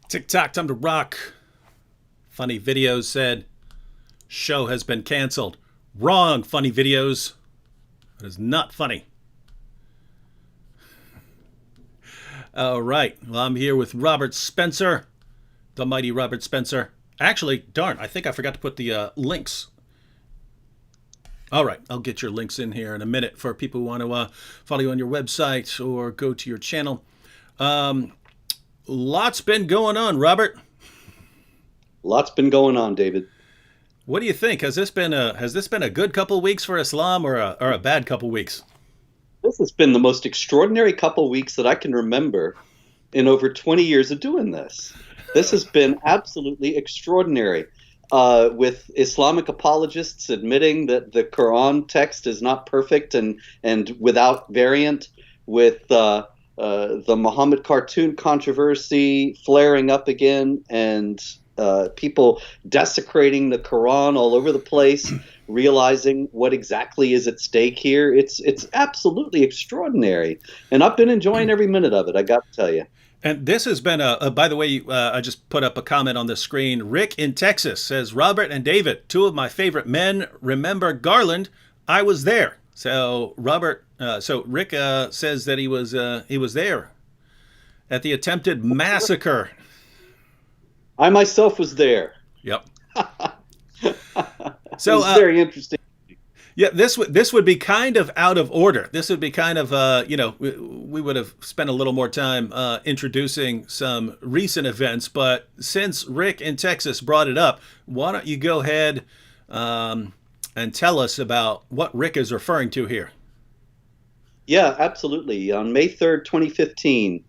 TikTok, time to rock. Funny videos said, show has been canceled. Wrong, funny videos. It is not funny. All right. Well, I'm here with Robert Spencer, the mighty Robert Spencer. Actually, darn, I think I forgot to put the links. All right. I'll get your links in here in a minute for people who want to follow you on your website or go to your channel. Lots been going on, Robert. Lots been going on, David. What do you think? Has this been a good couple weeks for Islam or a bad couple weeks? This has been the most extraordinary couple weeks that I can remember in over 20 years of doing this. This has been absolutely extraordinary. With Islamic apologists admitting that the Quran text is not perfect and without variant, with the Muhammad cartoon controversy flaring up again, and people desecrating the Quran all over the place, realizing what exactly is at stake here. It's absolutely extraordinary, and I've been enjoying every minute of it, I got to tell you. And this has been by the way, I just put up a comment on the screen. Rick in Texas says, Robert and David, two of my favorite men. Remember Garland? I was there. So Rick says that he was there at the attempted massacre. I myself was there. Yep. So it was very interesting. Yeah, this would be kind of out of order. This would be kind of, we would have spent a little more time introducing some recent events. But since Rick in Texas brought it up, why don't you go ahead and tell us about what Rick is referring to here? Yeah, absolutely. On May 3rd, 2015,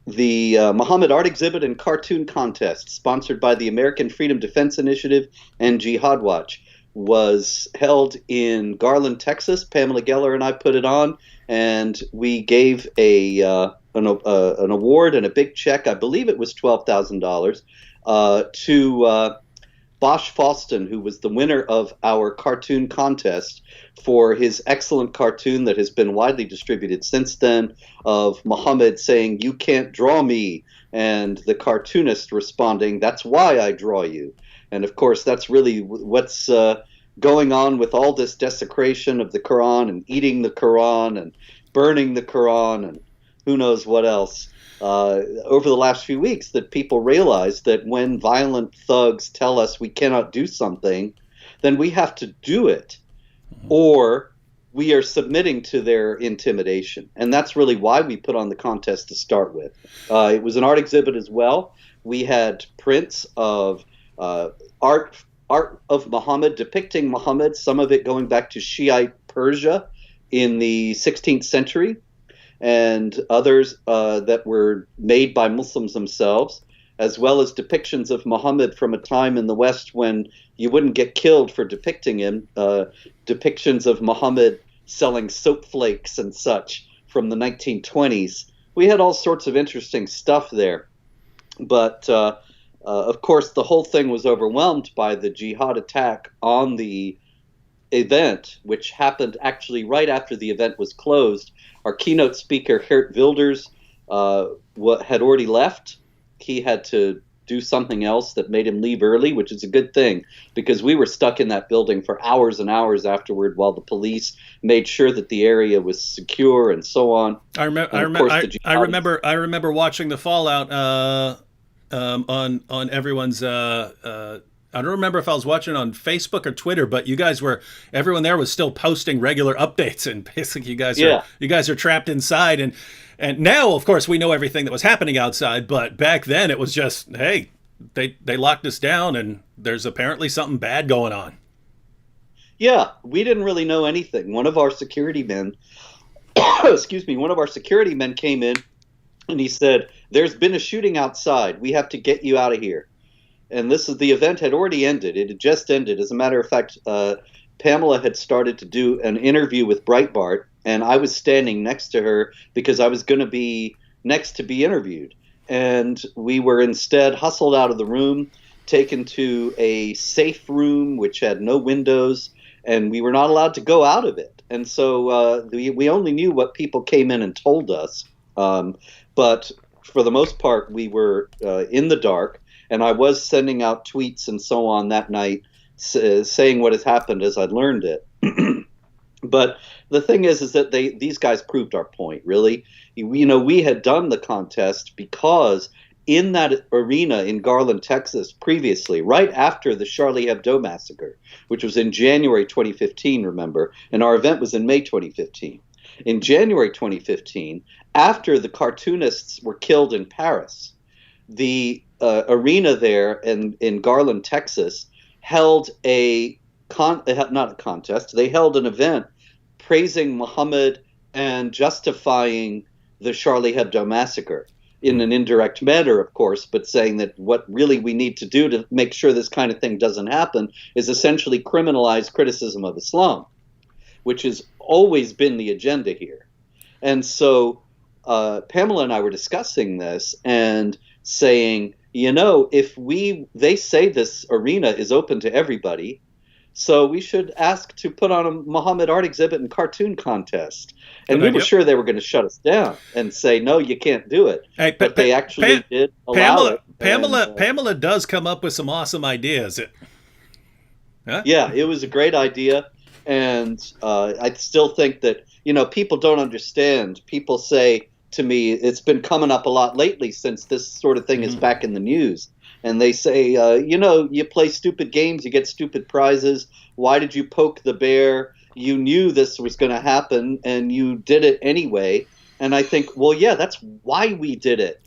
the Muhammad Art Exhibit and Cartoon Contest, sponsored by the American Freedom Defense Initiative and Jihad Watch, was held in Garland, Texas. Pamela Geller and I put it on, and we gave an award and a big check. I believe it was $12,000 to Bosch Falston, who was the winner of our cartoon contest, for his excellent cartoon that has been widely distributed since then, of Muhammad saying, "You can't draw me," and the cartoonist responding, "That's why I draw you." And of course, that's really what's going on with all this desecration of the Quran and eating the Quran and burning the Quran and who knows what else. Over the last few weeks, that people realize that when violent thugs tell us we cannot do something, then we have to do it, or we are submitting to their intimidation. And that's really why we put on the contest to start with. It was an art exhibit as well. We had prints of art of Muhammad, depicting Muhammad, some of it going back to Shiite Persia in the 16th century, and others that were made by Muslims themselves, as well as depictions of Muhammad from a time in the West when you wouldn't get killed for depicting him, depictions of Muhammad selling soap flakes and such from the 1920s. We had all sorts of interesting stuff there. But, of course, the whole thing was overwhelmed by the jihad attack on the event, which happened actually right after the event was closed. Our keynote speaker, Geert Wilders, had already left. He had to do something else that made him leave early, which is a good thing, because we were stuck in that building for hours and hours afterward while the police made sure that the area was secure and so on. I remember watching the fallout on everyone's. I don't remember if I was watching on Facebook or Twitter, but everyone there was still posting regular updates, and basically you guys are trapped inside, and now of course we know everything that was happening outside, but back then it was just, hey, they locked us down and there's apparently something bad going on. Yeah, we didn't really know anything. One of our security men, one of our security men came in and he said, "There's been a shooting outside. We have to get you out of here." And the event had already ended. It had just ended. As a matter of fact, Pamela had started to do an interview with Breitbart, and I was standing next to her because I was going to be next to be interviewed. And we were instead hustled out of the room, taken to a safe room which had no windows, and we were not allowed to go out of it. And so we only knew what people came in and told us. But for the most part, we were in the dark, and I was sending out tweets and so on that night, saying what has happened as I learned it. But the thing is that these guys proved our point. Really, we had done the contest because in that arena in Garland, Texas, previously, right after the Charlie Hebdo massacre, which was in January 2015, remember, and our event was in May 2015. In January 2015, after the cartoonists were killed in Paris, the arena there in Garland, Texas, held not a contest. They held an event praising Muhammad and justifying the Charlie Hebdo massacre in an indirect manner, of course, but saying that what really we need to do to make sure this kind of thing doesn't happen is essentially criminalize criticism of Islam, which has always been the agenda here. And so Pamela and I were discussing this and saying, if they say this arena is open to everybody, so we should ask to put on a Muhammad art exhibit and cartoon contest. And we were sure they were going to shut us down and say, no, you can't do it. Hey, but they actually did allow it. Pamela does come up with some awesome ideas. Huh? Yeah, it was a great idea. And I still think that, people don't understand. People say to me, it's been coming up a lot lately since this sort of thing is back in the news. And they say, you play stupid games, you get stupid prizes. Why did you poke the bear? You knew this was going to happen, and you did it anyway. And I think, well, yeah, that's why we did it,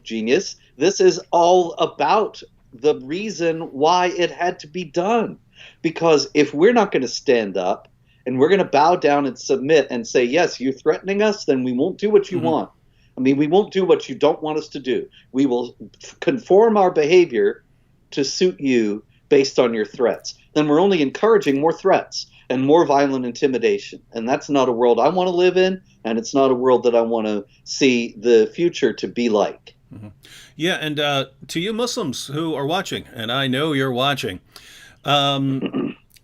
genius. This is all about the reason why it had to be done. Because if we're not going to stand up and we're going to bow down and submit and say, yes, you're threatening us, then we won't do what you want. I mean, we won't do what you don't want us to do. We will conform our behavior to suit you based on your threats. Then we're only encouraging more threats and more violent intimidation. And that's not a world I want to live in, and it's not a world that I want to see the future to be like. Yeah, and to you Muslims who are watching, and I know you're watching,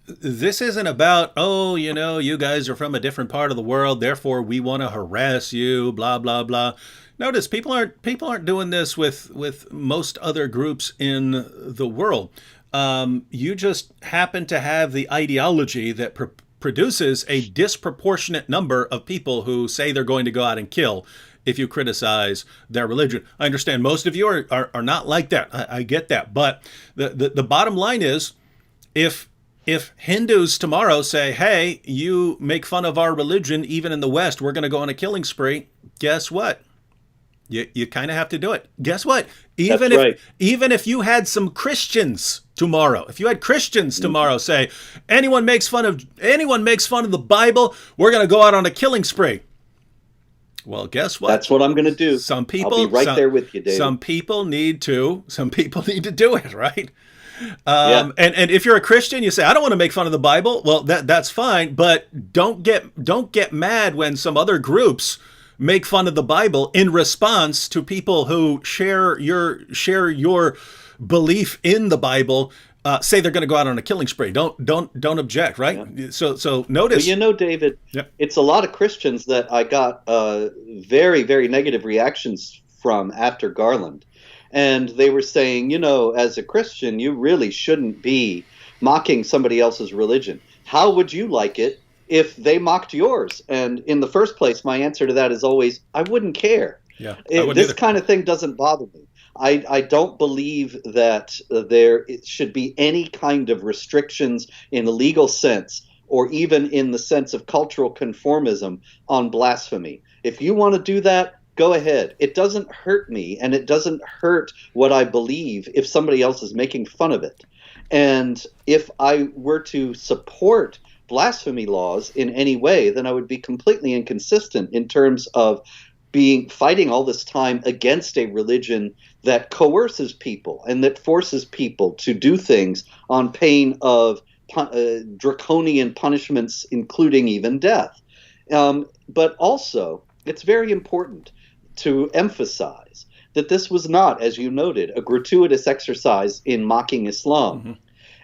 this isn't about, you guys are from a different part of the world, therefore we want to harass you, blah, blah, blah. Notice people aren't doing this with most other groups in the world. You just happen to have the ideology that produces a disproportionate number of people who say they're going to go out and kill if you criticize their religion. I understand most of you are not like that. I get that. But the bottom line is, if Hindus tomorrow say, hey, you make fun of our religion, even in the West, we're going to go on a killing spree, guess what? You kind of have to do it. Guess what? Even if you had some Christians tomorrow, if you had Christians tomorrow say, anyone makes fun of the Bible, we're going to go out on a killing spree. Well, guess what? That's what I'm going to do. Some people, I'll be right there with you, David. Some people need to do it, right? And if you're a Christian, you say, I don't want to make fun of the Bible. Well, that's fine, but don't get mad when some other groups make fun of the Bible in response to people who share your belief in the Bible. Say they're going to go out on a killing spree. Don't object, right? Yeah. So notice. Well, David, It's a lot of Christians that I got very, very negative reactions from after Garland. And they were saying, as a Christian, you really shouldn't be mocking somebody else's religion. How would you like it if they mocked yours? And in the first place, my answer to that is always, I wouldn't care. Yeah, this kind of thing doesn't bother me. I don't believe that there should be any kind of restrictions in a legal sense or even in the sense of cultural conformism on blasphemy. If you want to do that, go ahead. It doesn't hurt me, and it doesn't hurt what I believe if somebody else is making fun of it. And if I were to support blasphemy laws in any way, then I would be completely inconsistent in terms of fighting all this time against a religion that coerces people and that forces people to do things on pain of draconian punishments, including even death. But also, it's very important to emphasize that this was not, as you noted, a gratuitous exercise in mocking Islam,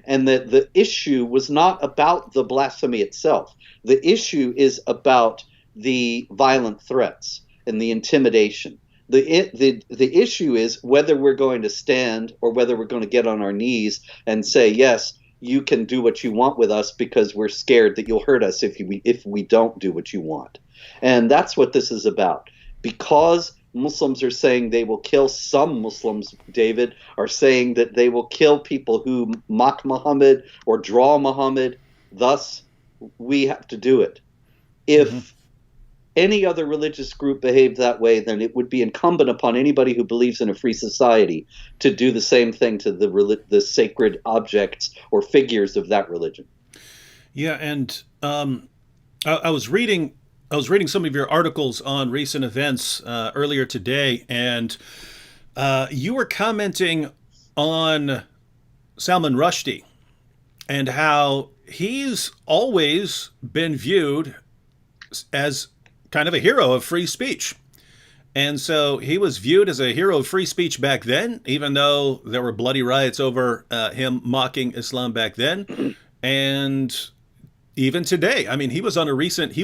and that the issue was not about the blasphemy itself. The issue is about the violent threats and the intimidation The issue is whether we're going to stand or whether we're going to get on our knees and say, yes, you can do what you want with us because we're scared that you'll hurt us if we don't do what you want. And that's what this is about. Because Muslims are saying they will kill, some Muslims, David, are saying that they will kill people who mock Muhammad or draw Muhammad. Thus, we have to do it. If any other religious group behaved that way, then it would be incumbent upon anybody who believes in a free society to do the same thing to the sacred objects or figures of that religion. Yeah, and I was reading some of your articles on recent events earlier today, and you were commenting on Salman Rushdie and how he's always been viewed as kind of a hero of free speech. And so he was viewed as a hero of free speech back then, even though there were bloody riots over him mocking Islam back then. And even today, I mean, he was in a recent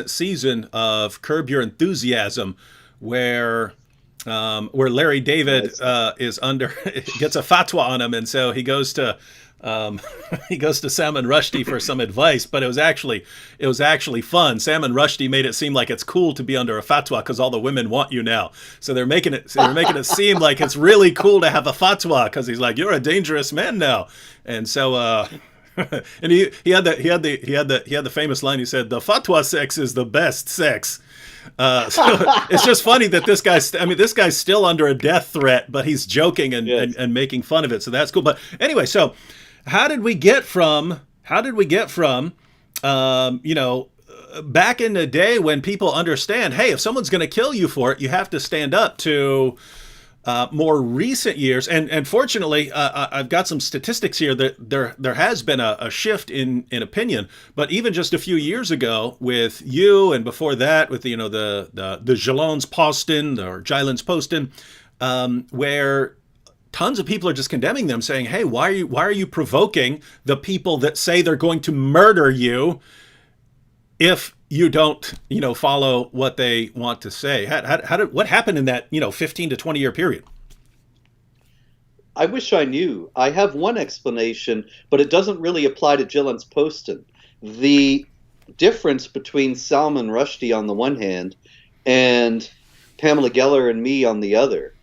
season of Curb Your Enthusiasm where Larry David gets a fatwa on him, and so he goes to Salman Rushdie for some advice, but it was actually fun. Salman Rushdie made it seem like it's cool to be under a fatwa because all the women want you now. So they're making it seem like it's really cool to have a fatwa because he's like, you're a dangerous man now. And so and he had the famous line. He said, "The fatwa sex is the best sex." So it's just funny that this guy's still under a death threat, but he's joking and making fun of it. So that's cool. But anyway, so how did we get from back in the day when people understand, hey, if someone's going to kill you for it, you have to stand up, to more recent years, and fortunately, I've got some statistics here that there has been a shift in opinion. But even just a few years ago, with you, and before that, with the Jyllands-Posten or Jyllands-Posten, where tons of people are just condemning them, saying, "Hey, why are you provoking the people that say they're going to murder you if you don't, follow what they want to say?" What happened in that, 15 to 20 year period? I wish I knew. I have one explanation, but it doesn't really apply to Jyllands-Posten. The difference between Salman Rushdie on the one hand and Pamela Geller and me on the other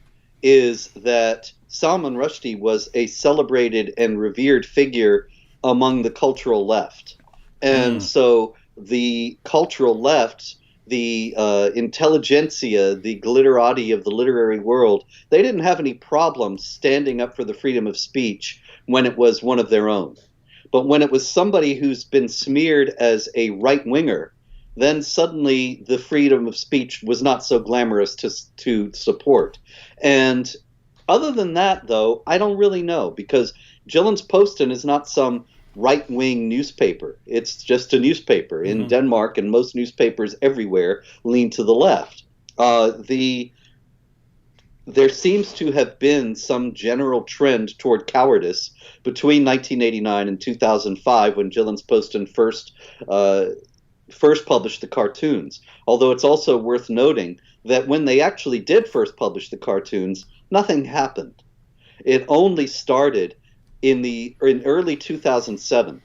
is that Salman Rushdie was a celebrated and revered figure among the cultural left. And so the cultural left, the intelligentsia, the glitterati of the literary world, they didn't have any problem standing up for the freedom of speech when it was one of their own. But when it was somebody who's been smeared as a right-winger, then suddenly the freedom of speech was not so glamorous to support. And other than that, though, I don't really know, because Jyllands-Posten is not some right-wing newspaper. It's just a newspaper in Denmark, and most newspapers everywhere lean to the left. There seems to have been some general trend toward cowardice between 1989 and 2005, when Jyllands-Posten first published the cartoons. Although it's also worth noting that when they actually did first publish the cartoons, nothing happened. It only started in early 2007.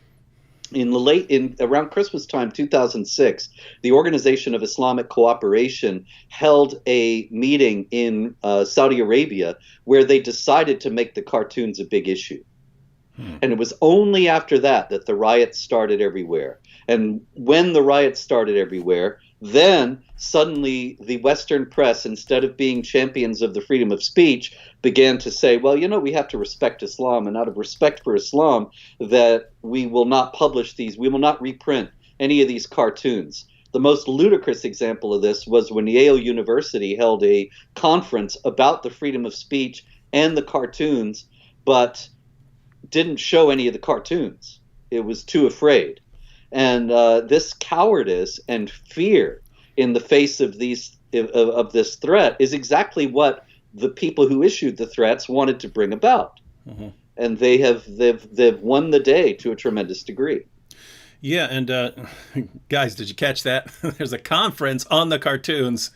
Around Christmas time 2006, the Organization of Islamic Cooperation held a meeting in Saudi Arabia where they decided to make the cartoons a big issue. And it was only after that the riots started everywhere. And when the riots started everywhere, then suddenly the Western press, instead of being champions of the freedom of speech, began to say, well, we have to respect Islam, and out of respect for Islam, that we will not publish these, we will not reprint any of these cartoons. The most ludicrous example of this was when Yale University held a conference about the freedom of speech and the cartoons, but didn't show any of the cartoons. It was too afraid. And this cowardice and fear in the face of this threat is exactly what the people who issued the threats wanted to bring about. And they've won the day to a tremendous degree. Yeah, and guys, did you catch that? There's a conference on the cartoons,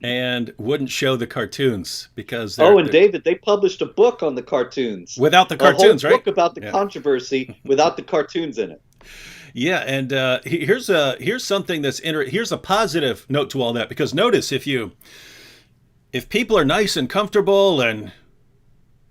and wouldn't show the cartoons because and David, they published a book on the cartoons. Without the cartoons, a whole book about the controversy without the cartoons in it. Yeah, and here's something here's a positive note to all that, because notice if people are nice and comfortable and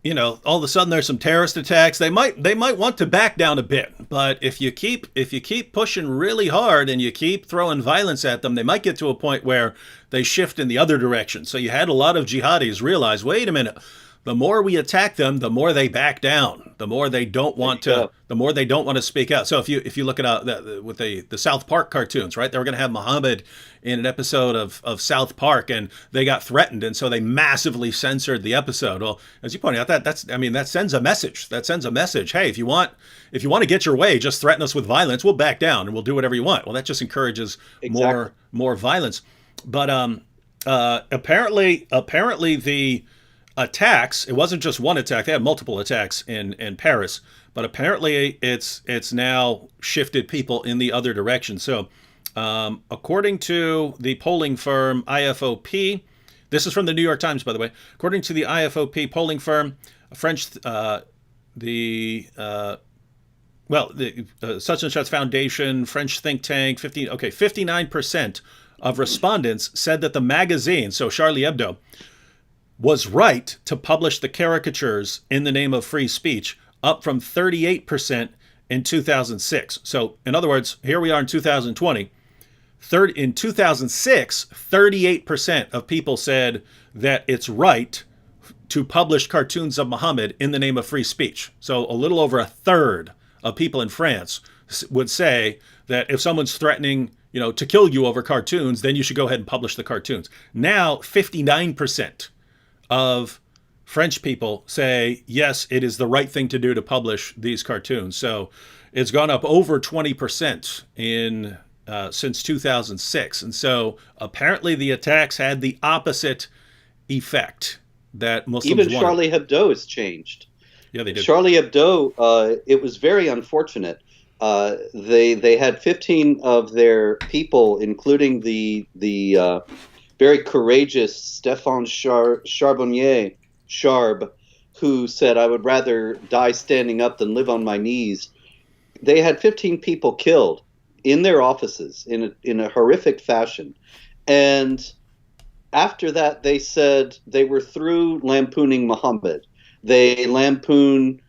all of a sudden there's some terrorist attacks, they might want to back down a bit. But if you keep pushing really hard and you keep throwing violence at them, they might get to a point where they shift in the other direction. So you had a lot of jihadis realize, wait a minute, the more we attack them, the more they back down, the more they don't want to speak out. So if you look at with the South Park cartoons, right? They were going to have Muhammad in an episode of South Park, and they got threatened, and so they massively censored the episode. Well, as you pointed out, that sends a message. That sends a message. Hey, if you want to get your way, just threaten us with violence. We'll back down and we'll do whatever you want. Well, that just encourages more violence. But apparently the attacks, it wasn't just one attack, they had multiple attacks in Paris, but apparently it's now shifted people in the other direction. So according to the polling firm IFOP, this is from the New York Times, by the way, according to the IFOP polling firm, French the such and such foundation, French think tank, 59% of respondents said that the magazine, so Charlie Hebdo, was right to publish the caricatures in the name of free speech, up from 38% in 2006. So, in other words, here we are in 2020. In 2006, 38% of people said that it's right to publish cartoons of Muhammad in the name of free speech. So, a little over a third of people in France would say that if someone's threatening, to kill you over cartoons, then you should go ahead and publish the cartoons. Now, 59% of French people say, yes, it is the right thing to do to publish these cartoons. So it's gone up over 20% since 2006. And so apparently the attacks had the opposite effect that Muslims wanted. Even Charlie Hebdo has changed. Yeah, they did. Charlie Hebdo, it was very unfortunate. They had 15 of their people, including the very courageous Stéphane Charbonnier, who said, I would rather die standing up than live on my knees. They had 15 people killed in their offices in a horrific fashion. And after that, they said they were through lampooning Muhammad. They lampoon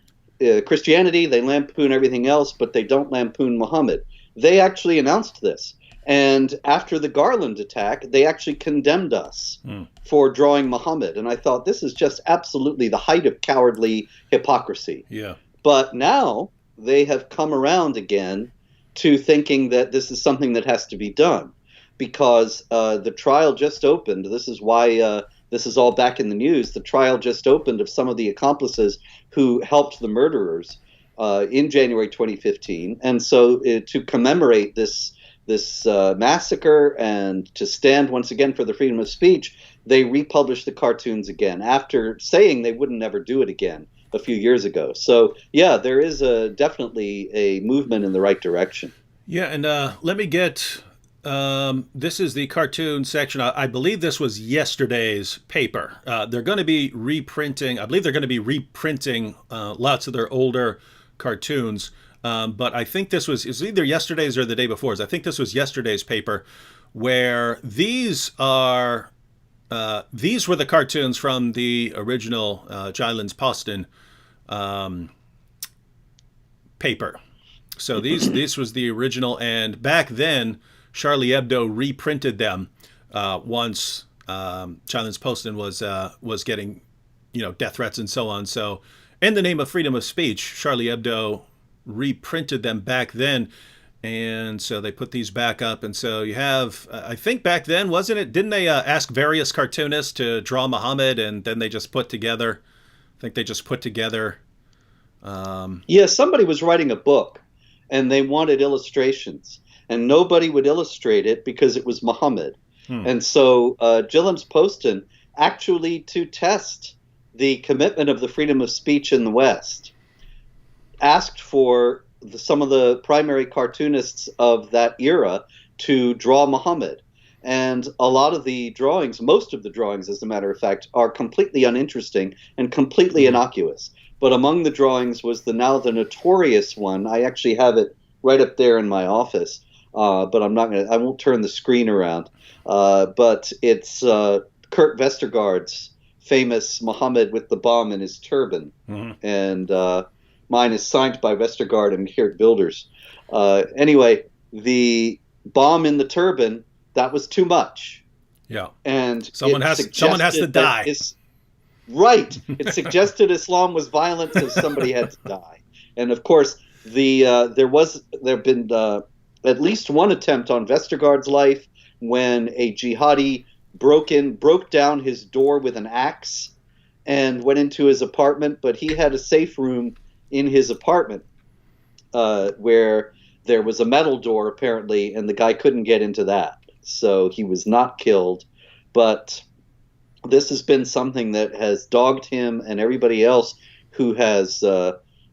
Christianity, they lampoon everything else, but they don't lampoon Muhammad. They actually announced this. And after the Garland attack, they actually condemned us for drawing Muhammad. And I thought, this is just absolutely the height of cowardly hypocrisy. Yeah. But now they have come around again to thinking that this is something that has to be done, because the trial just opened. This is why this is all back in the news. The trial just opened of some of the accomplices who helped the murderers in January 2015. And so to commemorate this massacre and to stand once again for the freedom of speech, they republished the cartoons again after saying they wouldn't never do it again a few years ago. So yeah, there is definitely a movement in the right direction. Yeah, and let me get this is the cartoon section. I believe this was yesterday's paper. They're going to be reprinting. I believe they're going to be reprinting lots of their older cartoons. But I think this was either yesterday's or the day before's. I think this was yesterday's paper, where these were the cartoons from the original Jyllands-Posten paper. So this was the original, and back then Charlie Hebdo reprinted them once Jyllands-Posten was getting death threats and so on. So in the name of freedom of speech, Charlie Hebdo reprinted them back then, and so they put these back up. And so you have, I think back then, didn't they ask various cartoonists to draw Muhammad, and then they just put together, yeah, somebody was writing a book and they wanted illustrations, and nobody would illustrate it because it was Muhammad. And so Jyllands-Posten, actually to test the commitment of the freedom of speech in the West, asked for some of the primary cartoonists of that era to draw Muhammad. And a lot of the drawings, most of the drawings, as a matter of fact, are completely uninteresting and completely innocuous. But among the drawings was the notorious one. I actually have it right up there in my office, but I won't turn the screen around. But it's Kurt Vestergaard's famous Muhammad with the bomb in his turban. And mine is signed by Vestergaard and Geert Wilders. Anyway, the bomb in the turban, that was too much. Yeah. And someone has to die. Right. It suggested Islam was violent, so somebody had to die. And of course, there have been at least one attempt on Vestergaard's life when a jihadi broke down his door with an axe and went into his apartment, but he had a safe room in his apartment where there was a metal door apparently, and the guy couldn't get into that. So he was not killed. But this has been something that has dogged him and everybody else who has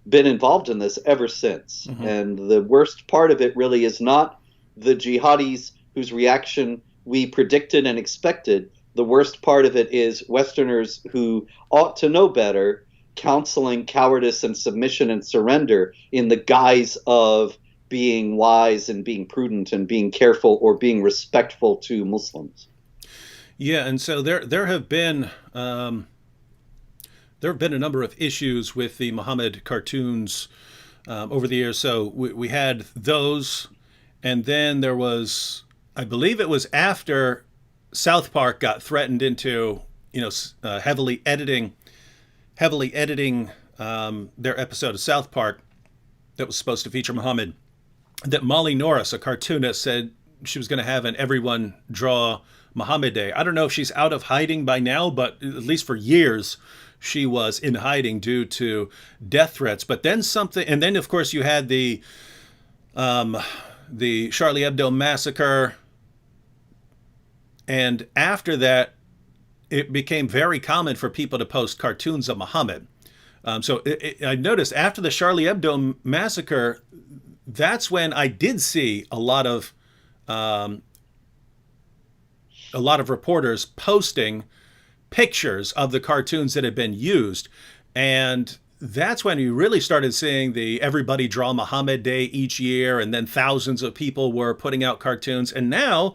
been involved in this ever since. And the worst part of it really is not the jihadis whose reaction we predicted and expected. The worst part of it is Westerners who ought to know better, counseling cowardice and submission and surrender in the guise of being wise and being prudent and being careful or being respectful to Muslims. Yeah, and so there have been a number of issues with the Muhammad cartoons over the years. So we had those, and then there was, I believe it was after South Park got threatened into heavily editing their episode of South Park that was supposed to feature Muhammad, that Molly Norris, a cartoonist, said she was going to have an everyone draw Muhammad Day. I don't know if she's out of hiding by now, but at least for years she was in hiding due to death threats. But then and then of course you had the Charlie Hebdo massacre, and after that it became very common for people to post cartoons of Muhammad. I noticed after the Charlie Hebdo massacre, that's when I did see a lot of reporters posting pictures of the cartoons that had been used. And that's when you really started seeing the everybody draw Muhammad Day each year, and then thousands of people were putting out cartoons. And now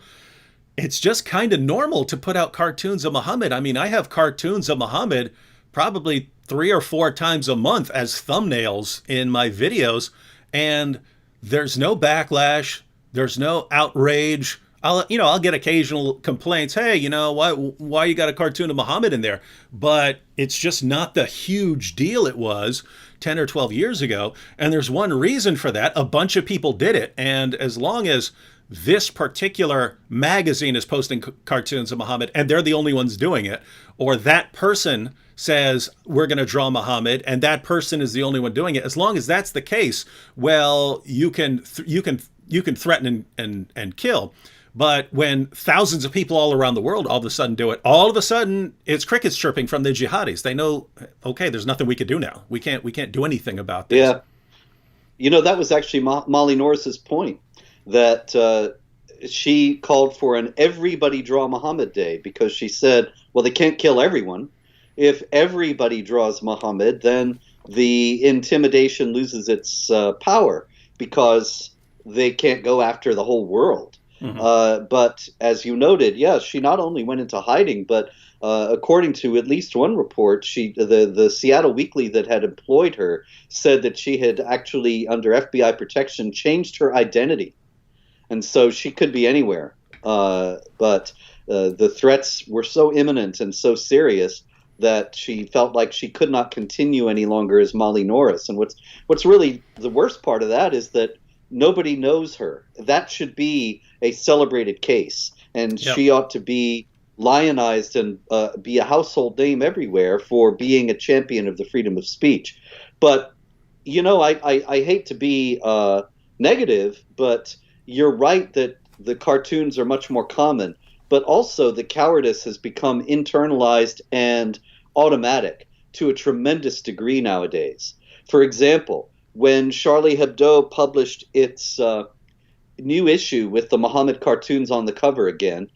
it's just kind of normal to put out cartoons of Muhammad. I mean, I have cartoons of Muhammad probably 3 or 4 times a month as thumbnails in my videos, and there's no backlash, there's no outrage. I'll get occasional complaints. Hey, why you got a cartoon of Muhammad in there? But it's just not the huge deal it was 10 or 12 years ago. And there's one reason for that. A bunch of people did it. And as long as this particular magazine is posting cartoons of Muhammad and they're the only ones doing it, or that person says we're going to draw Muhammad and that person is the only one doing it, as long as that's the case, well, you can threaten and kill. But when thousands of people all around the world all of a sudden do it, all of a sudden it's crickets chirping from the jihadis. They know, okay, there's nothing we could do now. We can't do anything about this. Yeah. That was actually Molly Norris's point, that she called for an everybody draw Muhammad Day, because she said, well, they can't kill everyone. If everybody draws Muhammad, then the intimidation loses its power, because they can't go after the whole world. But as you noted, she not only went into hiding, but according to at least one report, the Seattle Weekly that had employed her said that she had actually, under FBI protection, changed her identity. And so she could be anywhere. But the threats were so imminent and so serious that she felt like she could not continue any longer as Molly Norris. And what's really the worst part of that is that nobody knows her. That should be a celebrated case, and she ought to be lionized and be a household name everywhere for being a champion of the freedom of speech. But, I hate to be negative, but you're right that the cartoons are much more common, but also the cowardice has become internalized and automatic to a tremendous degree nowadays. For example, when Charlie Hebdo published its new issue with the Muhammad cartoons on the cover again,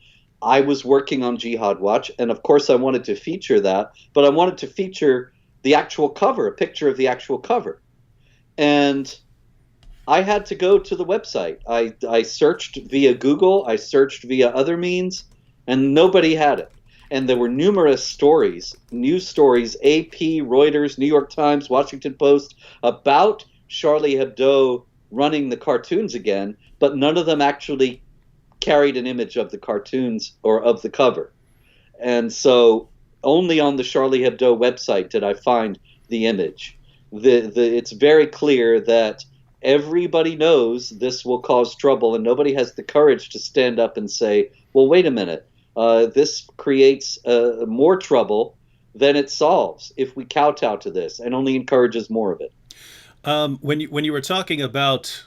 I was working on Jihad Watch, and of course I wanted to feature that, but I wanted to feature the actual cover, a picture of the actual cover. And I had to go to the website. I searched via Google, I searched via other means, and nobody had it. And there were numerous stories, news stories, AP, Reuters, New York Times, Washington Post, about Charlie Hebdo running the cartoons again, but none of them actually carried an image of the cartoons or of the cover. And so only on the Charlie Hebdo website did I find the image. It's very clear that everybody knows this will cause trouble, and nobody has the courage to stand up and say, well, wait a minute, this creates more trouble than it solves if we kowtow to this, and only encourages more of it. When you were talking about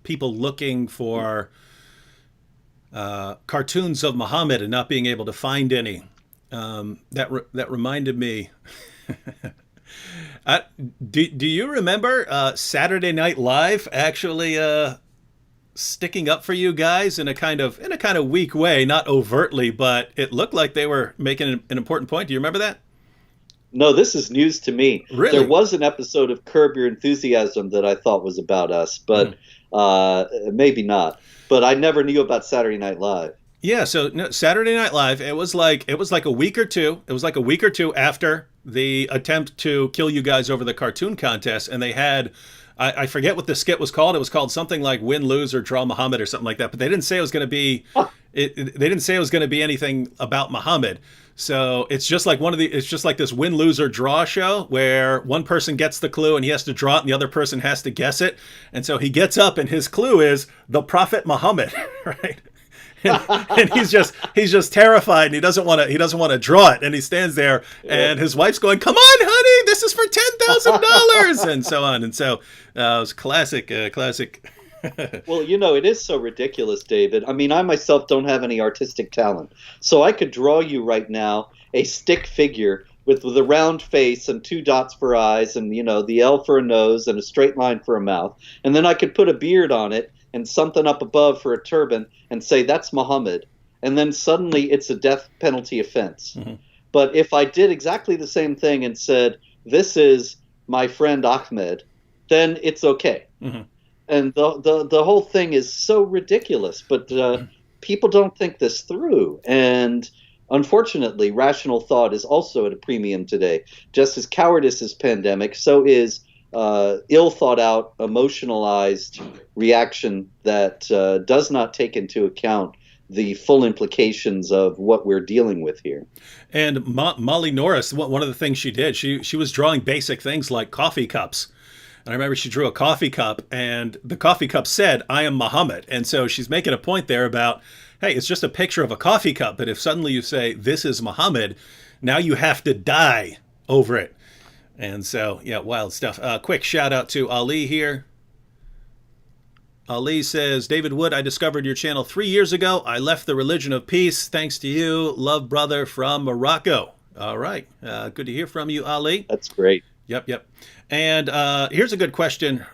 people looking for cartoons of Muhammad and not being able to find any, that reminded me. Do you remember Saturday Night Live actually sticking up for you guys in a kind of weak way, not overtly, but it looked like they were making an important point? Do you remember that? No, this is news to me. Really? There was an episode of Curb Your Enthusiasm that I thought was about us, but maybe not. But I never knew about Saturday Night Live. Yeah, so no, Saturday Night Live, it was like a week or two. It was like a week or two after the attempt to kill you guys over the cartoon contest, and they had, I forget what the skit was called. It was called something like "Win, Lose, or Draw Muhammad" or something like that. But they didn't say it was going to be. They didn't say it was going to be anything about Muhammad. So it's just like it's just like this win, lose, or draw show where one person gets the clue and he has to draw it, and the other person has to guess it. And so he gets up, and his clue is the Prophet Muhammad, right? And he's just terrified, and he doesn't want to draw it, and he stands there, and his wife's going, "Come on, honey, this is for $10,000," and so on. And so it was classic. Well, it is so ridiculous, David. I mean, I myself don't have any artistic talent, so I could draw you right now a stick figure with a round face and 2 dots for eyes, and the L for a nose and a straight line for a mouth, and then I could put a beard on it and something up above for a turban and say that's Muhammad, and then suddenly it's a death penalty offense. Mm-hmm. But if I did exactly the same thing and said this is my friend Ahmed, then it's okay. Mm-hmm. And the whole thing is so ridiculous, but people don't think this through. And unfortunately, rational thought is also at a premium today. Just as cowardice is pandemic, so is ill thought out, emotionalized reaction that does not take into account the full implications of what we're dealing with here. And Molly Norris, one of the things she did, she was drawing basic things like coffee cups. And I remember she drew a coffee cup, and the coffee cup said, "I am Muhammad." And so she's making a point there about, hey, it's just a picture of a coffee cup, but if suddenly you say, this is Muhammad, now you have to die over it. And so, yeah, wild stuff. Quick shout out to Ali here. Ali says, David Wood, I discovered your channel 3 years ago. I left the religion of peace. Thanks to you. Love, brother, from Morocco. All right. Good to hear from you, Ali. That's great. Yep. And here's a good question.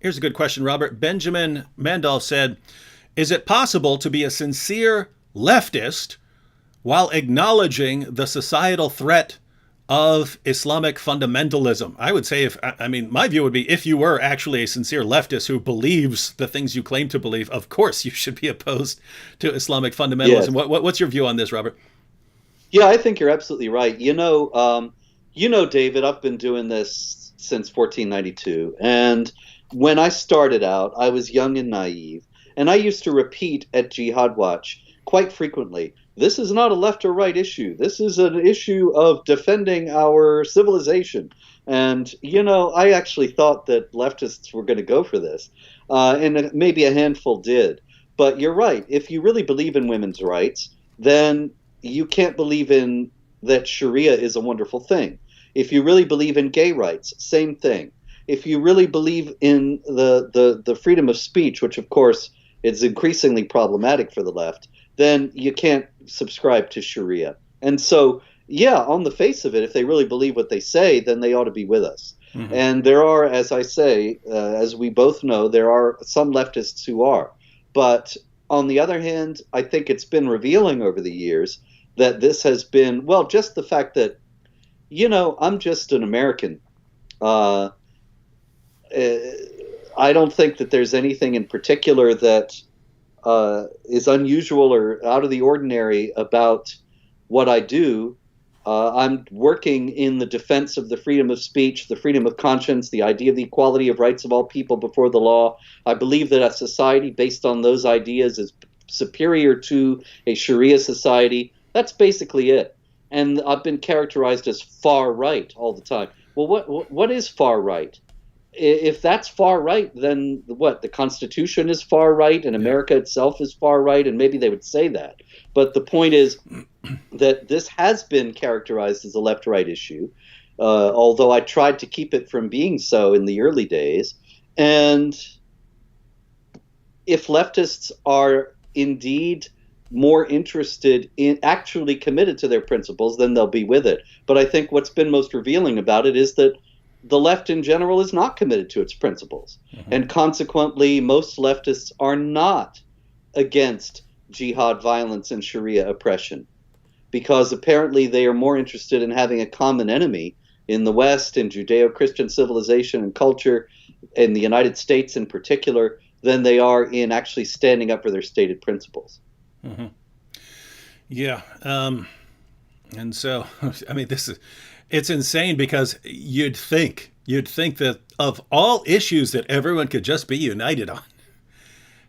Robert. Benjamin Mandolf said, is it possible to be a sincere leftist while acknowledging the societal threat of Islamic fundamentalism? I would say my view would be, if you were actually a sincere leftist who believes the things you claim to believe, of course you should be opposed to Islamic fundamentalism. Yes. What's your view on this, Robert? Yeah, I think you're absolutely right. David, I've been doing this since 1492. And when I started out, I was young and naive. And I used to repeat at Jihad Watch quite frequently, this is not a left or right issue. This is an issue of defending our civilization. And, I actually thought that leftists were going to go for this. And maybe a handful did. But you're right. If you really believe in women's rights, then you can't believe in that Sharia is a wonderful thing. If you really believe in gay rights, same thing. If you really believe in the freedom of speech, which of course is increasingly problematic for the left, then you can't subscribe to Sharia. And so, yeah, on the face of it, if they really believe what they say, then they ought to be with us. Mm-hmm. And there are, as I say, as we both know, there are some leftists who are. But on the other hand, I think it's been revealing over the years that this has been, well, just the fact that, I'm just an American. Uh, I don't think that there's anything in particular that is unusual or out of the ordinary about what I do. I'm working in the defense of the freedom of speech, the freedom of conscience, the idea of the equality of rights of all people before the law. I believe that a society based on those ideas is superior to a Sharia society. That's basically it. And I've been characterized as far right all the time. Well, what is far right? If that's far right, then what? The Constitution is far right, and America itself is far right, and maybe they would say that. But the point is that this has been characterized as a left-right issue, although I tried to keep it from being so in the early days. And if leftists are indeed more interested in actually committed to their principles, then they'll be with it. But I think what's been most revealing about it is that the left in general is not committed to its principles. Mm-hmm. And consequently, most leftists are not against jihad violence and Sharia oppression, because apparently they are more interested in having a common enemy in the West, in Judeo-Christian civilization and culture, in the United States in particular, than they are in actually standing up for their stated principles. Mm-hmm. Yeah. And so, I mean, it's insane, because you'd think that of all issues that everyone could just be united on,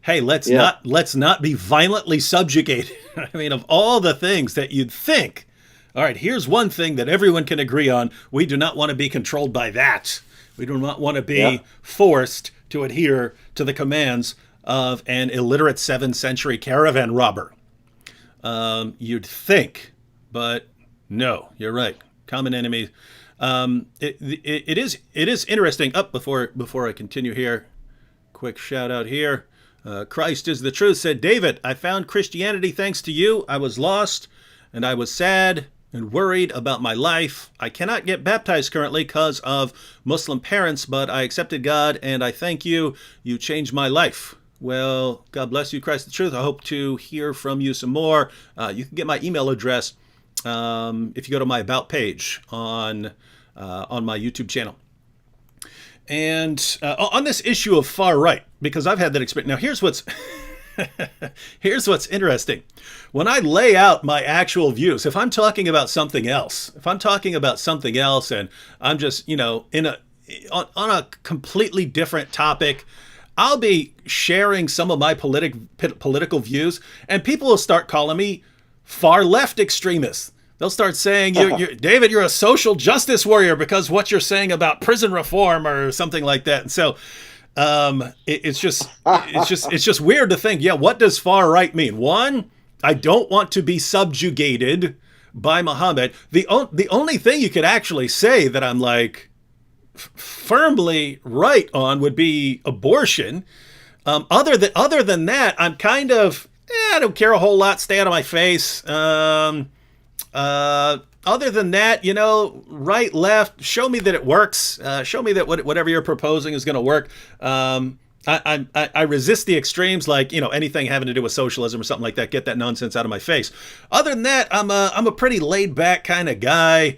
hey, let's not be violently subjugated. I mean, of all the things that you'd think, all right, here's one thing that everyone can agree on. We do not want to be controlled by that. We do not want to be forced to adhere to the commands of an illiterate 7th century caravan robber. You'd think, but no, you're right. Common enemy. It is interesting. Before I continue here, quick shout out here. Christ is the truth, said David. I found Christianity thanks to you. I was lost and I was sad and worried about my life. I cannot get baptized currently because of Muslim parents, but I accepted God and I thank you. You changed my life. Well, God bless you, Christ the truth. I hope to hear from you some more. You can get my email address if you go to my About page on my YouTube channel. And on this issue of far right, because I've had that experience. Now, here's what's interesting. When I lay out my actual views, if I'm talking about something else, and I'm just, on a completely different topic, I'll be sharing some of my political views, and people will start calling me far left extremists. They'll start saying, David, you're a social justice warrior because what you're saying about prison reform or something like that. And so it's just weird to think, what does far right mean? One, I don't want to be subjugated by Muhammad. The only thing you could actually say that I'm like firmly right on would be abortion. Other than that, I'm kind of, I don't care a whole lot. Stay out of my face. Other than that, right, left, show me that it works. Show me that whatever you're proposing is going to work. I resist the extremes, like, anything having to do with socialism or something like that. Get that nonsense out of my face. Other than that, I'm a pretty laid back kind of guy.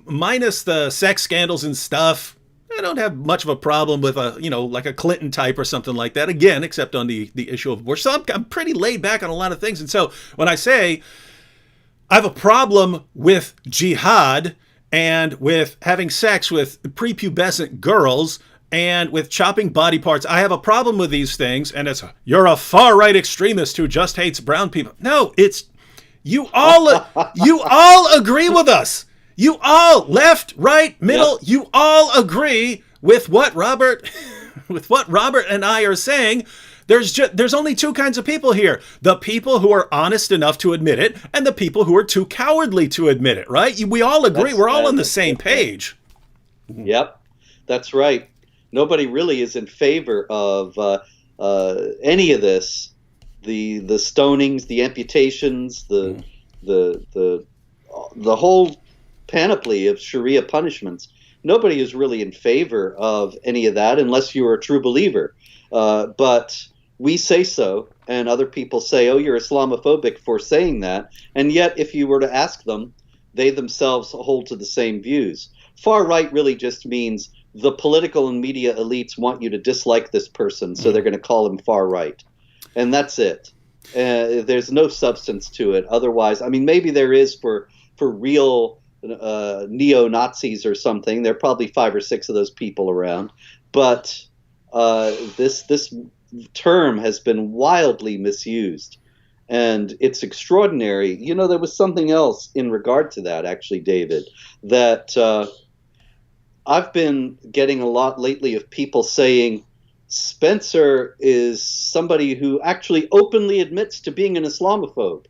Minus the sex scandals and stuff. I don't have much of a problem with like a Clinton type or something like that. Again, except on the issue of abortion. So I'm pretty laid back on a lot of things. And so when I say I have a problem with jihad and with having sex with prepubescent girls and with chopping body parts, I have a problem with these things. And it's, you're a far right extremist who just hates brown people. No, it's you all agree with us. You all, left, right, middle, you all agree with what Robert and I are saying. There's only two kinds of people here. The people who are honest enough to admit it and the people who are too cowardly to admit it, right? We all agree. We're all on the same page. Yep, that's right. Nobody really is in favor of any of this. The stonings, the amputations, the whole panoply of Sharia punishments. Nobody is really in favor of any of that unless you're a true believer. But we say so, and other people say, oh, you're Islamophobic for saying that. And yet, if you were to ask them, they themselves hold to the same views. Far right really just means the political and media elites want you to dislike this person, so they're going to call him far right. And that's it. There's no substance to it. Otherwise, I mean, maybe there is for real neo-Nazis or something. There are probably 5 or 6 of those people around. But this term has been wildly misused. And it's extraordinary. You know, there was something else in regard to that, actually, David, that I've been getting a lot lately of people saying Spencer is somebody who actually openly admits to being an Islamophobe.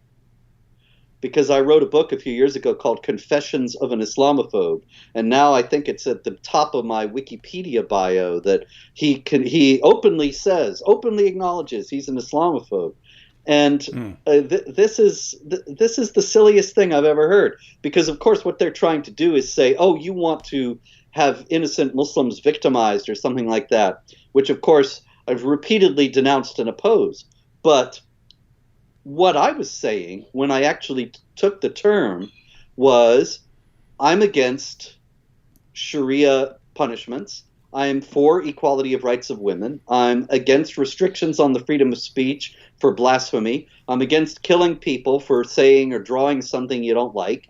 Because I wrote a book a few years ago called Confessions of an Islamophobe. And now I think it's at the top of my Wikipedia bio that he openly acknowledges he's an Islamophobe. And this is the silliest thing I've ever heard, because of course what they're trying to do is say, oh, you want to have innocent Muslims victimized or something like that, which of course I've repeatedly denounced and opposed. But what I was saying when I actually took the term was, I'm against Sharia punishments. I'm for equality of rights of women. I'm against restrictions on the freedom of speech for blasphemy. I'm against killing people for saying or drawing something you don't like.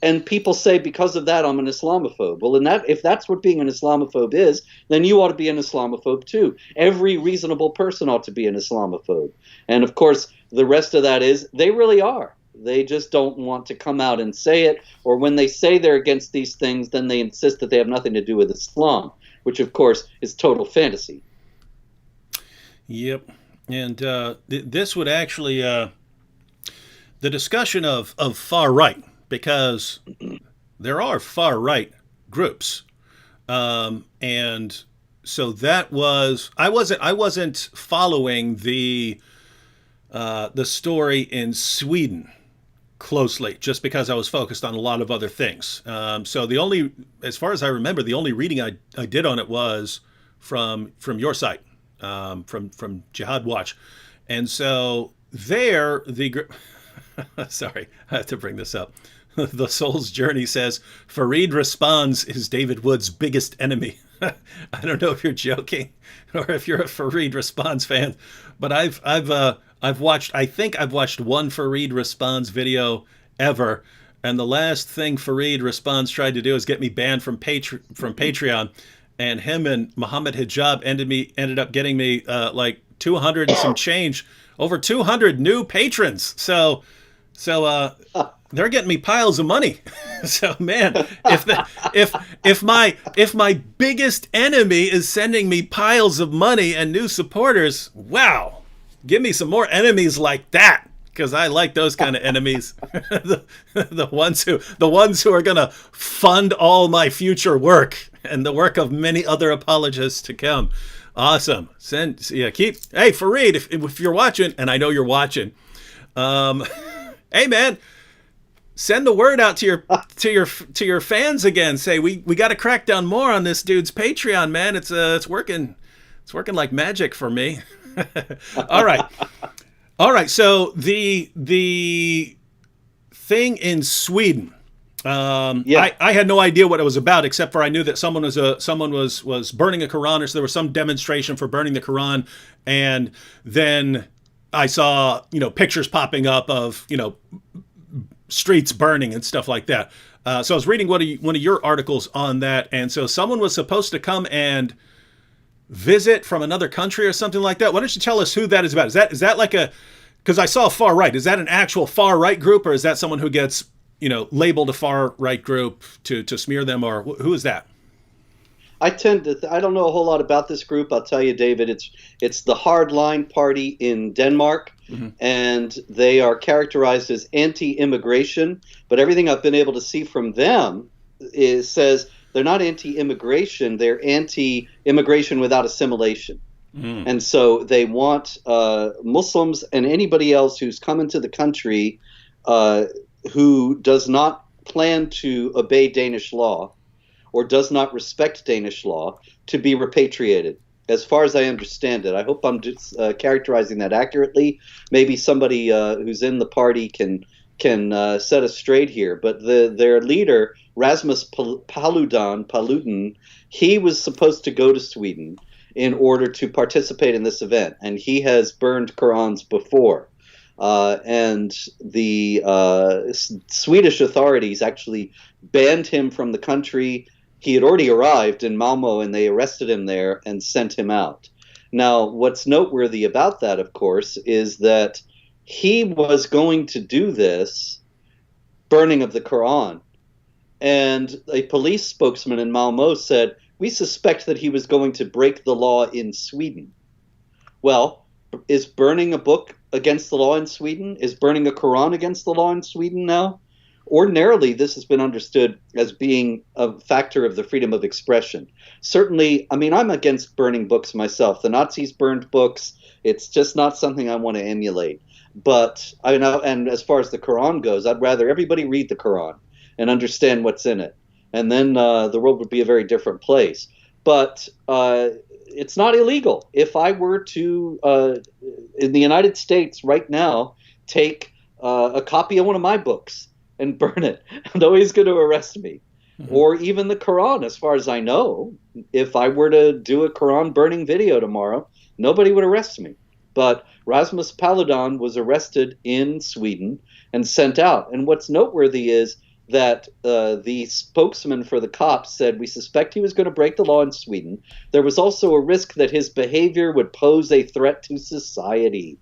And people say, because of that, I'm an Islamophobe. Well, if that's what being an Islamophobe is, then you ought to be an Islamophobe too. Every reasonable person ought to be an Islamophobe. And of course, the rest of that is they really are. They just don't want to come out and say it, or when they say they're against these things, then they insist that they have nothing to do with Islam, which of course is total fantasy. Yep. And this would actually, the discussion of far right, because there are far right groups. And so that was, I wasn't following the story in Sweden closely, just because I was focused on a lot of other things. So as far as I remember, the only reading I did on it was from your site, from Jihad Watch. And so there, sorry, I have to bring this up. The Soul's Journey says, Fareed Responds is David Wood's biggest enemy. I don't know if you're joking or if you're a Fareed Responds fan, but I've watched one Fareed Responds video ever, and the last thing Fareed Responds tried to do is get me banned from Patreon, and him and Muhammad Hijab ended up getting me like 200 and some change, over 200 new patrons. So they're getting me piles of money. So man, if my biggest enemy is sending me piles of money and new supporters, wow, give me some more enemies like that, because I like those kind of enemies. the ones who are gonna fund all my future work and the work of many other apologists to come. Awesome. Hey Fareed, if you're watching, and I know you're watching, hey man, send the word out to your fans again. Say we got to crack down more on this dude's Patreon, man. It's working like magic for me. All right. So the thing in Sweden, I had no idea what it was about, except for I knew that someone was burning a Quran, or so there was some demonstration for burning the Quran, and then I saw pictures popping up of streets burning and stuff like that. So I was reading one of your articles on that, and so someone was supposed to come and visit from another country or something like that. Why don't you tell us who that is about? Is that like because I saw far right. Is that an actual far right group, or is that someone who gets labeled a far right group to smear them, or who is that? I don't know a whole lot about this group. I'll tell you, David, it's the Hardline Party in Denmark, and they are characterized as anti-immigration. But everything I've been able to see from them says they're not anti-immigration; they're anti-immigration without assimilation. And so they want Muslims and anybody else who's come into the country who does not plan to obey Danish law or does not respect Danish law to be repatriated. as far as I understand it. I hope I'm just characterizing that accurately. Maybe somebody who's in the party can set us straight here. But their leader, Rasmus Paludan, he was supposed to go to Sweden in order to participate in this event, and he has burned Qurans before. And the Swedish authorities actually banned him from the country. He had already arrived in Malmo, and they arrested him there and sent him out. Now, what's noteworthy about that, of course, is that he was going to do this burning of the Quran. And a police spokesman in Malmo said, "We suspect that he was going to break the law in Sweden." Well, is burning a book against the law in Sweden? Is burning a Quran against the law in Sweden now? Ordinarily, this has been understood as being a factor of the freedom of expression. Certainly, I mean, I'm against burning books myself. The Nazis burned books. It's just not something I want to emulate. But I know, and as far as the Quran goes, I'd rather everybody read the Quran and understand what's in it. And then the world would be a very different place. But it's not illegal. If I were to, in the United States right now, take a copy of one of my books and burn it, nobody's going to arrest me. Mm-hmm. Or even the Quran, as far as I know. If I were to do a Quran burning video tomorrow, nobody would arrest me. But Rasmus Paludan was arrested in Sweden and sent out. And what's noteworthy is that the spokesman for the cops said, "We suspect he was going to break the law in Sweden. There was also a risk that his behavior would pose a threat to society."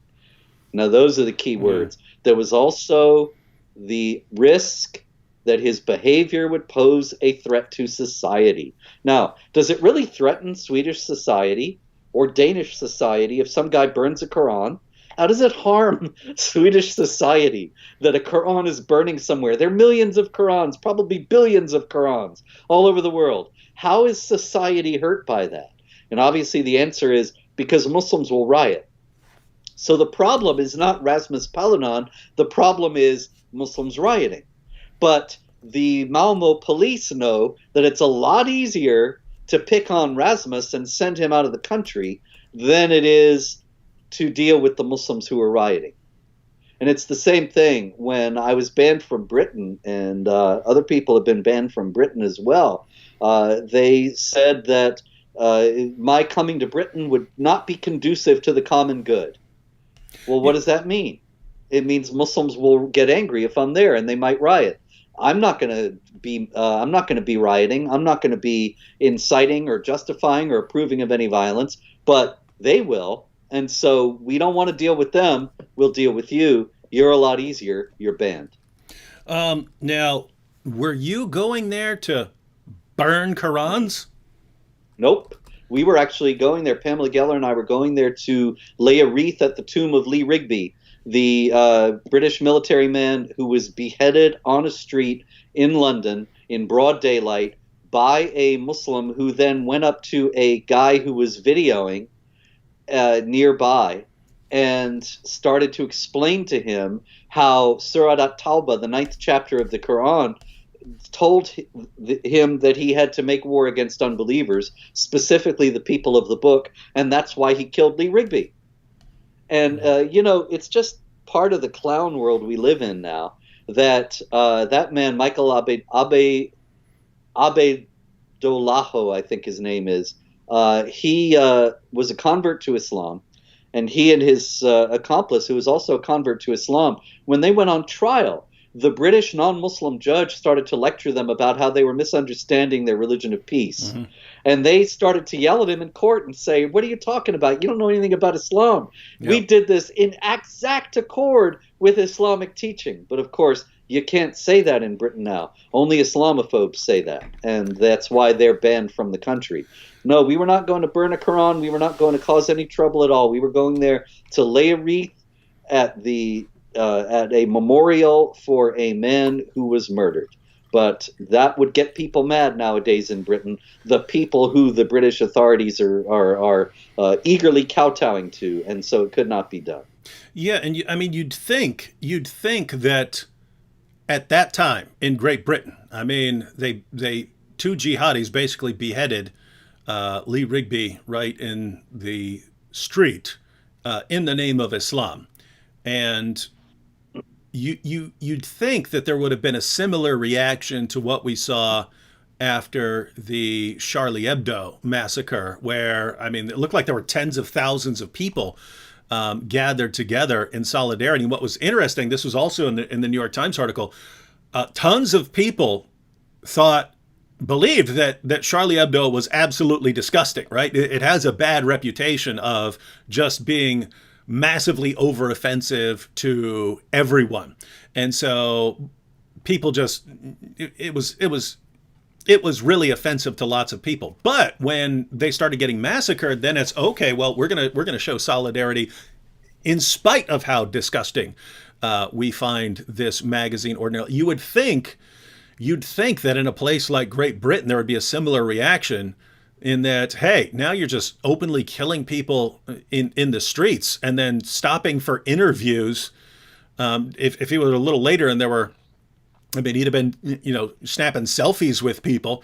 Now, those are the key words. There was also the risk that his behavior would pose a threat to society. Now, does it really threaten Swedish society or Danish society if some guy burns a Quran? How does it harm Swedish society that a Quran is burning somewhere? There are millions of Qurans, probably billions of Qurans all over the world. How is society hurt by that? And obviously the answer is because Muslims will riot. So the problem is not Rasmus Paludan. The problem is Muslims rioting. But the Malmo police know that it's a lot easier to pick on Rasmus and send him out of the country than it is to deal with the Muslims who are rioting. And it's the same thing when I was banned from Britain, and other people have been banned from Britain as well. They said that my coming to Britain would not be conducive to the common good. Well, what does that mean? It means Muslims will get angry if I'm there, and they might riot. I'm not going to be rioting. I'm not going to be inciting or justifying or approving of any violence, but they will. And so we don't want to deal with them. We'll deal with you. You're a lot easier. You're banned. Now, were you going there to burn Qurans? Nope. We were actually going there. Pamela Geller and I were going there to lay a wreath at the tomb of Lee Rigby, the British military man who was beheaded on a street in London in broad daylight by a Muslim who then went up to a guy who was videoing nearby and started to explain to him how Surah At-Tawbah, the 9th chapter of the Quran, told him that he had to make war against unbelievers, specifically the people of the book, and that's why he killed Lee Rigby. And, it's just part of the clown world we live in now, that that man, Michael Abedolaho, I think his name is, he was a convert to Islam, and he and his accomplice, who was also a convert to Islam, when they went on trial, the British non-Muslim judge started to lecture them about how they were misunderstanding their religion of peace. Mm-hmm. And they started to yell at him in court and say, "What are you talking about? You don't know anything about Islam. Yep. We did this in exact accord with Islamic teaching." But of course, you can't say that in Britain now. Only Islamophobes say that. And that's why they're banned from the country. No, we were not going to burn a Quran. We were not going to cause any trouble at all. We were going there to lay a wreath at a memorial for a man who was murdered. But that would get people mad nowadays in Britain, the people who the British authorities are eagerly kowtowing to, and so it could not be done. Yeah, and you'd think that at that time in Great Britain, I mean, they two jihadis basically beheaded Lee Rigby right in the street in the name of Islam. And you'd think that there would have been a similar reaction to what we saw after the Charlie Hebdo massacre, where, I mean, it looked like there were tens of thousands of people gathered together in solidarity. And what was interesting, this was also in the New York Times article, tons of people believed that Charlie Hebdo was absolutely disgusting, right? It has a bad reputation of just being massively over offensive to everyone. And so people just, it was really offensive to lots of people. But when they started getting massacred, then it's okay, well, we're gonna show solidarity in spite of how disgusting we find this magazine ordinarily. You'd think that in a place like Great Britain there would be a similar reaction, in that, hey, now you're just openly killing people in the streets and then stopping for interviews. If he was a little later and there were, I mean, he'd have been, snapping selfies with people.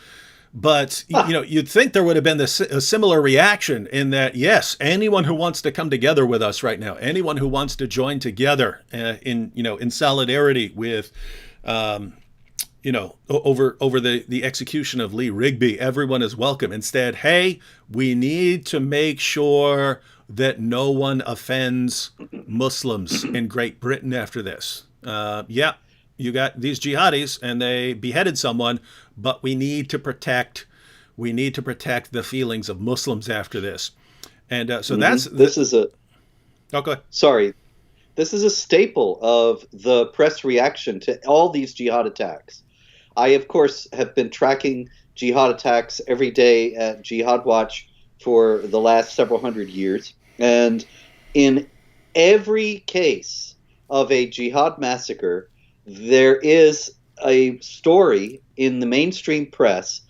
But, you'd think there would have been a similar reaction, in that, yes, anyone who wants to come together with us right now, anyone who wants to join together in solidarity with, over the execution of Lee Rigby, everyone is welcome. Instead, hey, we need to make sure that no one offends Muslims in Great Britain after this. You got these jihadis and they beheaded someone, but we need to protect the feelings of Muslims after this. And so this is a staple of the press reaction to all these jihad attacks. I, of course, have been tracking jihad attacks every day at Jihad Watch for the last several hundred years. And in every case of a jihad massacre, there is a story in the mainstream press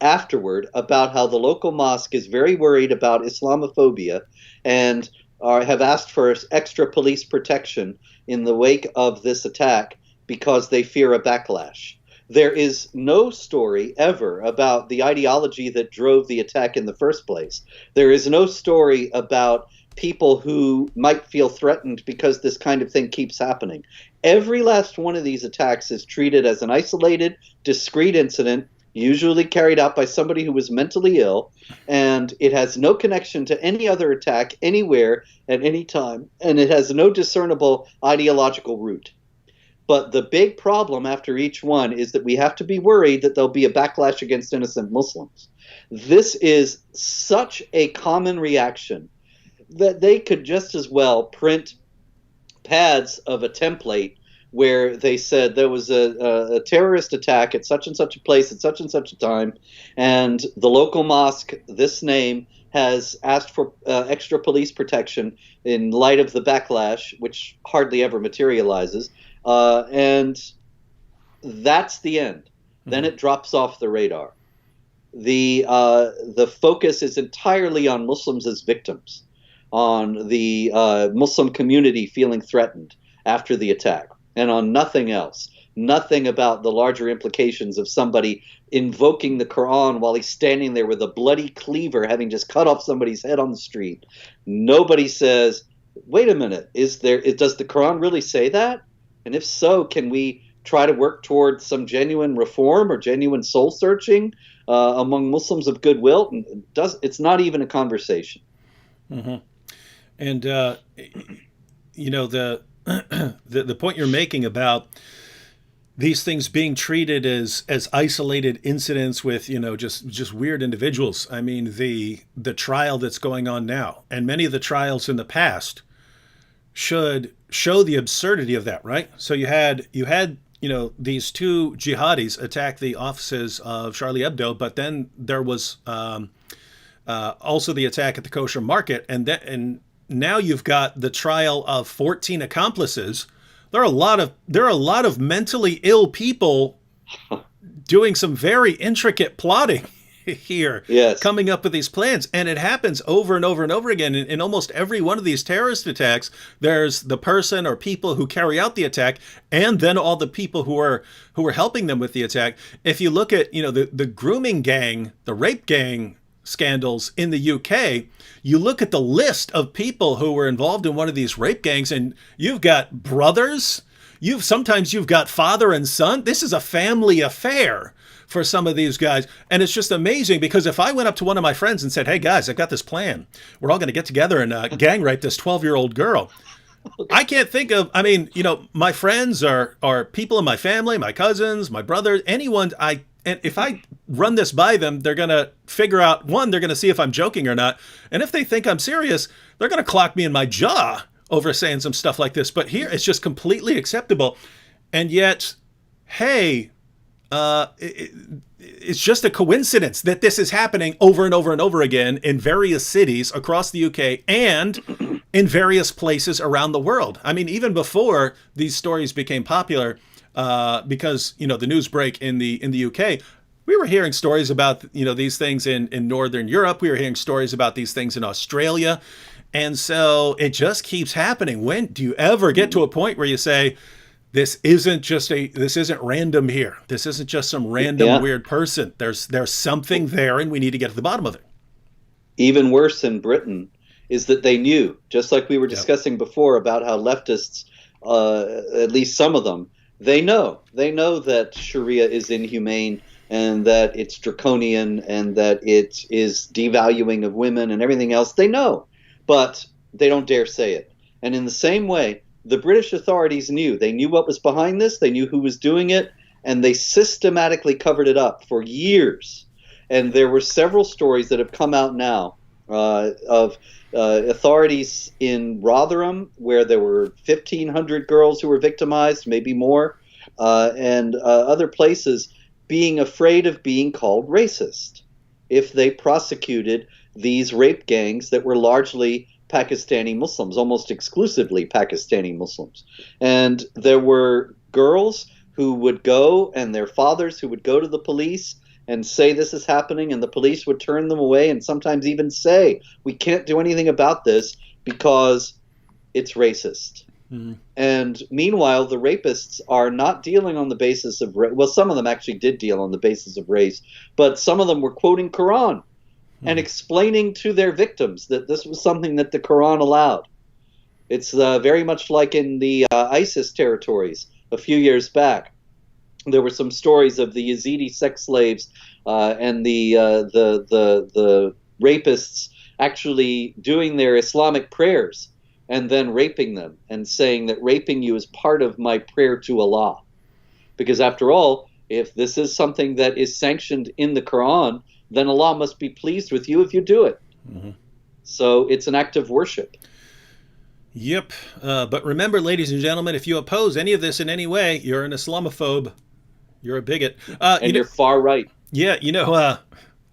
afterward about how the local mosque is very worried about Islamophobia and have asked for extra police protection in the wake of this attack because they fear a backlash. There is no story ever about the ideology that drove the attack in the first place. There is no story about people who might feel threatened because this kind of thing keeps happening. Every last one of these attacks is treated as an isolated, discrete incident, usually carried out by somebody who was mentally ill, and it has no connection to any other attack anywhere at any time, and it has no discernible ideological root. But the big problem after each one is that we have to be worried that there'll be a backlash against innocent Muslims. This is such a common reaction that they could just as well print pads of a template where they said there was a terrorist attack at such and such a place at such and such a time, and the local mosque, this name, has asked for extra police protection in light of the backlash, which hardly ever materializes, and that's the end. Then it drops off the radar. The focus is entirely on Muslims as victims, on the Muslim community feeling threatened after the attack, and on nothing else. Nothing about the larger implications of somebody invoking the Quran while he's standing there with a bloody cleaver having just cut off somebody's head on the street. Nobody says, wait a minute, does the Quran really say that? And if so, can we try to work toward some genuine reform or genuine soul searching among Muslims of goodwill? It's not even a conversation. Mm-hmm. And the point you're making about these things being treated as isolated incidents with just weird individuals. I mean, the trial that's going on now, and many of the trials in the past, should show the absurdity of that, right? So you had these two jihadis attack the offices of Charlie Hebdo, but then there was also the attack at the kosher market, and now you've got the trial of 14 accomplices. There are a lot of mentally ill people doing some very intricate plotting here, yes, coming up with these plans, and it happens over and over and over again. In almost every one of these terrorist attacks, there's the person or people who carry out the attack, and then all the people who are helping them with the attack. If you look at the grooming gang, the rape gang scandals in the UK, you look at the list of people who were involved in one of these rape gangs, and you've got brothers, sometimes you've got father and son. This is a family affair for some of these guys. And it's just amazing, because if I went up to one of my friends and said, hey guys, I've got this plan, we're all going to get together and gang rape this 12-year-old girl. I can't think of, I mean, you know, my friends are people in my family, my cousins, my brothers, anyone. And if I run this by them, they're going to figure out, one, they're going to see if I'm joking or not. And if they think I'm serious, they're going to clock me in my jaw over saying some stuff like this. But here it's just completely acceptable. And yet, hey, it's just a coincidence that this is happening over and over and over again in various cities across the UK and in various places around the world. I mean, even before these stories became popular, because, you know, the news break in the UK, we were hearing stories about, you know, these things in Northern Europe. We were hearing stories about these things in Australia. And so it just keeps happening. When do you ever get to a point where you say, this isn't random here. This isn't just some random weird person. There's something there, and we need to get to the bottom of it. Even worse in Britain is that they knew, just like we were discussing before about how leftists, at least some of them, they know that Sharia is inhumane and that it's draconian and that it is devaluing of women and everything else. They know, but they don't dare say it. And in the same way, the British authorities knew. They knew what was behind this. They knew who was doing it, and they systematically covered it up for years. And there were several stories that have come out now of authorities in Rotherham, where there were 1,500 girls who were victimized, maybe more, and other places being afraid of being called racist if they prosecuted these rape gangs that were largely Pakistani Muslims, almost exclusively Pakistani Muslims. And there were girls who would go, and their fathers who would go to the police and say this is happening, and the police would turn them away and sometimes even say, we can't do anything about this because it's racist. Mm-hmm. And meanwhile, the rapists are not dealing on the basis of race. Well, some of them actually did deal on the basis of race, but some of them were quoting Quran and explaining to their victims that this was something that the Quran allowed. It's very much like in the ISIS territories a few years back. There were some stories of the Yazidi sex slaves and the rapists actually doing their Islamic prayers and then raping them and saying that raping you is part of my prayer to Allah. Because after all, if this is something that is sanctioned in the Quran, then Allah must be pleased with you if you do it. Mm-hmm. So it's an act of worship. Yep. But remember, ladies and gentlemen, if you oppose any of this in any way, you're an Islamophobe. You're a bigot. And you're far right. Yeah. You know,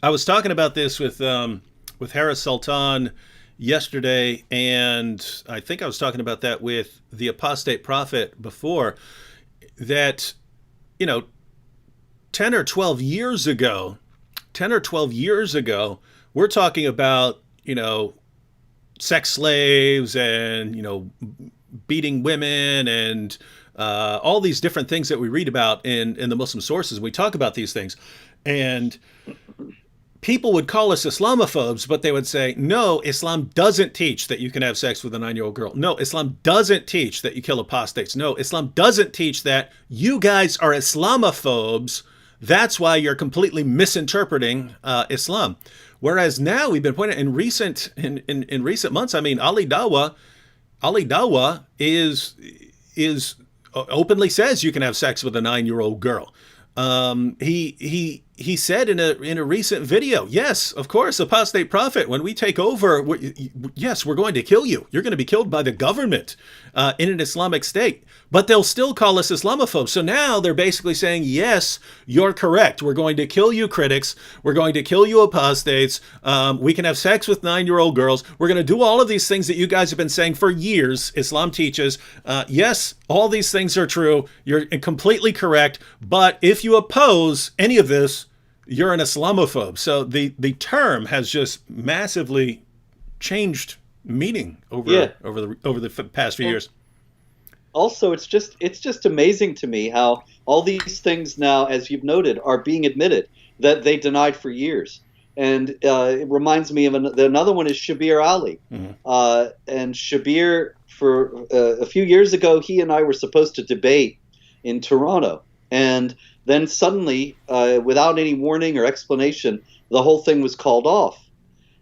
I was talking about this with Harris Sultan yesterday, and I think I was talking about that with the apostate prophet before, that, you know, 10 or 12 years ago, we're talking about, you know, sex slaves and, you know, beating women and all these different things that we read about in the Muslim sources. We talk about these things, and people would call us Islamophobes, but they would say, no, Islam doesn't teach that you can have sex with a 9-year-old girl. No, Islam doesn't teach that you kill apostates. No, Islam doesn't teach that. You guys are Islamophobes. That's why you're completely misinterpreting Islam. Whereas now we've been pointing in recent months. I mean, Ali Dawah is openly says you can have sex with a 9-year-old girl. He said in a recent video, yes, of course, apostate prophet, when we take over, yes, we're going to kill you. You're going to be killed by the government in an Islamic state. But they'll still call us Islamophobes. So now they're basically saying, yes, you're correct. We're going to kill you critics. We're going to kill you apostates. We can have sex with 9-year-old girls. We're going to do all of these things that you guys have been saying for years. Islam teaches, yes, all these things are true. You're completely correct. But if you oppose any of this, you're an Islamophobe. So the term has just massively changed meaning over the past few years. Also, it's just amazing to me how all these things now, as you've noted, are being admitted that they denied for years. And it reminds me of another one is Shabir Ali. And Shabir, for a few years ago, he and I were supposed to debate in Toronto. And then suddenly, without any warning or explanation, the whole thing was called off.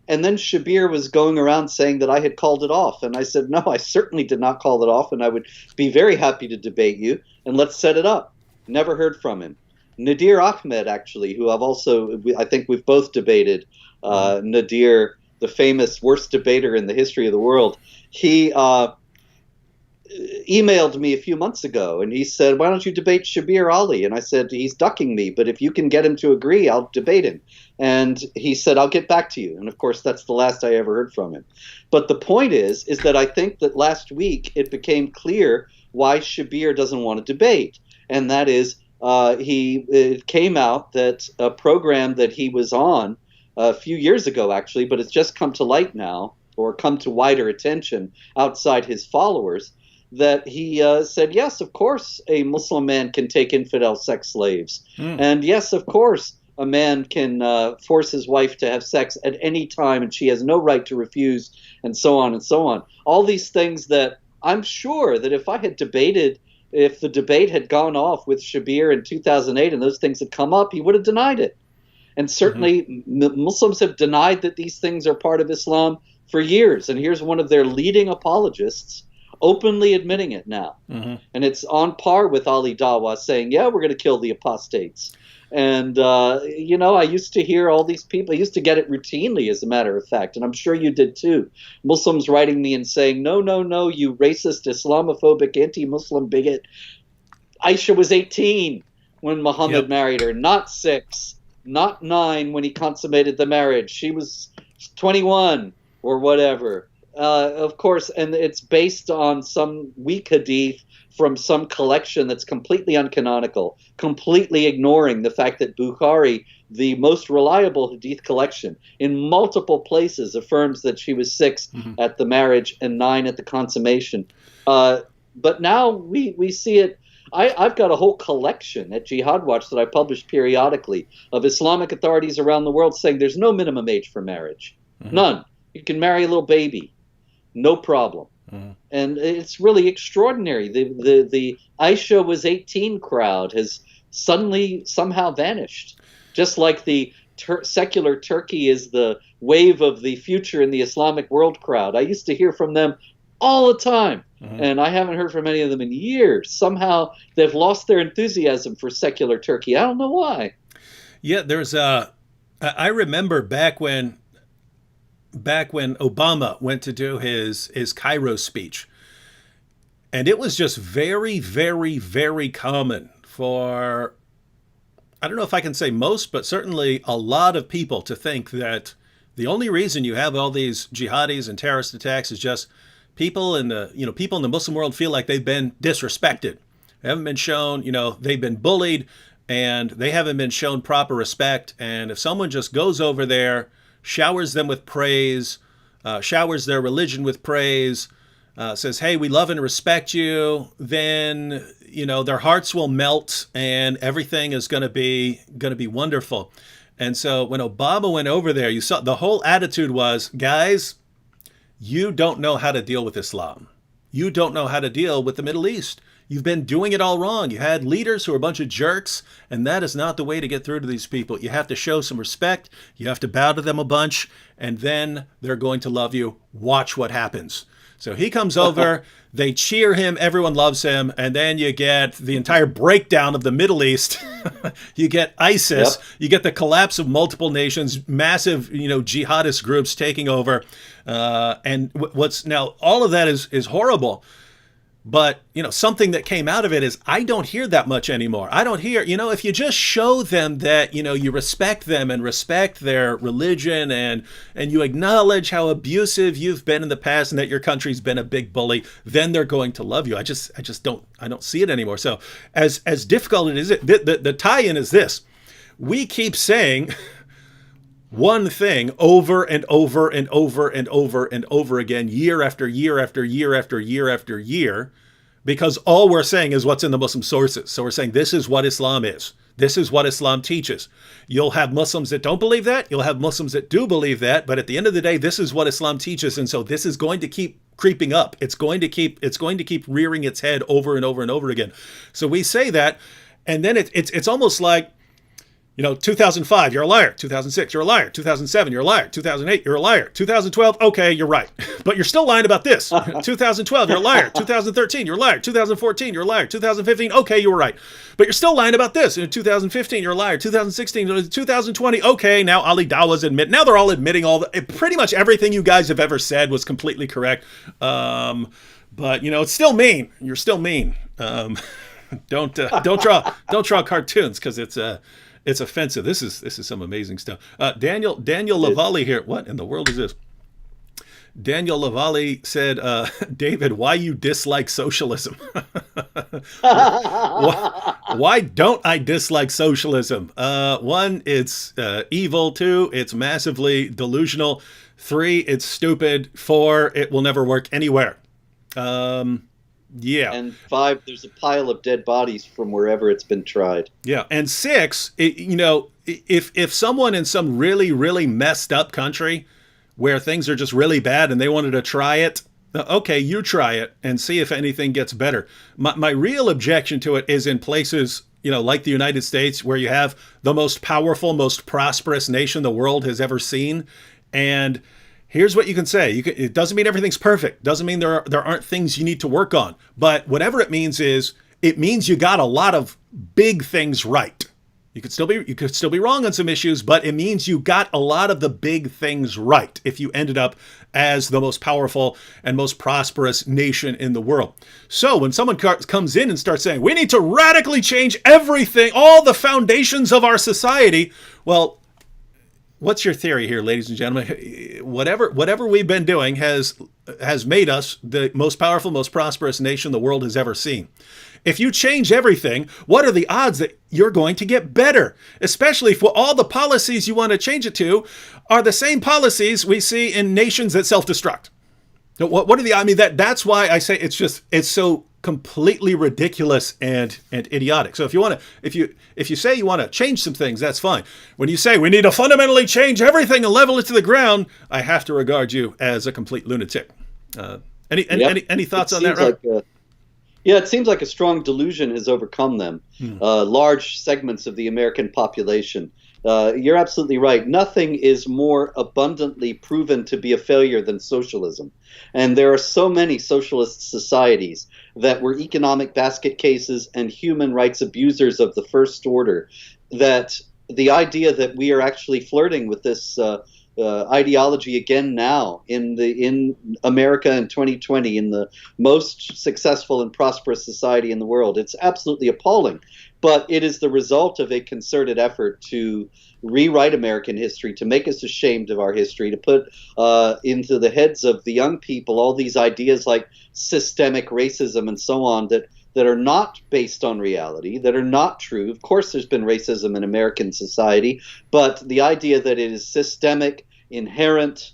And then Shabir was going around saying that I had called it off. And I said, no, I certainly did not call it off. And I would be very happy to debate you. And let's set it up. Never heard from him. Nadir Ahmed, actually, who I think we've both debated. Nadir, the famous worst debater in the history of the world. He emailed me a few months ago, and he said, why don't you debate Shabir Ali? And I said, he's ducking me, but if you can get him to agree, I'll debate him. And he said, I'll get back to you. And of course, that's the last I ever heard from him. But the point is that I think that last week it became clear why Shabir doesn't want to debate. And that is, it came out that a program that he was on a few years ago, actually, but it's just come to light now, or come to wider attention outside his followers, that he said, yes, of course, a Muslim man can take infidel sex slaves. And yes, of course, a man can force his wife to have sex at any time, and she has no right to refuse, and so on and so on. All these things that I'm sure that if the debate had gone off with Shabir in 2008 and those things had come up, he would have denied it. And certainly Muslims have denied that these things are part of Islam for years. And here's one of their leading apologists openly admitting it now. And it's on par with Ali Dawa saying, yeah, we're going to kill the apostates. And, I used to hear all these people. I used to get it routinely, as a matter of fact, and I'm sure you did too. Muslims writing me and saying, no, you racist, Islamophobic, anti-Muslim bigot. Aisha was 18 when Muhammad married her, not 6, not 9 when he consummated the marriage. She was 21 or whatever. Of course, and it's based on some weak hadith from some collection that's completely uncanonical, completely ignoring the fact that Bukhari, the most reliable hadith collection, in multiple places affirms that she was 6 at the marriage and 9 at the consummation. But now we see it. I've got a whole collection at Jihad Watch that I publish periodically of Islamic authorities around the world saying there's no minimum age for marriage. None. You can marry a little baby. No problem. And it's really extraordinary. The Aisha was 18 crowd has suddenly somehow vanished. Just like the secular Turkey is the wave of the future in the Islamic world crowd. I used to hear from them all the time. And I haven't heard from any of them in years. Somehow they've lost their enthusiasm for secular Turkey. I don't know why. Yeah, I remember back when Obama went to do his Cairo speech. And it was just very, very, very common for, I don't know if I can say most, but certainly a lot of people to think that the only reason you have all these jihadis and terrorist attacks is just people in the Muslim world feel like they've been disrespected. They haven't been shown, they've been bullied and they haven't been shown proper respect. And if someone just goes over there, showers them with praise, showers their religion with praise, says, hey, we love and respect you, then, their hearts will melt and everything is going to be wonderful. And so when Obama went over there, you saw the whole attitude was, guys, you don't know how to deal with Islam. You don't know how to deal with the Middle East. You've been doing it all wrong. You had leaders who are a bunch of jerks, and that is not the way to get through to these people. You have to show some respect. You have to bow to them a bunch, and then they're going to love you. Watch what happens. So he comes over, they cheer him, everyone loves him, and then you get the entire breakdown of the Middle East. You get ISIS, you get the collapse of multiple nations, massive, jihadist groups taking over. And what's now, all of that is horrible. But, something that came out of it is I don't hear that much anymore. I don't hear, if you just show them that, you respect them and respect their religion and you acknowledge how abusive you've been in the past and that your country's been a big bully, then they're going to love you. I just don't see it anymore. So as difficult it is, the tie-in is this. We keep saying one thing over and over and over and over and over again, year after year after year after year after year, because all we're saying is what's in the Muslim sources. So we're saying this is what Islam is. This is what Islam teaches. You'll have Muslims that don't believe that. You'll have Muslims that do believe that. But at the end of the day, this is what Islam teaches. And so this is going to keep creeping up. It's going to keep rearing its head over and over and over again. So we say that, and then it's almost like, 2005, you're a liar. 2006, you're a liar. 2007, you're a liar. 2008, you're a liar. 2012, okay, you're right. But you're still lying about this. 2012, you're a liar. 2013, you're a liar. 2014, you're a liar. 2015, okay, you were right. But you're still lying about this. In 2015, you're a liar. 2016, 2020, okay, now Ali Dawah's now they're all admitting pretty much everything you guys have ever said was completely correct. But, it's still mean. You're still mean. Don't draw cartoons, because it's offensive. This is some amazing stuff. Daniel Lavalli here. What in the world is this? Daniel Lavalli said, David, why you dislike socialism? why don't I dislike socialism? One, it's evil. Two, it's massively delusional. Three, it's stupid. Four, it will never work anywhere. Yeah. And 5, there's a pile of dead bodies from wherever it's been tried. Yeah. And 6, if someone in some really, really messed up country where things are just really bad and they wanted to try it, okay, you try it and see if anything gets better. My real objection to it is in places, like the United States, where you have the most powerful, most prosperous nation the world has ever seen. And here's what you can say. It doesn't mean everything's perfect. Doesn't mean there aren't things you need to work on. But whatever it means you got a lot of big things right. You could still be wrong on some issues, but it means you got a lot of the big things right if you ended up as the most powerful and most prosperous nation in the world. So when someone comes in and starts saying, we need to radically change everything, all the foundations of our society, well, what's your theory here, ladies and gentlemen? Whatever we've been doing has made us the most powerful, most prosperous nation the world has ever seen. If you change everything, what are the odds that you're going to get better? Especially if all the policies you want to change it to are the same policies we see in nations that self-destruct. What are the? That's why I say it's so completely ridiculous and idiotic. So if you say you want to change some things, that's fine. When you say we need to fundamentally change everything and level it to the ground, I have to regard you as a complete lunatic. Any thoughts on that, right? Yeah, it seems like a strong delusion has overcome them. Large segments of the American population. You're absolutely right. Nothing is more abundantly proven to be a failure than socialism. And there are so many socialist societies that were economic basket cases and human rights abusers of the first order, that the idea that we are actually flirting with this ideology again now in America in 2020, in the most successful and prosperous society in the world, it's absolutely appalling. But it is the result of a concerted effort to rewrite American history, to make us ashamed of our history, to put into the heads of the young people all these ideas like systemic racism and so on that are not based on reality, that are not true. Of course, there's been racism in American society, but the idea that it is systemic, inherent,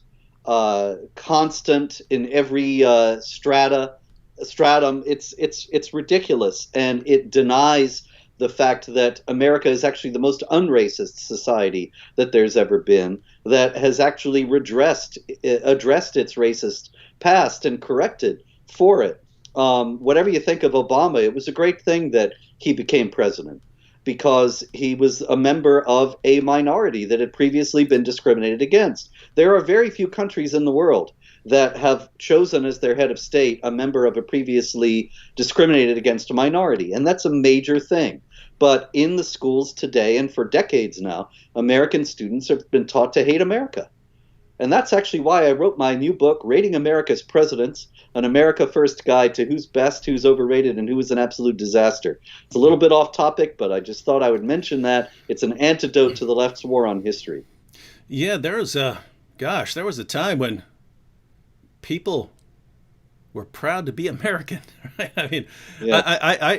constant in every stratum, it's ridiculous, and it denies the fact that America is actually the most unracist society that there's ever been, that has actually addressed its racist past and corrected for it. Whatever you think of Obama, it was a great thing that he became president, because he was a member of a minority that had previously been discriminated against. There are very few countries in the world that have chosen as their head of state a member of a previously discriminated against minority, and that's a major thing. But in the schools today, and for decades now, American students have been taught to hate America. And that's actually why I wrote my new book, Rating America's Presidents, an America First guide to who's best, who's overrated, and who is an absolute disaster. It's a little bit off topic, but I just thought I would mention that. It's an antidote to the left's war on history. Yeah, there was a time when people were proud to be American. Right? I mean, yeah.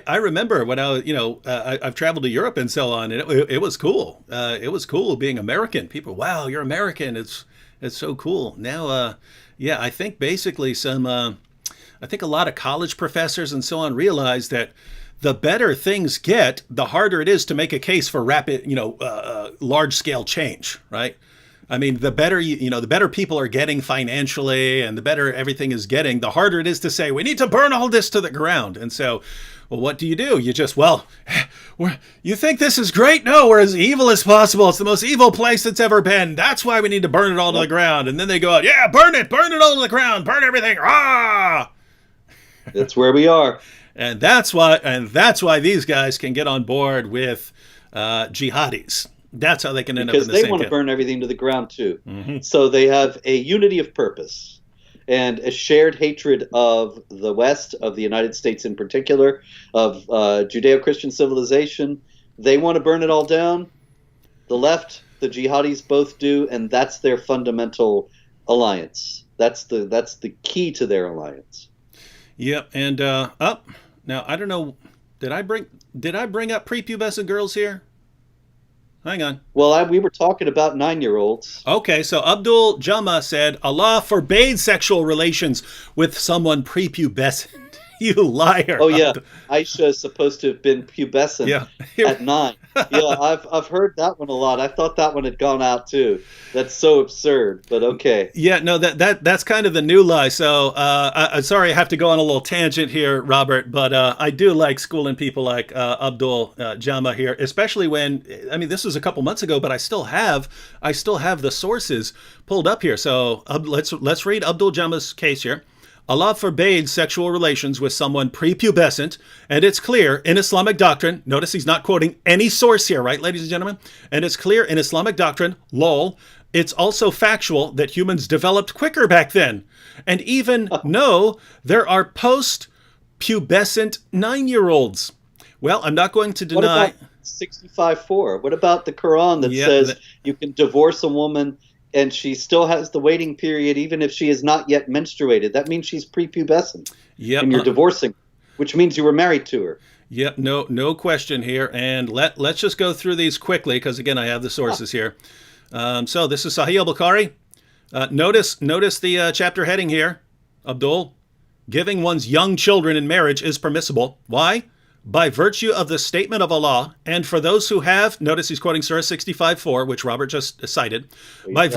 I remember when I was, I've traveled to Europe and so on, and it was cool. It was cool being American. People, wow, you're American. It's so cool. Now, I think basically I think a lot of college professors and so on realize that the better things get, the harder it is to make a case for rapid, large scale change, right? I mean, the better the better people are getting financially, and the better everything is getting, the harder it is to say we need to burn all this to the ground. And so, well, what do? You just, you think this is great? No, we're as evil as possible. It's the most evil place it's ever been. That's why we need to burn it all to the ground. And then they go out, yeah, burn it all to the ground, burn everything. Ah! That's where we are. And that's why these guys can get on board with jihadis. That's how they can end up in the same Because they want to burn everything to the ground too. Mm-hmm. So they have a unity of purpose and a shared hatred of the West, of the United States in particular, of Judeo-Christian civilization. They want to burn it all down. The left, the jihadis both do, and that's their fundamental alliance. That's the key to their alliance. Yep, and now I don't know. Did I bring up prepubescent girls here? Hang on. Well, we were talking about 9-year-olds. Okay, so Abdul Jama said, Allah forbade sexual relations with someone prepubescent. You liar. Oh, yeah. Aisha is supposed to have been pubescent at 9. Yeah, I've heard that one a lot. I thought that one had gone out, too. That's so absurd, but okay. Yeah, no, that's kind of the new lie. So, I'm sorry I have to go on a little tangent here, Robert, but I do like schooling people like Abdul Jama here, especially when, I mean, this was a couple months ago, but I still have the sources pulled up here. So, let's read Abdul Jama's case here. Allah forbade sexual relations with someone prepubescent, and it's clear in Islamic doctrine, notice he's not quoting any source here, right, ladies and gentlemen? And it's clear in Islamic doctrine, lol, it's also factual that humans developed quicker back then. And even there are post-pubescent 9-year-olds. Well, I'm not going to deny... What about 65:4? What about the Quran that says you can divorce a woman and she still has the waiting period even if she has not yet menstruated? That means she's prepubescent. Yep. And you're divorcing, which means you were married to her. Yep, no question here. And let's just go through these quickly because, again, I have the sources here. So this is Sahih al-Bukhari. Notice the chapter heading here, Abdul. Giving one's young children in marriage is permissible. Why? By virtue of the statement of Allah, and for those who have, notice he's quoting Surah 65:4, which Robert just cited. Why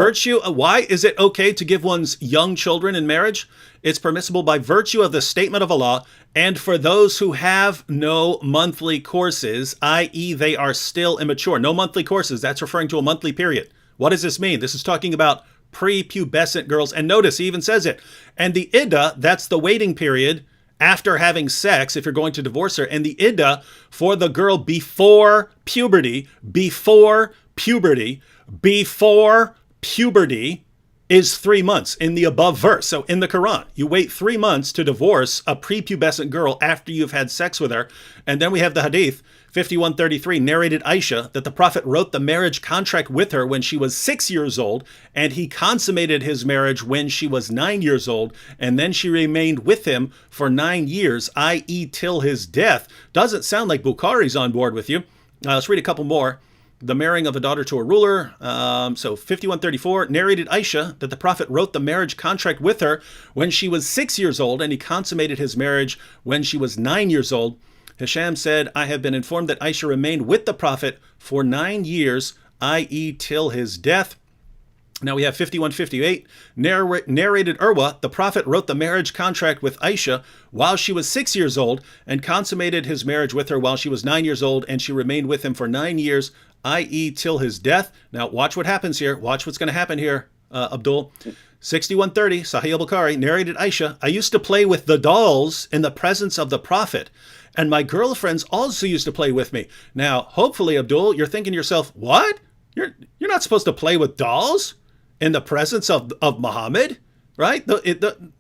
is it okay to give one's young children in marriage? It's permissible by virtue of the statement of Allah, and for those who have no monthly courses, i.e. they are still immature. No monthly courses, that's referring to a monthly period. What does this mean? This is talking about prepubescent girls, and notice he even says it. And the iddah, that's the waiting period, after having sex, if you're going to divorce her, and the iddah for the girl before puberty is 3 months in the above verse. So in the Quran, you wait 3 months to divorce a prepubescent girl after you've had sex with her. And then we have the hadith, 5133, narrated Aisha, that the Prophet wrote the marriage contract with her when she was 6 years old, and he consummated his marriage when she was 9 years old, and then she remained with him for 9 years, i.e. till his death. Doesn't sound like Bukhari's on board with you. Let's read a couple more. The marrying of a daughter to a ruler. So 5134, narrated Aisha that the Prophet wrote the marriage contract with her when she was 6 years old, and he consummated his marriage when she was 9 years old. Hisham said, I have been informed that Aisha remained with the Prophet for 9 years, i.e. till his death. Now we have 5158, narrated Urwa, the Prophet wrote the marriage contract with Aisha while she was 6 years old and consummated his marriage with her while she was 9 years old, and she remained with him for 9 years, i.e. till his death. Now watch what happens here. Watch what's going to happen here, Abdul. 6130, Sahih al-Bukhari, narrated Aisha, I used to play with the dolls in the presence of the Prophet, and my girlfriends also used to play with me. Now, hopefully, Abdul, you're thinking to yourself, what? You're not supposed to play with dolls in the presence of Muhammad, right?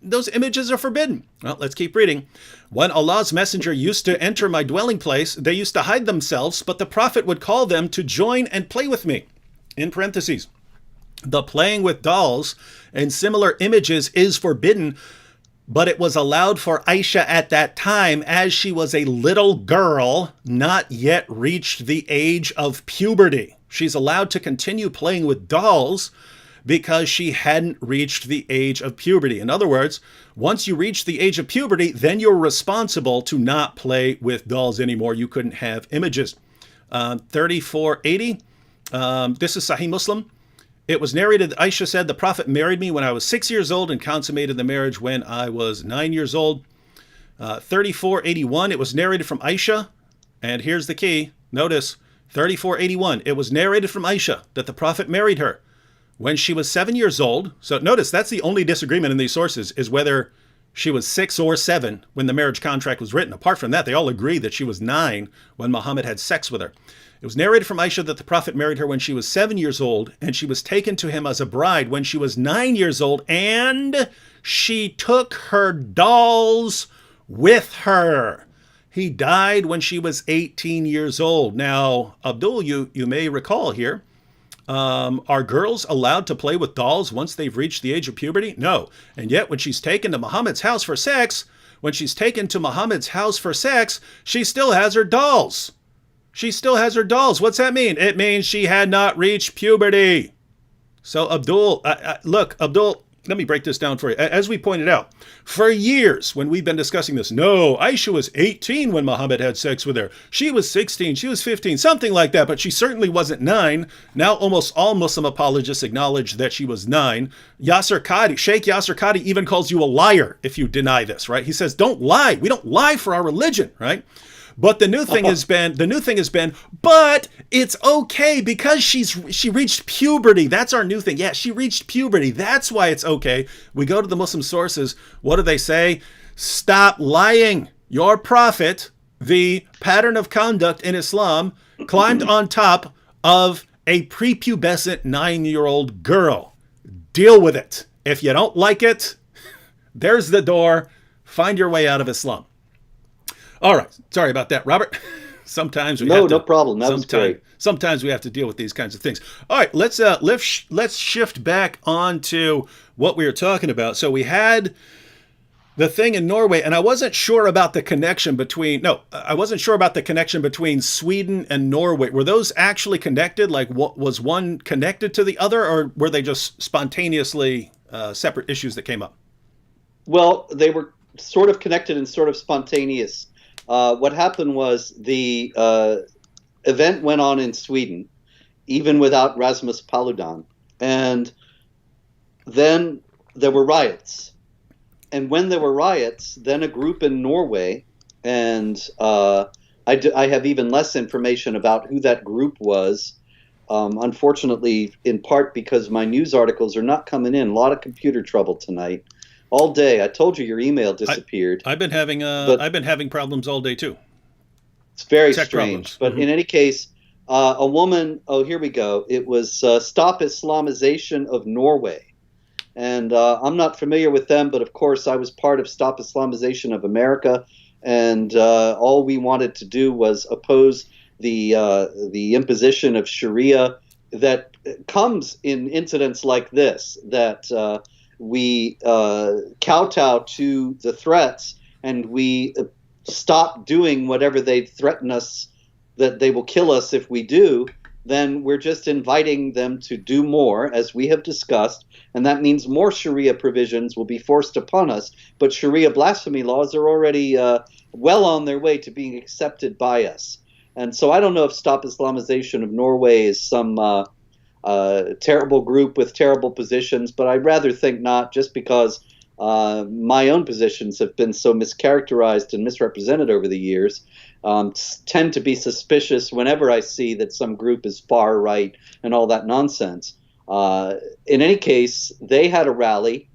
Those images are forbidden. Well, let's keep reading. When Allah's messenger used to enter my dwelling place, they used to hide themselves, but the Prophet would call them to join and play with me. In parentheses, the playing with dolls and similar images is forbidden, but it was allowed for Aisha at that time as she was a little girl, not yet reached the age of puberty. She's allowed to continue playing with dolls because she hadn't reached the age of puberty. In other words, once you reach the age of puberty, then you're responsible to not play with dolls anymore. You couldn't have images. 3480, this is Sahih Muslim. It was narrated that Aisha said, the Prophet married me when I was 6 years old and consummated the marriage when I was 9 years old. 3481, it was narrated from Aisha. And here's the key. Notice, 3481, it was narrated from Aisha that the Prophet married her when she was 7 years old. So notice, that's the only disagreement in these sources, is whether she was 6 or 7 when the marriage contract was written. Apart from that, they all agree that she was 9 when Muhammad had sex with her. It was narrated from Aisha that the Prophet married her when she was 7 years old, and she was taken to him as a bride when she was 9 years old, and she took her dolls with her. He died when she was 18 years old. Now, Abdul, you may recall here, are girls allowed to play with dolls once they've reached the age of puberty? No. And yet, when she's taken to Muhammad's house for sex, she still has her dolls. She still has her dolls. What's that mean? It means she had not reached puberty. So Abdul, look, Abdul, let me break this down for you. As we pointed out, for years when we've been discussing this, no, Aisha was 18 when Muhammad had sex with her. She was 16, she was 15, something like that, but she certainly wasn't 9. Now almost all Muslim apologists acknowledge that she was 9. Sheikh Yasser Qadi even calls you a liar if you deny this, right? He says, don't lie. We don't lie for our religion, right? But the new thing has been, but it's okay because she reached puberty. That's our new thing. Yeah, she reached puberty. That's why it's okay. We go to the Muslim sources. What do they say? Stop lying. Your prophet, the pattern of conduct in Islam, climbed on top of a prepubescent 9-year-old girl. Deal with it. If you don't like it, there's the door. Find your way out of Islam. All right. Sorry about that, Robert. Sometimes we have to, no problem. That was great. Sometimes we have to deal with these kinds of things. All right, let's shift back onto what we were talking about. So we had the thing in Norway, and I wasn't sure about the connection between Sweden and Norway. Were those actually connected? Like, what was one connected to the other, or were they just spontaneously separate issues that came up? Well, they were sort of connected and sort of spontaneous. What happened was the event went on in Sweden, even without Rasmus Paludan. And then there were riots. And when there were riots, then a group in Norway, and I have even less information about who that group was, unfortunately, in part because my news articles are not coming in. A lot of computer trouble tonight. All day. I told you your email disappeared. I've been having problems all day too. It's very strange. But in any case, a woman. Oh, here we go. It was Stop Islamization of Norway, and I'm not familiar with them, but of course I was part of Stop Islamization of America, and all we wanted to do was oppose the imposition of Sharia that comes in incidents like this. That we kowtow to the threats, and we stop doing whatever they threaten us that they will kill us if we do. Then we're just inviting them to do more, as we have discussed, and that means more Sharia provisions will be forced upon us. But Sharia blasphemy laws are already well on their way to being accepted by us. And so I don't know if Stop Islamization of Norway is some terrible group with terrible positions, but I'd rather think not, just because my own positions have been so mischaracterized and misrepresented over the years. Tend to be suspicious whenever I see that some group is far right and all that nonsense. In any case, they had a rally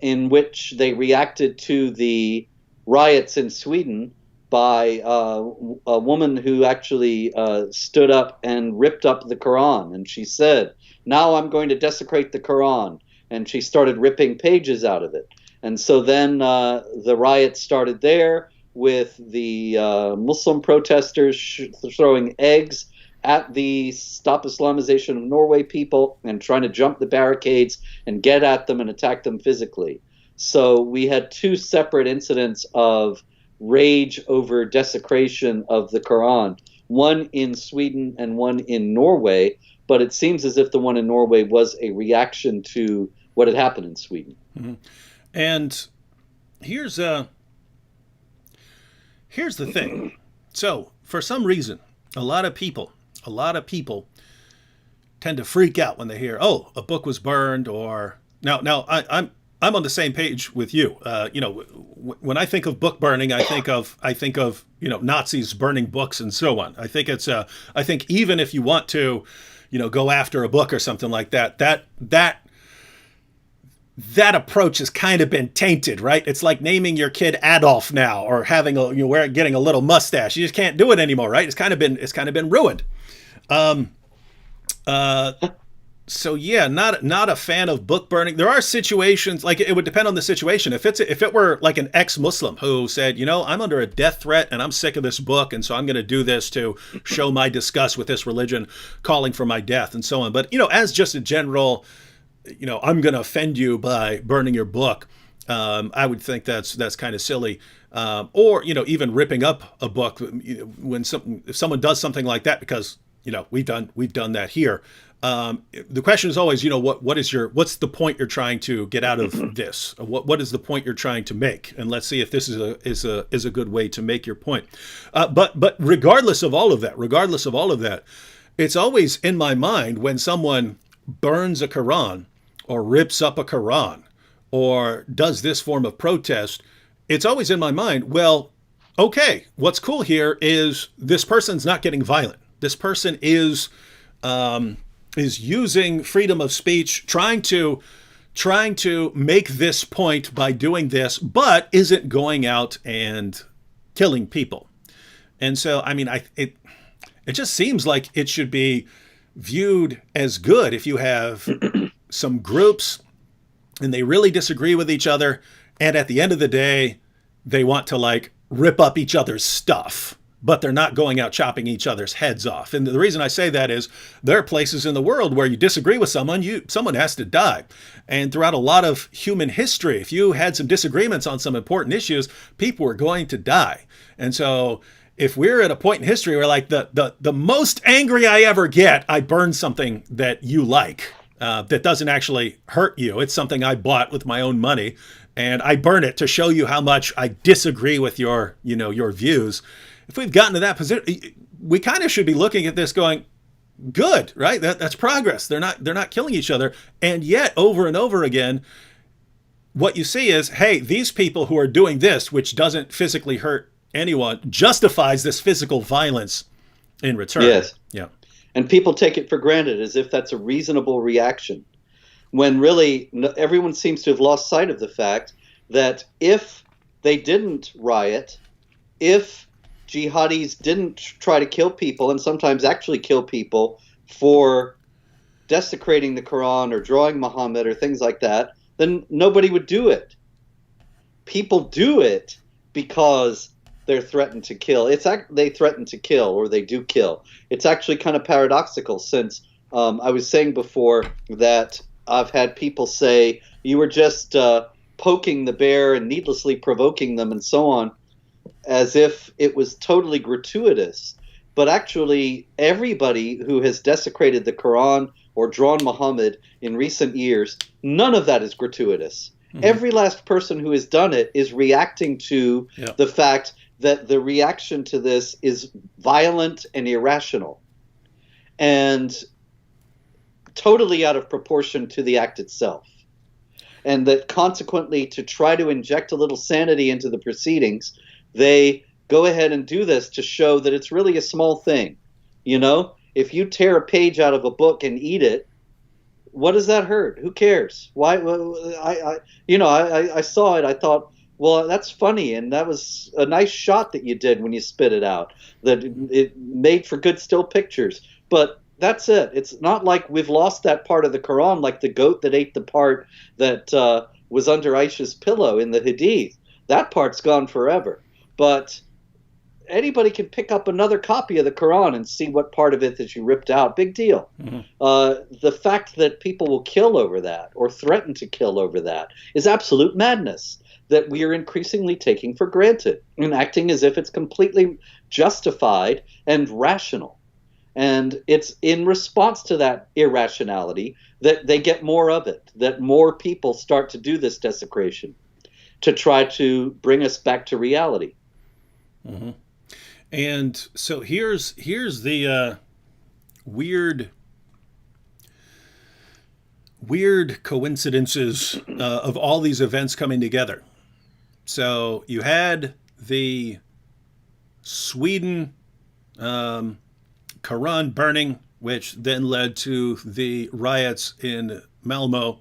in which they reacted to the riots in Sweden by a woman who actually stood up and ripped up the Quran. And she said, "Now I'm going to desecrate the Quran." And she started ripping pages out of it. And so then the riots started there, with the Muslim protesters throwing eggs at the Stop Islamization of Norway people and trying to jump the barricades and get at them and attack them physically. So we had two separate incidents of rage over desecration of the Quran, one in Sweden and one in Norway. but it seems as if the one in Norway was a reaction to what had happened in Sweden. Mm-hmm. And here's the thing. So for some reason, a lot of people tend to freak out when they hear, "Oh, a book was burned," or I'm on the same page with you. When I think of book burning, I think of Nazis burning books and so on. I think I think even if you want to, go after a book or something like that, that approach has kind of been tainted, right? It's like naming your kid Adolf now, or having getting a little mustache. You just can't do it anymore, right? It's kind of been ruined. So yeah, not a fan of book burning. There are situations, like it would depend on the situation. If it were like an ex-Muslim who said, I'm under a death threat and I'm sick of this book, and so I'm going to do this to show my disgust with this religion, calling for my death and so on. But as just a general, I'm going to offend you by burning your book, I would think that's kind of silly. Or even ripping up a book when if someone does something like that, because we've done that here. The question is always, what's the point you're trying to get out of this? What is the point you're trying to make? And let's see if this is a good way to make your point. But regardless of all of that, it's always in my mind when someone burns a Quran or rips up a Quran or does this form of protest, it's always in my mind, well, okay, what's cool here is this person's not getting violent. This person is using freedom of speech, trying to make this point by doing this, but isn't going out and killing people. And so, it just seems like it should be viewed as good if you have some groups and they really disagree with each other, and at the end of the day, they want to rip up each other's stuff, but they're not going out chopping each other's heads off. And the reason I say that is there are places in the world where you disagree with someone has to die. And throughout a lot of human history, if you had some disagreements on some important issues, people were going to die. And so if we're at a point in history where the most angry I ever get, I burn something that you like, that doesn't actually hurt you. It's something I bought with my own money, and I burn it to show you how much I disagree with your views. If we've gotten to that position, we kind of should be looking at this going, good, right? That's progress. They're not killing each other. And yet over and over again, what you see is, hey, these people who are doing this, which doesn't physically hurt anyone, justifies this physical violence in return. Yes. Yeah. And people take it for granted as if that's a reasonable reaction, when really everyone seems to have lost sight of the fact that if they didn't riot, if jihadis didn't try to kill people, and sometimes actually kill people for desecrating the Quran or drawing Muhammad or things like that, then nobody would do it. People do it because they're threatened to kill. They threaten to kill, or they do kill. It's actually kind of paradoxical, since I was saying before that I've had people say, you were just poking the bear and needlessly provoking them and so on, as if it was totally gratuitous. But actually, everybody who has desecrated the Quran or drawn Muhammad in recent years, none of that is gratuitous. Mm-hmm. Every last person who has done it is reacting to the fact that the reaction to this is violent and irrational and totally out of proportion to the act itself. And that consequently, to try to inject a little sanity into the proceedings, they go ahead and do this to show that it's really a small thing. If you tear a page out of a book and eat it, what does that hurt? Who cares? Why? I saw it. I thought, well, that's funny, and that was a nice shot that you did when you spit it out. That it made for good still pictures. But that's it. It's not like we've lost that part of the Quran, like the goat that ate the part that was under Aisha's pillow in the Hadith. That part's gone forever. But anybody can pick up another copy of the Quran and see what part of it that you ripped out. Big deal. Mm-hmm. The fact that people will kill over that or threaten to kill over that is absolute madness that we are increasingly taking for granted and acting as if it's completely justified and rational. And it's in response to that irrationality that they get more of it, that more people start to do this desecration to try to bring us back to reality. Mm-hmm. And so here's the weird coincidences of all these events coming together. So you had the Sweden Quran burning, which then led to the riots in Malmo.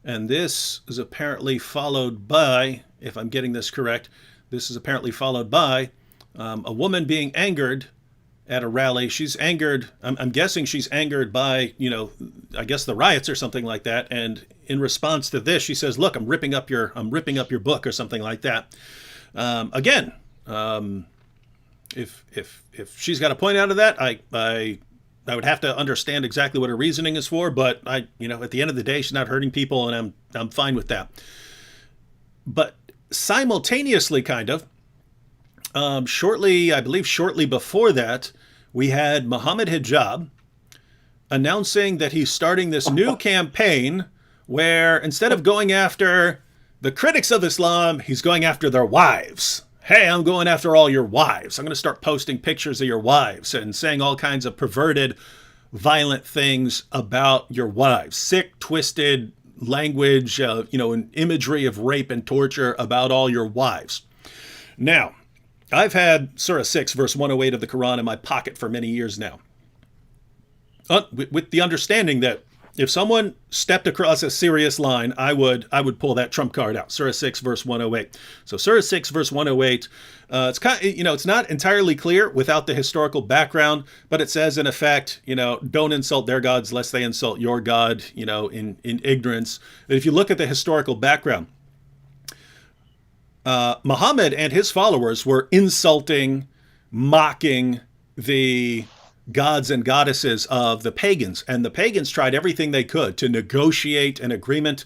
And this is apparently followed by, if I'm getting this correct, this is apparently followed by a woman being angered at a rally. She's angered, I'm guessing she's angered by, I guess the riots or something like that. And in response to this, she says, "Look, I'm ripping up your book," or something like that. Again, if she's got a point out of that, I would have to understand exactly what her reasoning is for. But at the end of the day, she's not hurting people, and I'm fine with that. But simultaneously, kind of, shortly before that, we had Mohammed Hijab announcing that he's starting this new campaign where instead of going after the critics of Islam, he's going after their wives. Hey, I'm going after all your wives. I'm going to start posting pictures of your wives and saying all kinds of perverted, violent things about your wives. Sick, twisted language, and imagery of rape and torture about all your wives. Now, I've had Surah 6, verse 108 of the Quran in my pocket for many years now, with the understanding that if someone stepped across a serious line, I would pull that trump card out. Surah 6, verse 108. So Surah 6, verse 108. It's kind of, it's not entirely clear without the historical background, but it says in effect, don't insult their gods lest they insult your God, in ignorance. If you look at the historical background, Muhammad and his followers were insulting, mocking the gods and goddesses of the pagans. And the pagans tried everything they could to negotiate an agreement.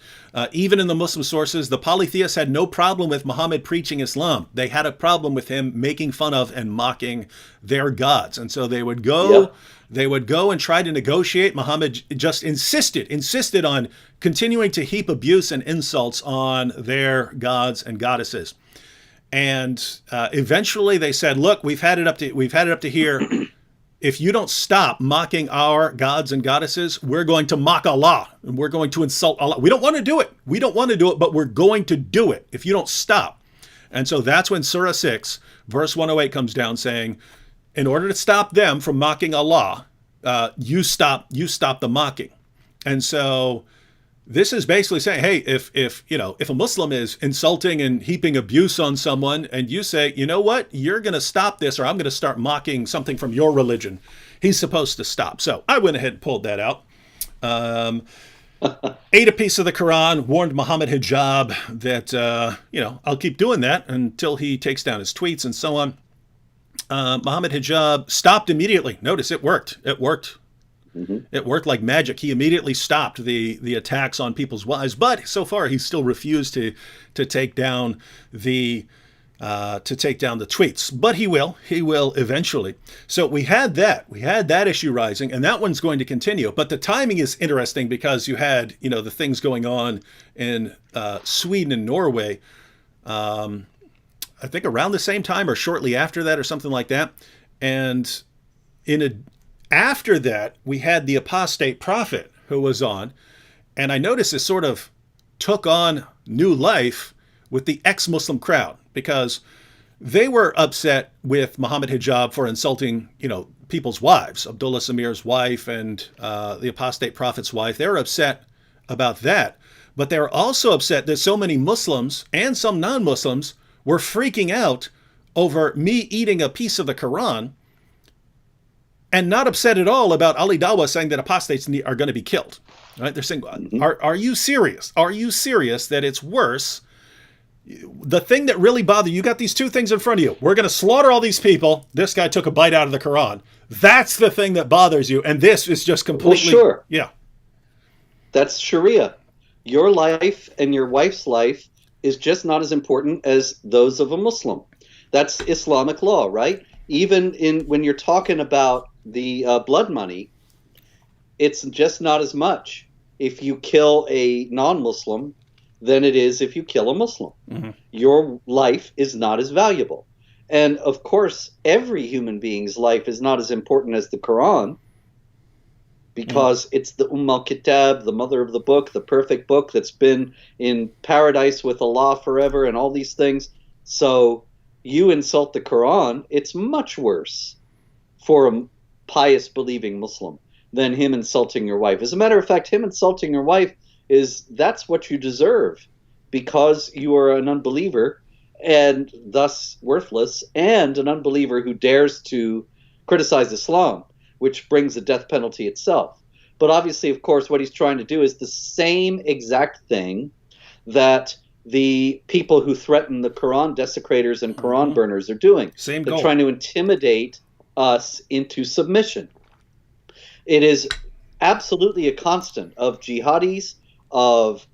Even in the Muslim sources, the polytheists had no problem with Muhammad preaching Islam. They had a problem with him making fun of and mocking their gods. And so they would go... Yep. They would go and try to negotiate. Muhammad just insisted on continuing to heap abuse and insults on their gods and goddesses. And eventually they said, "Look, we've had it up to here. If you don't stop mocking our gods and goddesses, we're going to mock Allah and we're going to insult Allah. We don't want to do it. But we're going to do it if you don't stop." And so that's when Surah 6, verse 108 comes down saying, in order to stop them from mocking Allah, you stop the mocking. And so this is basically saying, hey, if a Muslim is insulting and heaping abuse on someone, and you say, you know what, you're going to stop this, or I'm going to start mocking something from your religion, he's supposed to stop. So I went ahead and pulled that out. Ate a piece of the Quran, warned Mohammed Hijab that I'll keep doing that until he takes down his tweets and so on. Mohammed Hijab stopped immediately. Notice it worked. Mm-hmm. It worked like magic. He immediately stopped the attacks on people's wives, but so far he's still refused to take down the tweets. But he will eventually. So we had that issue rising, and that one's going to continue. But the timing is interesting because you had the things going on in Sweden and Norway. I think around the same time or shortly after that or something like that. And after that, we had the apostate prophet who was on. And I noticed this sort of took on new life with the ex-Muslim crowd because they were upset with Mohammed Hijab for insulting, people's wives, Abdullah Samir's wife and the apostate prophet's wife. They were upset about that. But they were also upset that so many Muslims and some non-Muslims were freaking out over me eating a piece of the Quran and not upset at all about Ali Dawah saying that apostates are going to be killed. Right? They're saying, are you serious? Are you serious that it's worse? The thing that really bothered you got these two things in front of you. We're going to slaughter all these people. This guy took a bite out of the Quran. That's the thing that bothers you. And this is just completely... Well, sure. Yeah. That's Sharia. Your life and your wife's life is just not as important as those of a Muslim. That's Islamic law, right? Even when you're talking about blood money, it's just not as much if you kill a non-Muslim than it is if you kill a Muslim. Mm-hmm. Your life is not as valuable. And of course, every human being's life is not as important as the Quran, because it's the al-Kitab, the mother of the book, the perfect book that's been in paradise with Allah forever and all these things. So you insult the Quran, it's much worse for a pious, believing Muslim than him insulting your wife. As a matter of fact, him insulting your wife that's what you deserve, because you are an unbeliever and thus worthless, and an unbeliever who dares to criticize Islam, which brings the death penalty itself. But obviously, of course, what he's trying to do is the same exact thing that the people who threaten the Quran desecrators and Quran burners are doing. Same They're goal. trying to intimidate us into submission. It is absolutely a constant of jihadis, of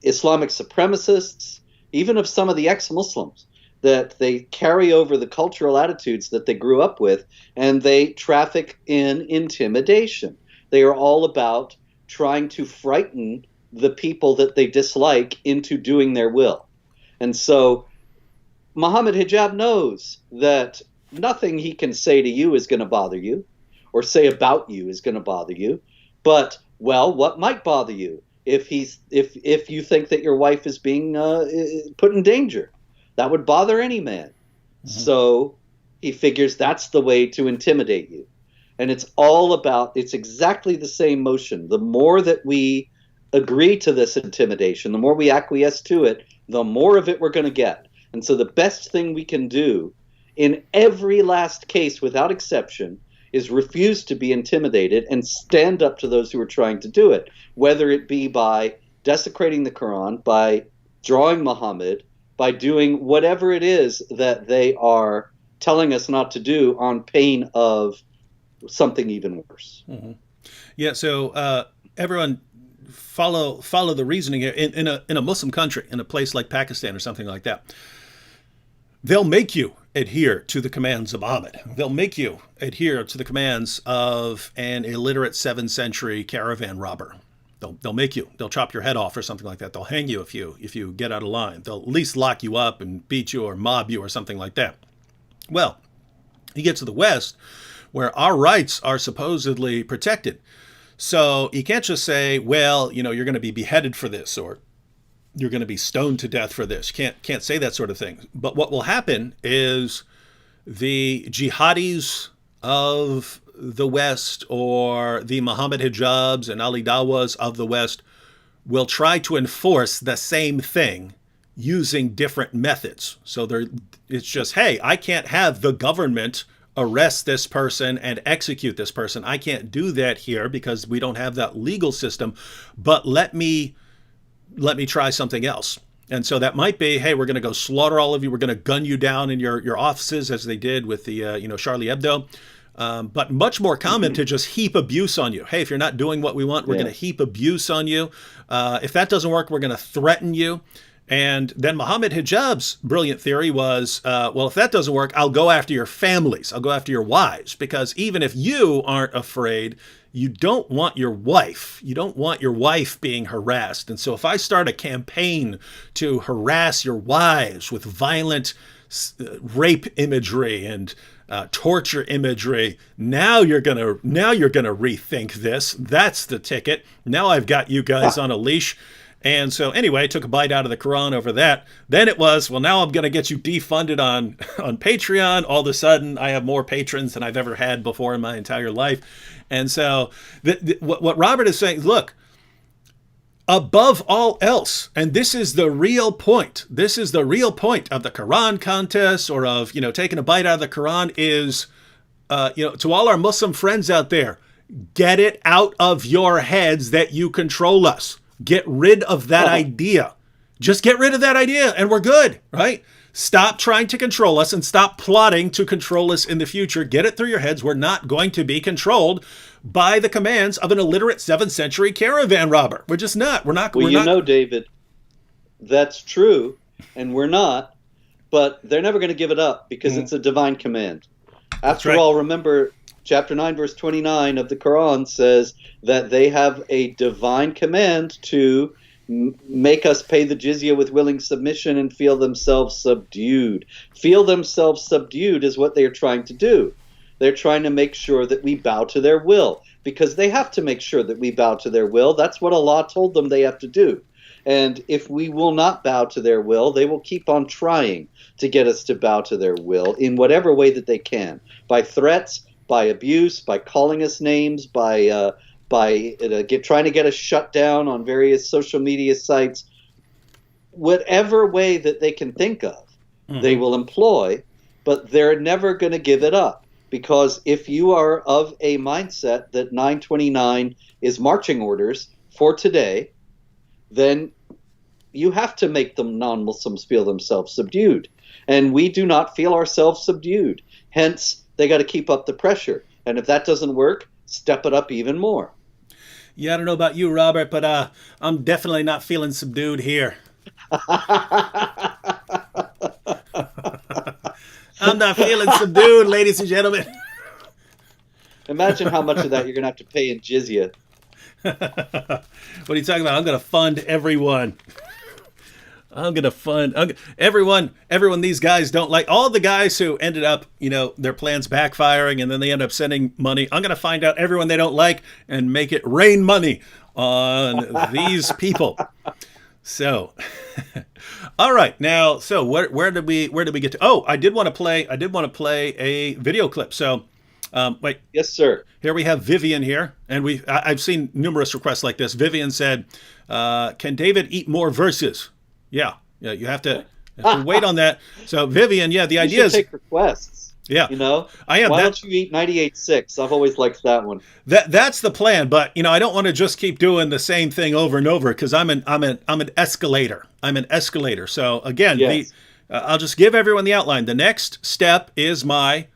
Islamic supremacists, even of some of the ex-Muslims, that they carry over the cultural attitudes that they grew up with, and they traffic in intimidation. They are all about trying to frighten the people that they dislike into doing their will. And so Muhammad Hijab knows that nothing he can say to you is going to bother you, or say about you is going to bother you. But, well, what might bother you if you think that your wife is being put in danger? That would bother any man. Mm-hmm. So he figures that's the way to intimidate you. And it's exactly the same motion. The more that we agree to this intimidation, the more we acquiesce to it, the more of it we're going to get. And so the best thing we can do in every last case, without exception, is refuse to be intimidated and stand up to those who are trying to do it, whether it be by desecrating the Quran, by drawing Muhammad, by doing whatever it is that they are telling us not to do, on pain of something even worse. Mm-hmm. Yeah, so everyone follow the reasoning here. In a Muslim country, in a place like Pakistan or something like that, they'll make you adhere to the commands of Muhammad. They'll make you adhere to the commands of an illiterate 7th century caravan robber. They'll chop your head off or something like that. They'll hang you if you get out of line. They'll at least lock you up and beat you or mob you or something like that. Well, you get to the West, where our rights are supposedly protected. So you can't just say, well, you're going to be beheaded for this, or you're going to be stoned to death for this. You can't say that sort of thing. But what will happen is the jihadis of the West, or the Muhammad Hijabs and Ali Dawas of the West, will try to enforce the same thing using different methods. So it's just, hey, I can't have the government arrest this person and execute this person. I can't do that here because we don't have that legal system, but let me try something else. And so that might be, hey, we're going to go slaughter all of you. We're going to gun you down in your offices, as they did with the Charlie Hebdo. But much more common to just heap abuse on you. Hey, if you're not doing what we want, we're going to heap abuse on you. If that doesn't work, we're going to threaten you. And then Muhammad Hijab's brilliant theory was, well, if that doesn't work, I'll go after your families. I'll go after your wives. Because even if you aren't afraid, you don't want your wife. You don't want your wife being harassed. And so if I start a campaign to harass your wives with violent rape imagery and torture imagery, now you're gonna rethink this. That's the ticket. Now I've got you guys on a leash. And so anyway, I took a bite out of the Quran over that. Then it was, well, now I'm going to get you defunded on Patreon. All of a sudden, I have more patrons than I've ever had before in my entire life. And so what Robert is saying, look, above all else, and this is the real point. This is the real point of the Quran contest, or of, taking a bite out of the Quran, is, to all our Muslim friends out there, get it out of your heads that you control us. Get rid of that idea. Just get rid of that idea and we're good, right? Stop trying to control us and stop plotting to control us in the future. Get it through your heads. We're not going to be controlled by the commands of an illiterate 7th century caravan robber. We're just not. We're not. Well, David, that's true, and we're not, but they're never going to give it up because it's a divine command. After all, remember, chapter 9, verse 29 of the Quran says that they have a divine command to make us pay the jizya with willing submission and feel themselves subdued. Feel themselves subdued is what they are trying to do. They're trying to make sure that we bow to their will, because they have to make sure that we bow to their will. That's what Allah told them they have to do. And if we will not bow to their will, they will keep on trying to get us to bow to their will in whatever way that they can. By threats, by abuse, by calling us names, by trying to get us shut down on various social media sites. Whatever way that they can think of, they will employ, but they're never going to give it up. Because if you are of a mindset that 929 is marching orders for today, then you have to make the non-Muslims feel themselves subdued. And we do not feel ourselves subdued. Hence, they got to keep up the pressure. And if that doesn't work, step it up even more. Yeah, I don't know about you, Robert, but I'm definitely not feeling subdued here. I'm not feeling subdued, ladies and gentlemen. Imagine how much of that you're going to have to pay in jizya. What are you talking about? I'm going to fund everyone. I'm going to fund everyone these guys don't like. All the guys who ended up, their plans backfiring and then they end up sending money. I'm going to find out everyone they don't like and make it rain money on these people. So, all right. Now, so where did we get to? Oh, I did want to play a video clip. So, wait. Yes, sir. Here we have Vivian here, and I've seen numerous requests like this. Vivian said, "Can David eat more verses?" Yeah. You have to wait on that. So, Vivian, the idea is take requests. Yeah, I am. Why don't you eat 98.6? I've always liked that one. That's the plan, but I don't want to just keep doing the same thing over and over because I'm an escalator. I'm an escalator. So again, yes. I'll just give everyone the outline. The next step is my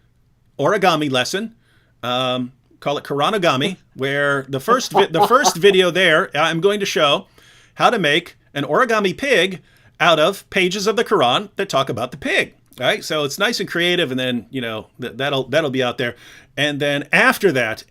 origami lesson. Call it Koranogami, where the first video there, I'm going to show how to make an origami pig out of pages of the Quran that talk about the pig. All right, so it's nice and creative, and then that'll be out there, and then after that,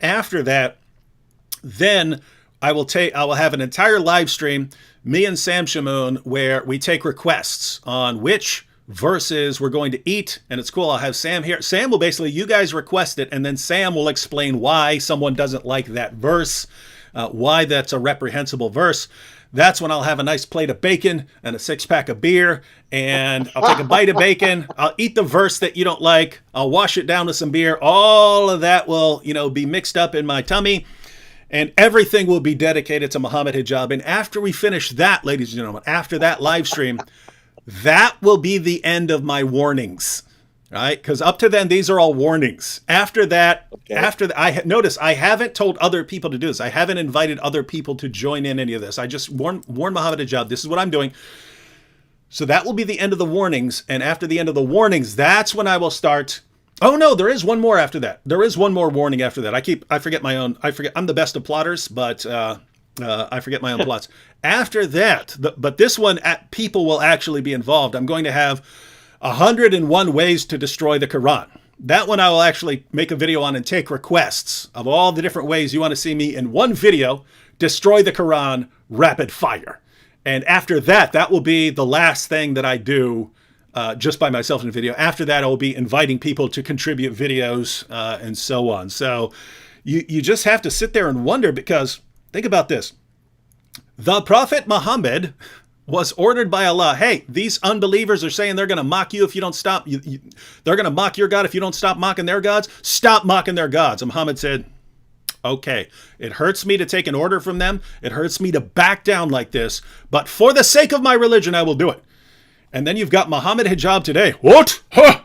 then I will have an entire live stream, me and Sam Shamoon, where we take requests on which verses we're going to eat, and it's cool. I'll have Sam here. Sam will basically, you guys request it, and then Sam will explain why someone doesn't like that verse, why that's a reprehensible verse. That's when I'll have a nice plate of bacon and a 6-pack of beer, and I'll take a bite of bacon. I'll eat the verse that you don't like. I'll wash it down with some beer. All of that will, be mixed up in my tummy, and everything will be dedicated to Muhammad Hijab. And after we finish that, ladies and gentlemen, after that live stream, that will be the end of my warnings. Right? Because up to then, these are all warnings. After that, notice I haven't told other people to do this. I haven't invited other people to join in any of this. I just warned Muhammad Hijab, this is what I'm doing. So that will be the end of the warnings. And after the end of the warnings, that's when I will start. Oh no, there is one more after that. There is one more warning after that. I forget my own. I'm the best of plotters, but I forget my own plots. After that, but this one, people will actually be involved. I'm going to have 101 ways to destroy the Quran. That one I will actually make a video on and take requests of all the different ways you want to see me in one video destroy the Quran rapid fire. And after that, that will be the last thing that I do just by myself in a video. After that, I will be inviting people to contribute videos and so on. So you just have to sit there and wonder, because think about this. The Prophet Muhammad was ordered by Allah. Hey, these unbelievers are saying they're going to mock you if you don't stop. They're going to mock your God if you don't stop mocking their gods. Stop mocking their gods. And Muhammad said, okay, it hurts me to take an order from them. It hurts me to back down like this. But for the sake of my religion, I will do it. And then you've got Muhammad Hijab today. What? Huh?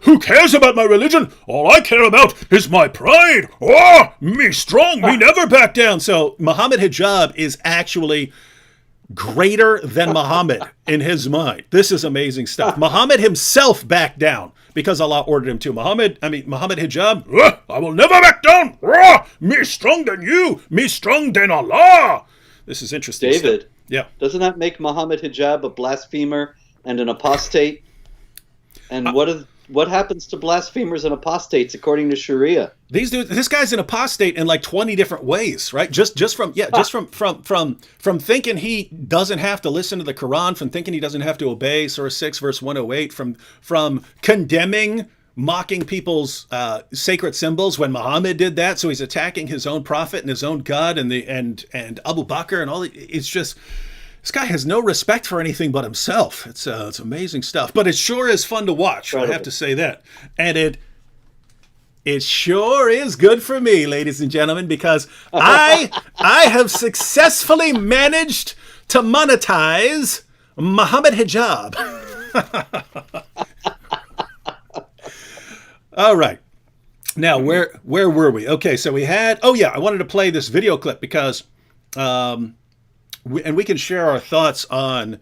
Who cares about my religion? All I care about is my pride. Oh, me strong, me never back down. So Muhammad Hijab is actually greater than Muhammad in his mind. This is amazing stuff. Muhammad himself backed down because Allah ordered him to. Muhammad Hijab, I will never back down. Me strong than you. Me strong than Allah. This is interesting. David, stuff. Yeah. Doesn't that make Muhammad Hijab a blasphemer and an apostate? And what what happens to blasphemers and apostates according to Sharia? This guy's an apostate in like 20 different ways, right? Just from thinking he doesn't have to listen to the Quran, from thinking he doesn't have to obey Surah 6 verse 108, from condemning, mocking people's sacred symbols when Muhammad did that, so he's attacking his own prophet and his own God and Abu Bakr and all. It's just, this guy has no respect for anything but himself. It's amazing stuff, but it sure is fun to watch. Incredible. I have to say that, and it sure is good for me, ladies and gentlemen, because I have successfully managed to monetize Muhammad Hijab. All right. Now, where were we? Okay, so we had, I wanted to play this video clip because, we can share our thoughts on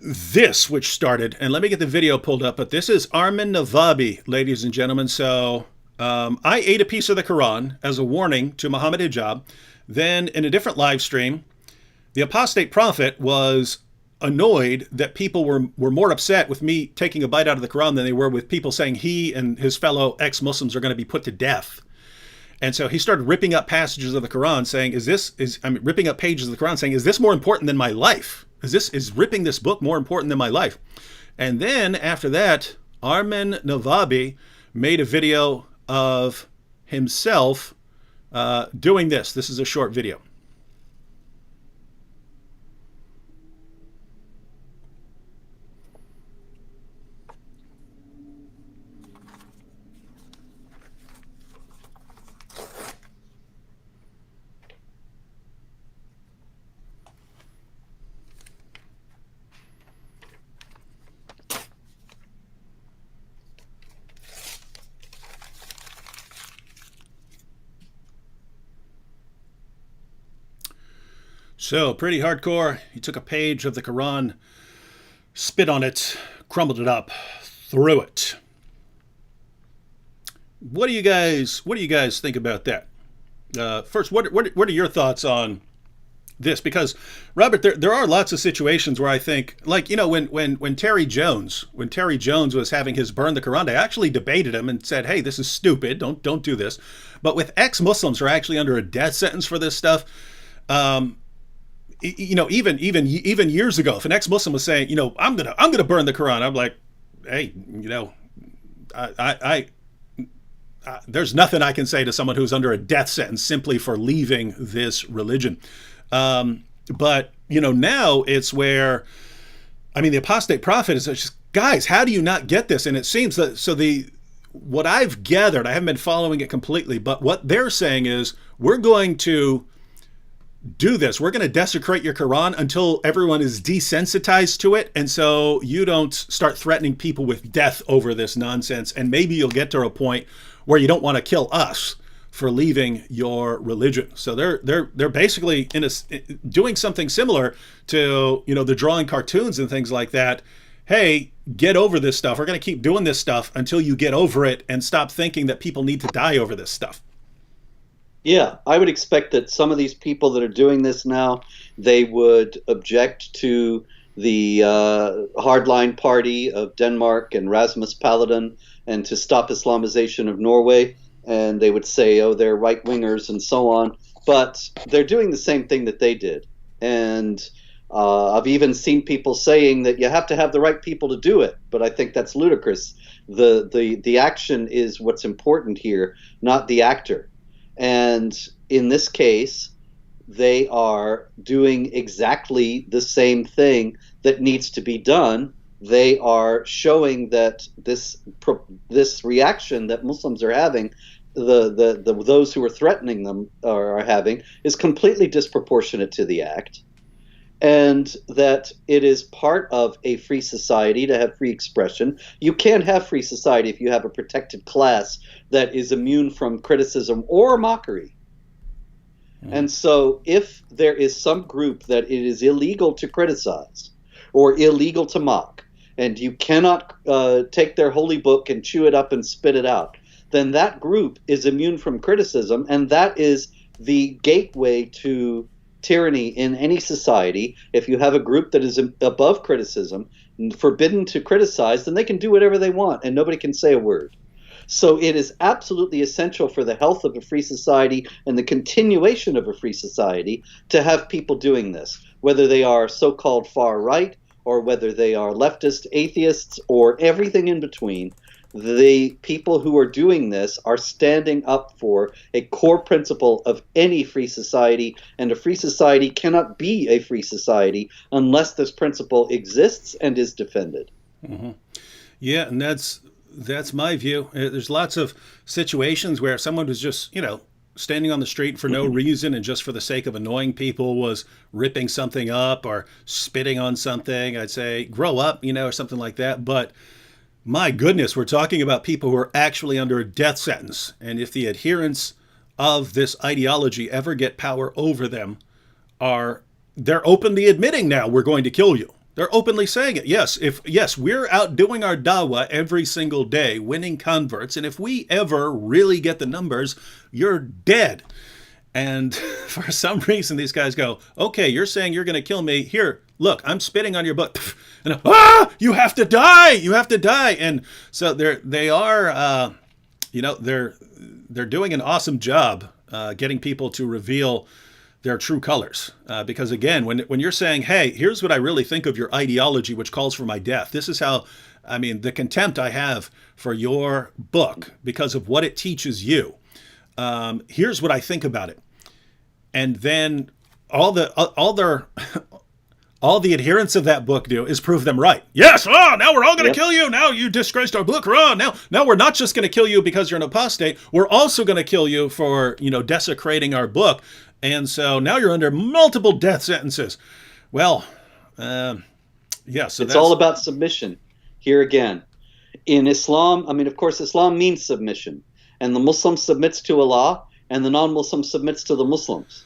this, which started, and let me get the video pulled up, but this is Armin Navabi, ladies and gentlemen. So I ate a piece of the Quran as a warning to Muhammad Hijab. Then in a different live stream, the apostate prophet was annoyed that people were more upset with me taking a bite out of the Quran than they were with people saying he and his fellow ex-Muslims are going to be put to death. And so he started ripping up passages of the Quran saying, ripping up pages of the Quran saying, is this more important than my life? Is ripping this book more important than my life? And then after that, Armin Navabi made a video of himself doing this. This is a short video. So, pretty hardcore. He took a page of the Quran, spit on it, crumbled it up, threw it. What do you guys think about that? First, what are your thoughts on this? Because, Robert, there are lots of situations where I think, like, when Terry Jones was having his burn the Quran, I actually debated him and said, hey, this is stupid. Don't do this. But with ex-Muslims who are actually under a death sentence for this stuff, even years ago, if an ex-Muslim was saying, I'm gonna burn the Quran, I'm like, hey, there's nothing I can say to someone who's under a death sentence simply for leaving this religion. But now it's where, the apostate prophet is just, guys, how do you not get this? And it seems that what I've gathered, I haven't been following it completely, but what they're saying is, we're going to do this. We're going to desecrate your Quran until everyone is desensitized to it. And so you don't start threatening people with death over this nonsense. And maybe you'll get to a point where you don't want to kill us for leaving your religion. So they're basically doing something similar to, they're drawing cartoons and things like that. Hey, get over this stuff. We're going to keep doing this stuff until you get over it and stop thinking that people need to die over this stuff. Yeah, I would expect that some of these people that are doing this now, they would object to the hardline party of Denmark and Rasmus Paludan and to Stop Islamization of Norway. And they would say, oh, they're right-wingers and so on. But they're doing the same thing that they did. And I've even seen people saying that you have to have the right people to do it. But I think that's ludicrous. The action is what's important here, not the actor. And in this case, they are doing exactly the same thing that needs to be done. They are showing that this reaction that Muslims are having, those who are threatening them are having, is completely disproportionate to the act, and that it is part of a free society to have free expression. You can't have free society if you have a protected class that is immune from criticism or mockery. And so if there is some group that it is illegal to criticize or illegal to mock, and you cannot take their holy book and chew it up and spit it out, then that group is immune from criticism, and that is the gateway to tyranny in any society. If you have a group that is above criticism, forbidden to criticize, then they can do whatever they want and nobody can say a word. So it is absolutely essential for the health of a free society and the continuation of a free society to have people doing this, whether they are so-called far right or whether they are leftist atheists or everything in between. The people who are doing this are standing up for a core principle of any free society, and a free society cannot be a free society unless this principle exists and is defended. Mm-hmm. Yeah, and that's my view. There's lots of situations where someone was just, standing on the street for no reason and just for the sake of annoying people was ripping something up or spitting on something. I'd say, grow up, or something like that. But my goodness, we're talking about people who are actually under a death sentence. And if the adherents of this ideology ever get power over them, they're openly admitting now, we're going to kill you. They're openly saying it. Yes, we're out doing our dawah every single day, winning converts. And if we ever really get the numbers, you're dead. And for some reason, these guys go, okay, you're saying you're going to kill me. Here, look, I'm spitting on your butt. And you have to die. You have to die. And so they're doing an awesome job getting people to reveal their true colors. Because again, when you're saying, hey, here's what I really think of your ideology, which calls for my death. This is how, the contempt I have for your book because of what it teaches you. Here's what I think about it. And then all the adherents of that book do is prove them right. Yes, now we're all going to kill you. Now you disgraced our book. Now we're not just going to kill you because you're an apostate. We're also going to kill you for, desecrating our book. And so now you're under multiple death sentences. Well, so it's all about submission. Here again, in Islam, of course, Islam means submission. And the Muslim submits to Allah, and the non-Muslim submits to the Muslims.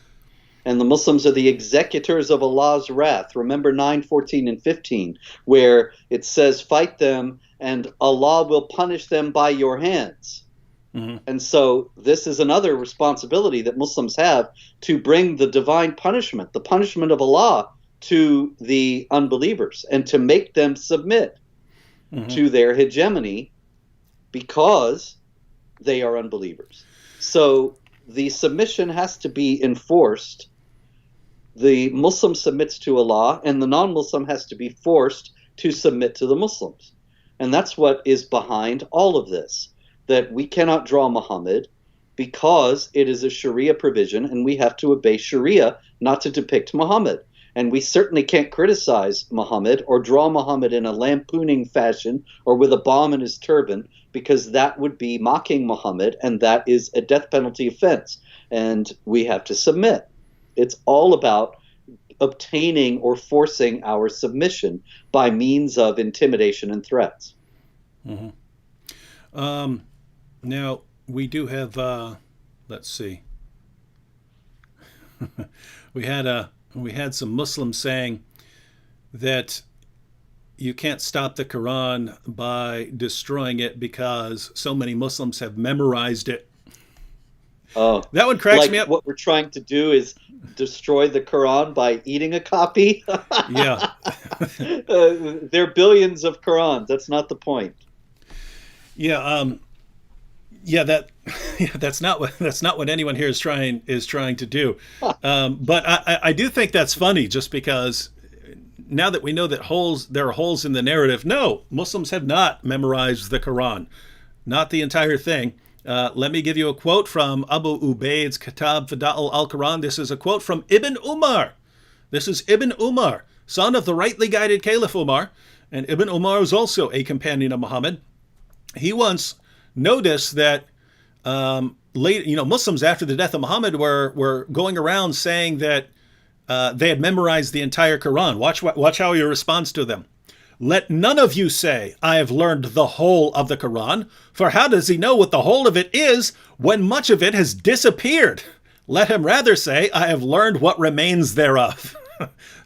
And the Muslims are the executors of Allah's wrath. Remember 9:14 and 15, where it says, fight them, and Allah will punish them by your hands. Mm-hmm. And so this is another responsibility that Muslims have, to bring the divine punishment, the punishment of Allah, to the unbelievers and to make them submit to their hegemony because they are unbelievers. So the submission has to be enforced. The Muslim submits to Allah, and the non-Muslim has to be forced to submit to the Muslims. And that's what is behind all of this, that we cannot draw Muhammad because it is a Sharia provision, and we have to obey Sharia, not to depict Muhammad. And we certainly can't criticize Muhammad or draw Muhammad in a lampooning fashion or with a bomb in his turban, because that would be mocking Muhammad, and that is a death penalty offense. And we have to submit. It's all about obtaining or forcing our submission by means of intimidation and threats. Mm-hmm. Now, we do have, let's see. We had some Muslims saying that you can't stop the Quran by destroying it because so many Muslims have memorized it. Oh, that one cracks me up. What we're trying to do is destroy the Quran by eating a copy. Yeah. There are billions of Qurans. That's not the point. Yeah. That's not what anyone here is trying to do. But I do think that's funny, just because now that we know that there are holes in the narrative. No, Muslims have not memorized the Quran, not the entire thing. Let me give you a quote from Abu Ubaid's Kitab Fada'il al-Quran. This is a quote from Ibn Umar. This is Ibn Umar, son of the rightly guided Caliph Umar. And Ibn Umar was also a companion of Muhammad. He once noticed that Muslims after the death of Muhammad were going around saying that they had memorized the entire Quran. Watch how he responds to them. Let none of you say, I have learned the whole of the Quran, for how does he know what the whole of it is when much of it has disappeared? Let him rather say, I have learned what remains thereof.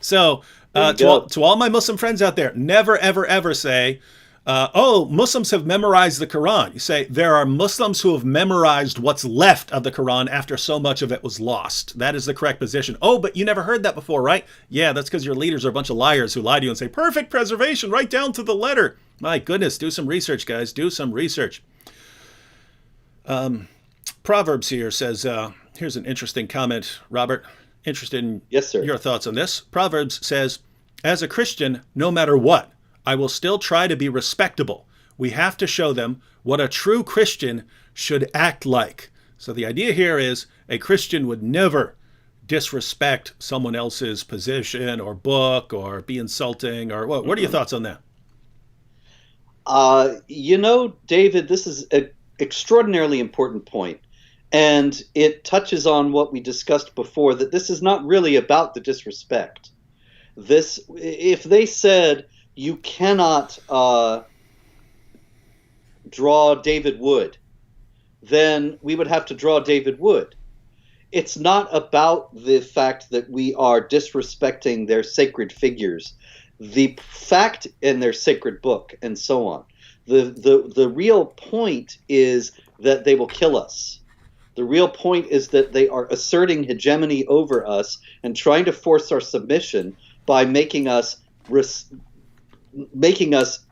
So to all my Muslim friends out there, never, ever, ever say, Muslims have memorized the Quran. You say there are Muslims who have memorized what's left of the Quran after so much of it was lost. That is the correct position. Oh, but you never heard that before, right? Yeah, that's because your leaders are a bunch of liars who lie to you and say, perfect preservation, right down to the letter. My goodness, do some research, guys. Do some research. Proverbs here says, here's an interesting comment, Robert. Interested in Yes, sir. Your thoughts on this. Proverbs says, as a Christian, no matter what, I will still try to be respectable. We have to show them what a true Christian should act like. So the idea here is a Christian would never disrespect someone else's position or book or be insulting or what are your thoughts on that? David, this is an extraordinarily important point. And it touches on what we discussed before, that this is not really about the disrespect. If they said you cannot draw David Wood, then we would have to draw David Wood. It's not about the fact that we are disrespecting their sacred figures, the fact in their sacred book, and so on. The real point is that they will kill us. The real point is that they are asserting hegemony over us and trying to force our submission by making us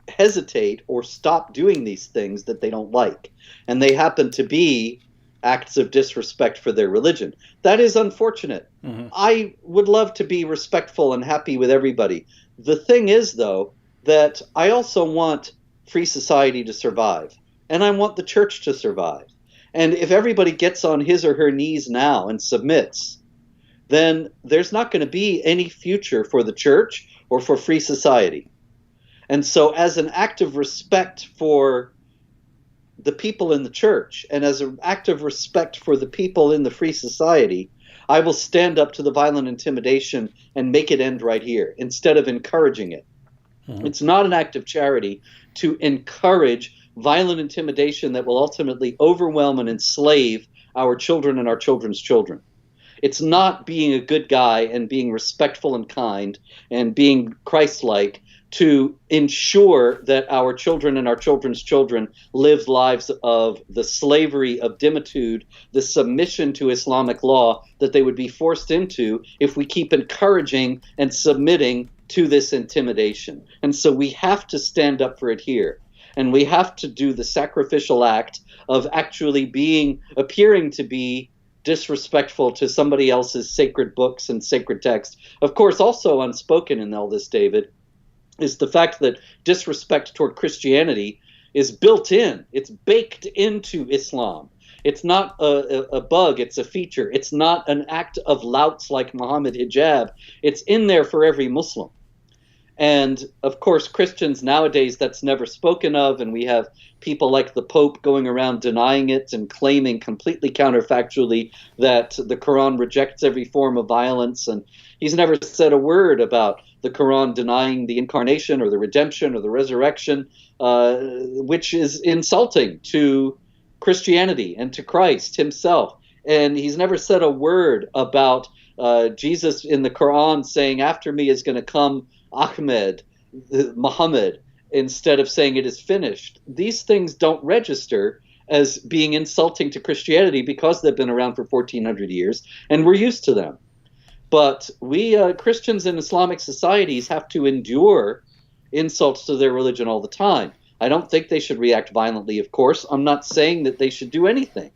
hesitate or stop doing these things that they don't like. And they happen to be acts of disrespect for their religion. That is unfortunate. Mm-hmm. I would love to be respectful and happy with everybody. The thing is, though, that I also want free society to survive, and I want the church to survive. And if everybody gets on his or her knees now and submits, then there's not going to be any future for the church or for free society. And so as an act of respect for the people in the church and as an act of respect for the people in the free society, I will stand up to the violent intimidation and make it end right here instead of encouraging it. Mm-hmm. It's not an act of charity to encourage violent intimidation that will ultimately overwhelm and enslave our children and our children's children. It's not being a good guy and being respectful and kind and being Christ-like to ensure that our children and our children's children live lives of the slavery of dimitude, the submission to Islamic law that they would be forced into if we keep encouraging and submitting to this intimidation. And so we have to stand up for it here. And we have to do the sacrificial act of actually appearing to be disrespectful to somebody else's sacred books and sacred texts. Of course, also unspoken in all this, David, is the fact that disrespect toward Christianity is built in. It's baked into Islam. It's not a bug, it's a feature. It's not an act of louts like Muhammad hijab. It's in there for every Muslim. And of course, Christians nowadays, that's never spoken of, and we have people like the Pope going around denying it and claiming completely counterfactually that the Quran rejects every form of violence, and he's never said a word about the Quran denying the incarnation or the redemption or the resurrection, which is insulting to Christianity and to Christ himself. And he's never said a word about Jesus in the Quran saying, after me is going to come Muhammad, instead of saying it is finished. These things don't register as being insulting to Christianity because they've been around for 1400 years and we're used to them. But we Christians in Islamic societies have to endure insults to their religion all the time. I don't think they should react violently, of course. I'm not saying that they should do anything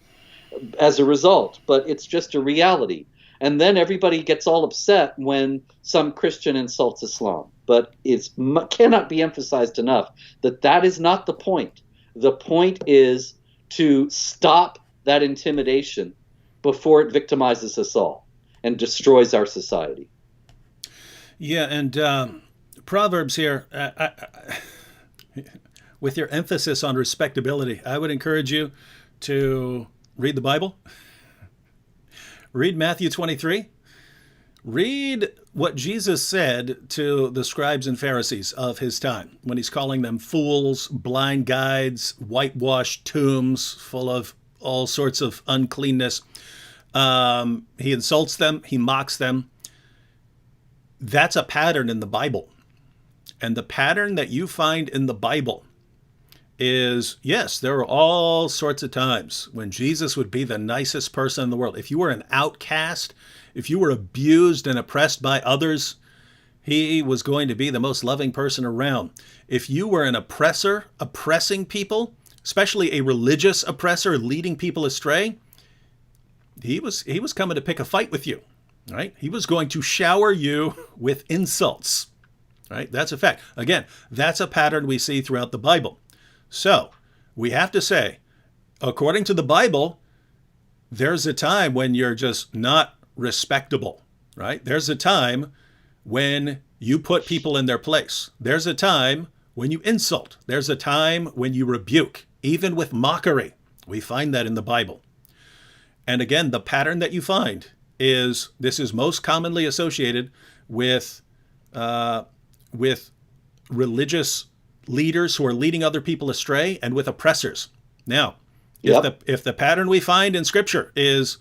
as a result, but it's just a reality. And then everybody gets all upset when some Christian insults Islam. But it cannot be emphasized enough that that is not the point. The point is to stop that intimidation before it victimizes us all and destroys our society. Yeah, and Proverbs here, with your emphasis on respectability, I would encourage you to read the Bible. Read Matthew 23. Read what Jesus said to the scribes and Pharisees of his time when he's calling them fools, blind guides, whitewashed tombs full of all sorts of uncleanness. He insults them. He mocks them. That's a pattern in the Bible. And the pattern that you find in the Bible is, yes, there were all sorts of times when Jesus would be the nicest person in the world. If you were an outcast, if you were abused and oppressed by others, he was going to be the most loving person around. If you were an oppressor, oppressing people, especially a religious oppressor leading people astray, he was coming to pick a fight with you, right? He was going to shower you with insults, right? That's a fact. Again, that's a pattern we see throughout the Bible. So we have to say, according to the Bible, there's a time when you're just not respectable, right? There's a time when you put people in their place. There's a time when you insult. There's a time when you rebuke, even with mockery. We find that in the Bible. And again, the pattern that you find is, this is most commonly associated with religious leaders who are leading other people astray and with oppressors. Now, if the pattern we find in Scripture is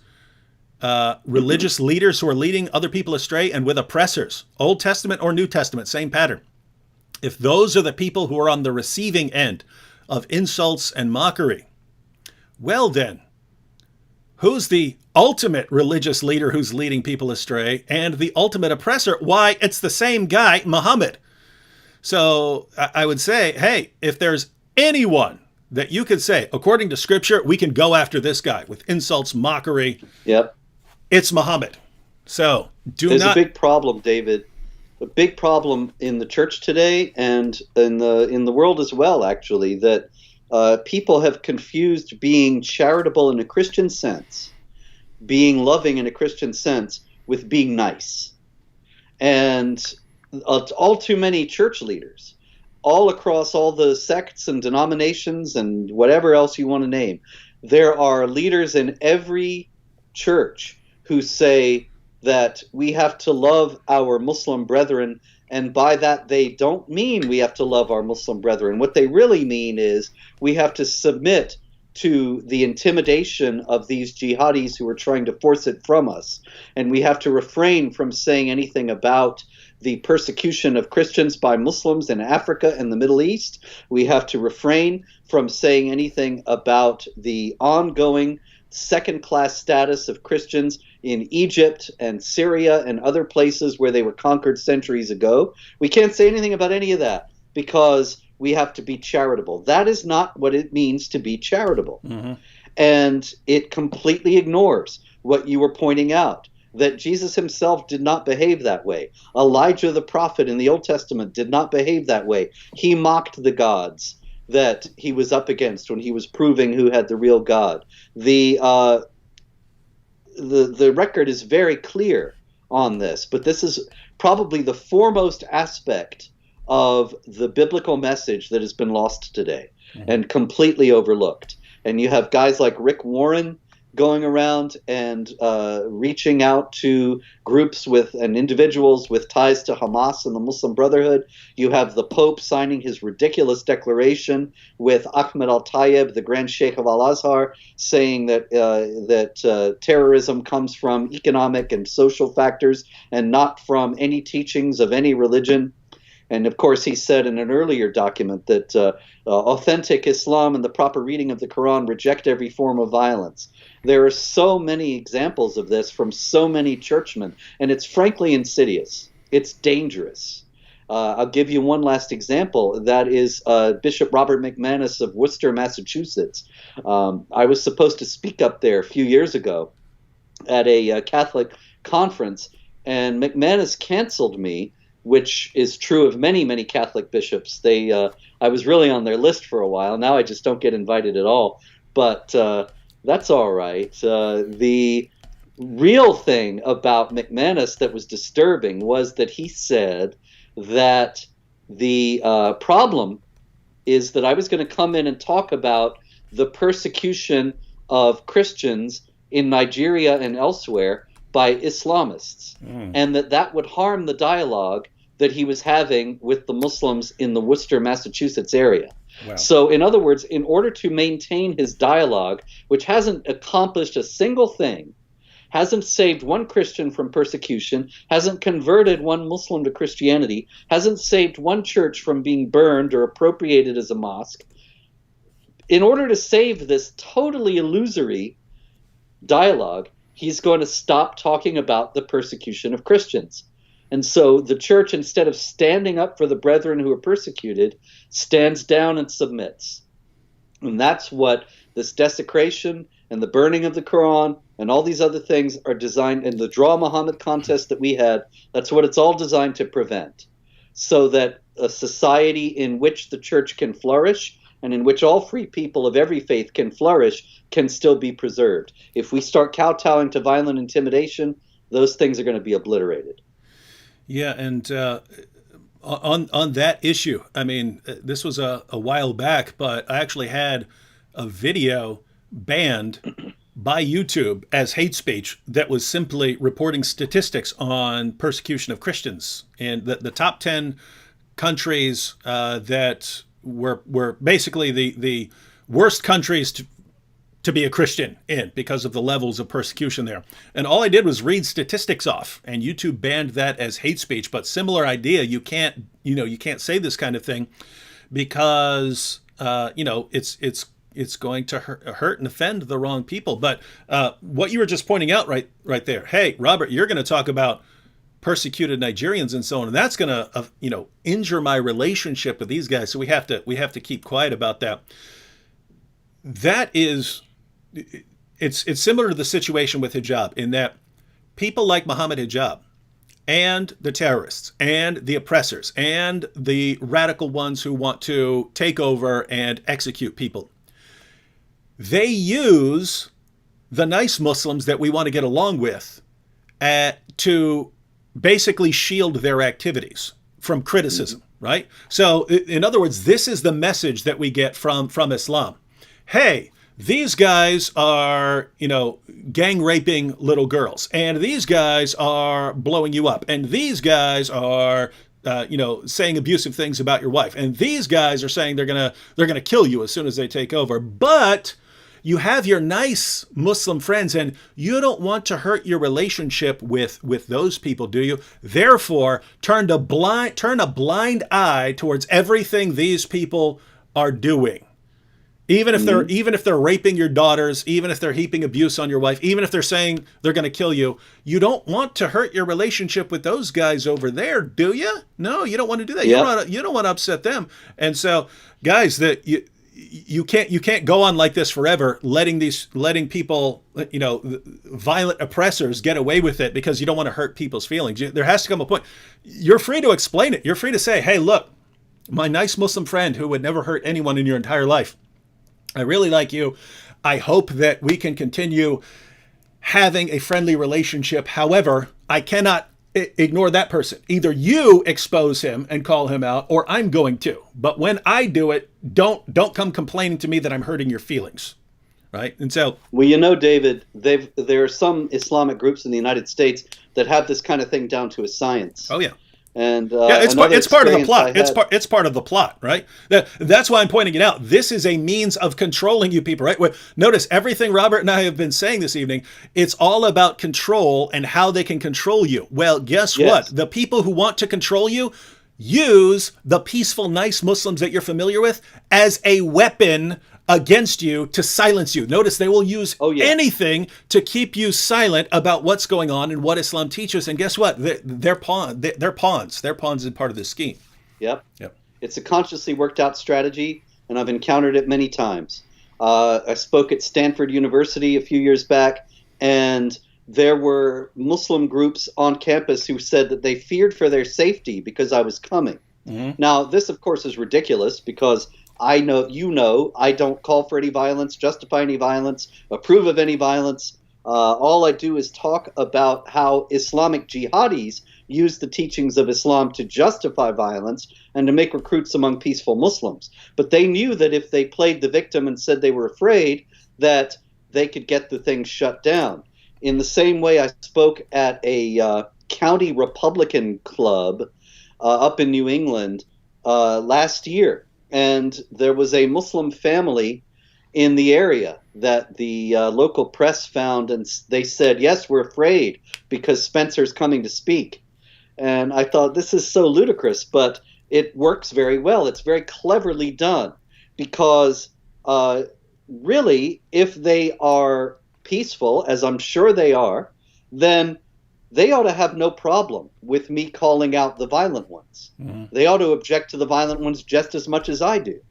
religious leaders who are leading other people astray and with oppressors, Old Testament or New Testament, same pattern. If those are the people who are on the receiving end of insults and mockery, well then, who's the ultimate religious leader who's leading people astray and the ultimate oppressor? Why, it's the same guy, Muhammad. So I would say, hey, if there's anyone that you could say, according to Scripture, we can go after this guy with insults, mockery, it's Muhammad. So There's a big problem, David. A big problem in the church today and in the world as well, actually, that people have confused being charitable in a Christian sense, being loving in a Christian sense, with being nice. And all too many church leaders, all across all the sects and denominations and whatever else you want to name, there are leaders in every church who say that we have to love our Muslim brethren, and by that they don't mean we have to love our Muslim brethren. What they really mean is we have to submit to the intimidation of these jihadis who are trying to force it from us, and we have to refrain from saying anything about the persecution of Christians by Muslims in Africa and the Middle East. We have to refrain from saying anything about the ongoing second-class status of Christians in Egypt and Syria and other places where they were conquered centuries ago. We can't say anything about any of that because we have to be charitable. That is not what it means to be charitable. Mm-hmm. And it completely ignores what you were pointing out, that Jesus himself did not behave that way. Elijah the prophet in the Old Testament did not behave that way. He mocked the gods that he was up against when he was proving who had the real God. The record is very clear on this, but this is probably the foremost aspect of the biblical message that has been lost today and completely overlooked. And you have guys like Rick Warren going around and reaching out to groups with and individuals with ties to Hamas and the Muslim Brotherhood. You have the Pope signing his ridiculous declaration with Ahmed al-Tayyib, the Grand Sheikh of Al-Azhar, saying that terrorism comes from economic and social factors and not from any teachings of any religion. And of course, he said in an earlier document that authentic Islam and the proper reading of the Quran reject every form of violence. There are so many examples of this from so many churchmen, and it's frankly insidious. It's dangerous. I'll give you one last example. That is Bishop Robert McManus of Worcester, Massachusetts. I was supposed to speak up there a few years ago at a Catholic conference, and McManus canceled me, which is true of many, many Catholic bishops. I was really on their list for a while. Now I just don't get invited at all. But that's all right. The real thing about McManus that was disturbing was that he said that the problem is that I was going to come in and talk about the persecution of Christians in Nigeria and elsewhere by Islamists, and that would harm the dialogue that he was having with the Muslims in the Worcester, Massachusetts area. Wow. So in other words, in order to maintain his dialogue, which hasn't accomplished a single thing, hasn't saved one Christian from persecution, hasn't converted one Muslim to Christianity, hasn't saved one church from being burned or appropriated as a mosque, in order to save this totally illusory dialogue, he's going to stop talking about the persecution of Christians. And so the church, instead of standing up for the brethren who are persecuted, stands down and submits. And that's what this desecration and the burning of the Quran and all these other things are designed, and the Draw Muhammad contest that we had, that's what it's all designed to prevent. So that a society in which the church can flourish and in which all free people of every faith can flourish can still be preserved. If we start kowtowing to violent intimidation, those things are going to be obliterated. Yeah, and on that issue, I mean, this was a while back, but I actually had a video banned by YouTube as hate speech that was simply reporting statistics on persecution of Christians. And the top 10 countries that were basically the worst countries to be a Christian in because of the levels of persecution there. And all I did was read statistics off, and YouTube banned that as hate speech. But similar idea, you can't say this kind of thing because it's going to hurt and offend the wrong people. But what you were just pointing out right there, hey, Robert, you're going to talk about persecuted Nigerians and so on, and that's going to injure my relationship with these guys. So we have to keep quiet about that. That is, it's similar to the situation with hijab in that people like Muhammad Hijab and the terrorists and the oppressors and the radical ones who want to take over and execute people, they use the nice Muslims that we want to get along with to basically shield their activities from criticism, right? So in other words, this is the message that we get from Islam. Hey, these guys are, gang raping little girls, and these guys are blowing you up, and these guys are, saying abusive things about your wife, and these guys are saying they're gonna kill you as soon as they take over. But you have your nice Muslim friends, and you don't want to hurt your relationship with those people, do you? Therefore, turn a blind eye towards everything these people are doing. Even if they're raping your daughters, even if they're heaping abuse on your wife, even if they're saying they're going to kill you, you don't want to hurt your relationship with those guys over there, do you? No, you don't want to do that. Yep. You don't want to upset them. And so, guys, that you can't go on like this forever, letting people, violent oppressors get away with it because you don't want to hurt people's feelings. There has to come a point. You're free to explain it. You're free to say, hey, look, my nice Muslim friend who would never hurt anyone in your entire life, I really like you. I hope that we can continue having a friendly relationship. However, I cannot ignore that person. Either you expose him and call him out, or I'm going to. But when I do it, don't come complaining to me that I'm hurting your feelings, right? And so, well, David, there are some Islamic groups in the United States that have this kind of thing down to a science. Oh yeah. And it's part of the plot. It's part of the plot, right? That's why I'm pointing it out. This is a means of controlling you people, right? Notice everything Robert and I have been saying this evening. It's all about control and how they can control you. Well, guess what? The people who want to control you use the peaceful, nice Muslims that you're familiar with as a weapon against you to silence you. Notice they will use anything to keep you silent about what's going on and what Islam teaches. And guess what? They're pawns. They're pawns in part of this scheme. Yep. It's a consciously worked out strategy, and I've encountered it many times. I spoke at Stanford University a few years back, and there were Muslim groups on campus who said that they feared for their safety because I was coming. Mm-hmm. Now, this, of course, is ridiculous because I don't call for any violence, justify any violence, approve of any violence. All I do is talk about how Islamic jihadis use the teachings of Islam to justify violence and to make recruits among peaceful Muslims. But they knew that if they played the victim and said they were afraid, that they could get the thing shut down. In the same way, I spoke at a county Republican club up in New England last year. And there was a Muslim family in the area that the local press found, and they said, yes, we're afraid because Spencer's coming to speak. And I thought, this is so ludicrous, but it works very well. It's very cleverly done because really, if they are peaceful, as I'm sure they are, then they ought to have no problem with me calling out the violent ones. Mm-hmm. They ought to object to the violent ones just as much as I do.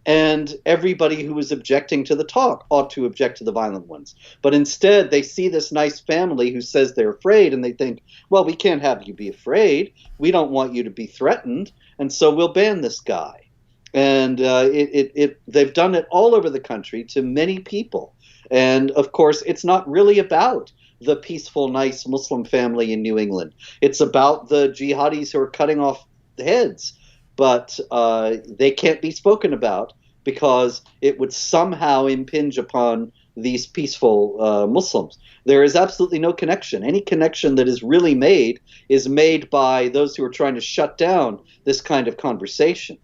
And everybody who is objecting to the talk ought to object to the violent ones. But instead, they see this nice family who says they're afraid, and they think, well, we can't have you be afraid. We don't want you to be threatened, and so we'll ban this guy. And they've done it all over the country to many people. And, of course, it's not really about the peaceful, nice Muslim family in New England. It's about the jihadis who are cutting off the heads. But they can't be spoken about because it would somehow impinge upon these peaceful Muslims. There is absolutely no connection. Any connection that is really made is made by those who are trying to shut down this kind of conversation.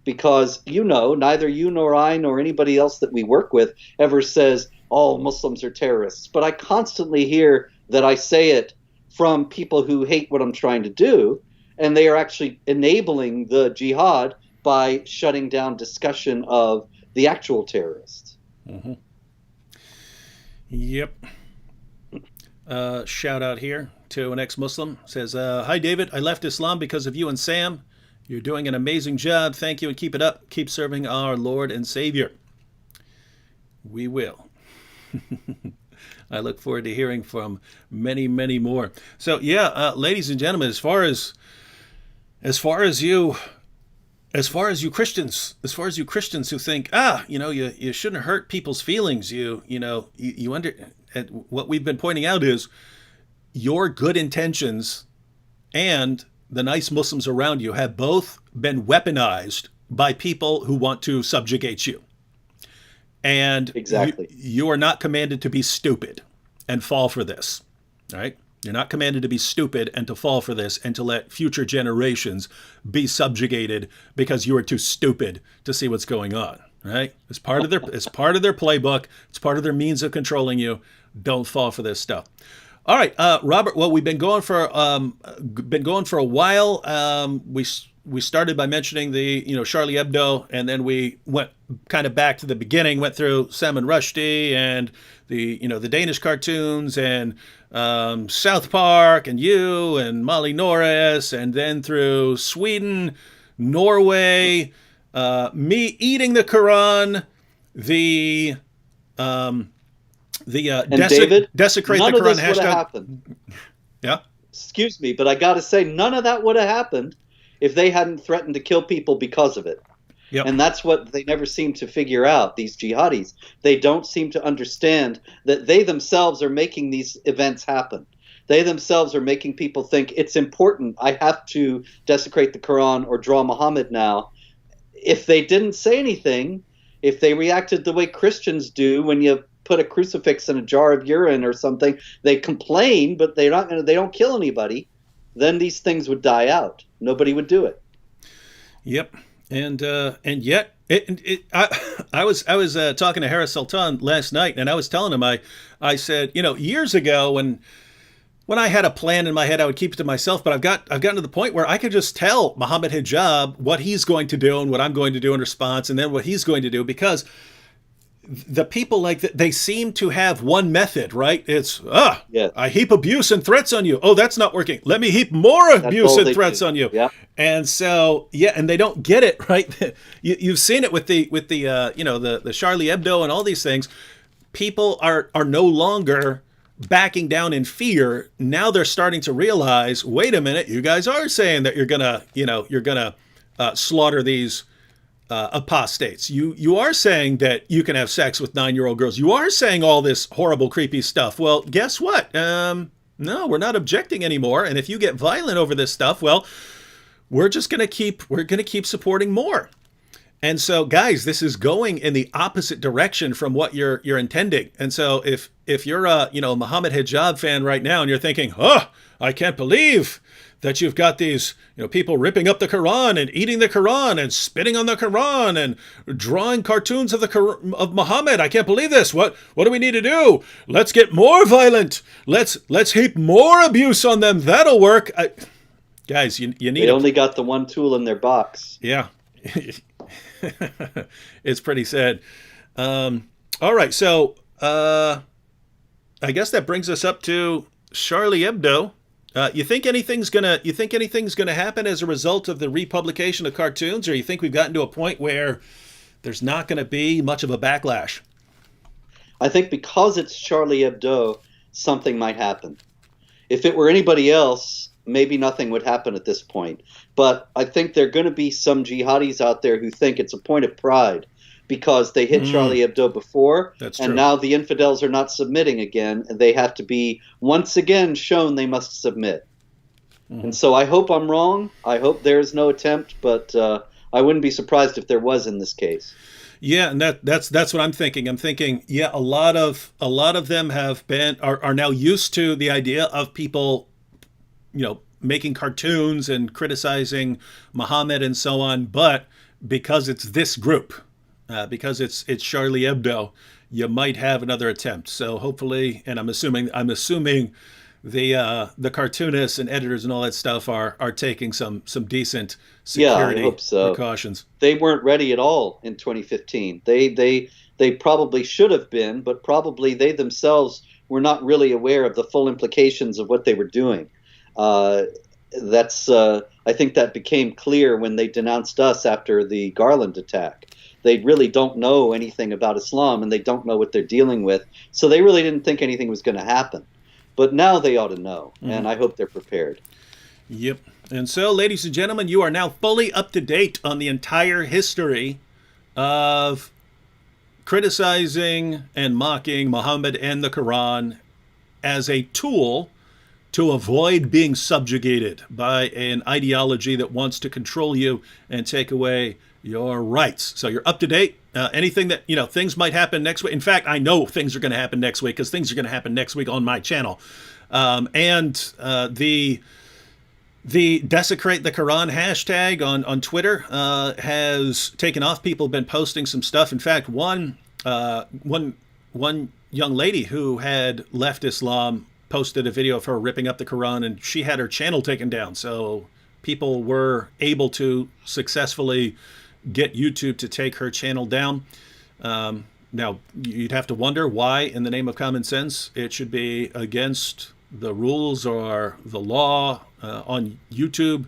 Because, neither you nor I nor anybody else that we work with ever says, all Muslims are terrorists. But I constantly hear that I say it from people who hate what I'm trying to do, and they are actually enabling the jihad by shutting down discussion of the actual terrorists. Mm-hmm. Yep. Shout out here to an ex-Muslim. Says, hi, David. I left Islam because of you and Sam. You're doing an amazing job. Thank you, and keep it up. Keep serving our Lord and Savior. We will. I look forward to hearing from many, many more. So, ladies and gentlemen, as far as you Christians who think, you shouldn't hurt people's feelings. What we've been pointing out is your good intentions and the nice Muslims around you have both been weaponized by people who want to subjugate you. And exactly, you are not commanded to be stupid and fall for this, right? You're not commanded to be stupid and to fall for this and to let future generations be subjugated because you are too stupid to see what's going on, right? It's part of their playbook. It's part of their means of controlling you. Don't fall for this stuff. All right, Robert. Well, we've been going for a while. We started by mentioning the Charlie Hebdo, and then we went kind of back to the beginning. Went through Salman Rushdie and the Danish cartoons and South Park and you and Molly Norris, and then through Sweden, Norway, me eating the Quran, David, desecrate none the of Quran this would have hashtag. happened. Yeah. Excuse me, but I got to say, none of that would have happened if they hadn't threatened to kill people because of it. Yep. And that's what they never seem to figure out, these jihadis. They don't seem to understand that they themselves are making these events happen. They themselves are making people think it's important. I have to desecrate the Quran or draw Muhammad now. If they didn't say anything, if they reacted the way Christians do when you put a crucifix in a jar of urine or something, they complain, but they don't kill anybody, then these things would die out. Nobody would do it. Yep. And yet I was talking to Harris Sultan last night, and I was telling him, I said, years ago when I had a plan in my head, I would keep it to myself, but I've gotten to the point where I could just tell Mohammed Hijab what he's going to do and what I'm going to do in response, and then what he's going to do, because the people they seem to have one method, right? It's I heap abuse and threats on you. Oh, that's not working. Let me heap more abuse and threats on you. Yeah. And so and they don't get it, right? You've seen it with the Charlie Hebdo and all these things. People are no longer backing down in fear. Now they're starting to realize, wait a minute, you guys are saying that you're gonna slaughter these apostates. You are saying that you can have sex with 9-year-old girls. You are saying all this horrible, creepy stuff. Well, guess what? No, we're not objecting anymore. And if you get violent over this stuff, well, we're gonna keep supporting more. And so, guys, this is going in the opposite direction from what you're intending. And so, if you're a Mohammed Hijab fan right now, and you're thinking, I can't believe that you've got these people ripping up the Quran and eating the Quran and spitting on the Quran and drawing cartoons of Muhammad. I can't believe this. What do we need to do? Let's get more violent. Let's heap more abuse on them. That'll work. Guys, you need. They only got the one tool in their box. Yeah. It's pretty sad. All right, so I guess that brings us up to Charlie Hebdo. You think anything's gonna happen as a result of the republication of cartoons, or you think we've gotten to a point where there's not going to be much of a backlash? I think because it's Charlie Hebdo, something might happen. If it were anybody else, maybe nothing would happen at this point. But I think there are going to be some jihadis out there who think it's a point of pride because they hit Charlie Hebdo before, and now the infidels are not submitting again, and they have to be once again shown they must submit. And so I hope I'm wrong. I hope there is no attempt, but I wouldn't be surprised if there was in this case. Yeah, and that's what I'm thinking. I'm thinking, yeah, a lot of them are now used to the idea of people, making cartoons and criticizing Muhammad and so on. But because it's this group, because it's Charlie Hebdo, you might have another attempt. So hopefully, and I'm assuming the cartoonists and editors and all that stuff are taking some decent security precautions. They weren't ready at all in 2015. They probably should have been, but probably they themselves were not really aware of the full implications of what they were doing. I think that became clear when they denounced us after the Garland attack. They really don't know anything about Islam, and they don't know what they're dealing with. So they really didn't think anything was going to happen. But now they ought to know, and I hope they're prepared. Yep. And so, ladies and gentlemen, you are now fully up to date on the entire history of criticizing and mocking Muhammad and the Quran as a tool to avoid being subjugated by an ideology that wants to control you and take away your rights. So you're up to date. Anything that, things might happen next week. In fact, I know things are going to happen next week because things are going to happen next week on my channel. And the Desecrate the Quran hashtag on Twitter has taken off. People have been posting some stuff. In fact, one young lady who had left Islam posted a video of her ripping up the Quran, and she had her channel taken down. So people were able to successfully get YouTube to take her channel down. Now, you'd have to wonder why, in the name of common sense, it should be against the rules or the law on YouTube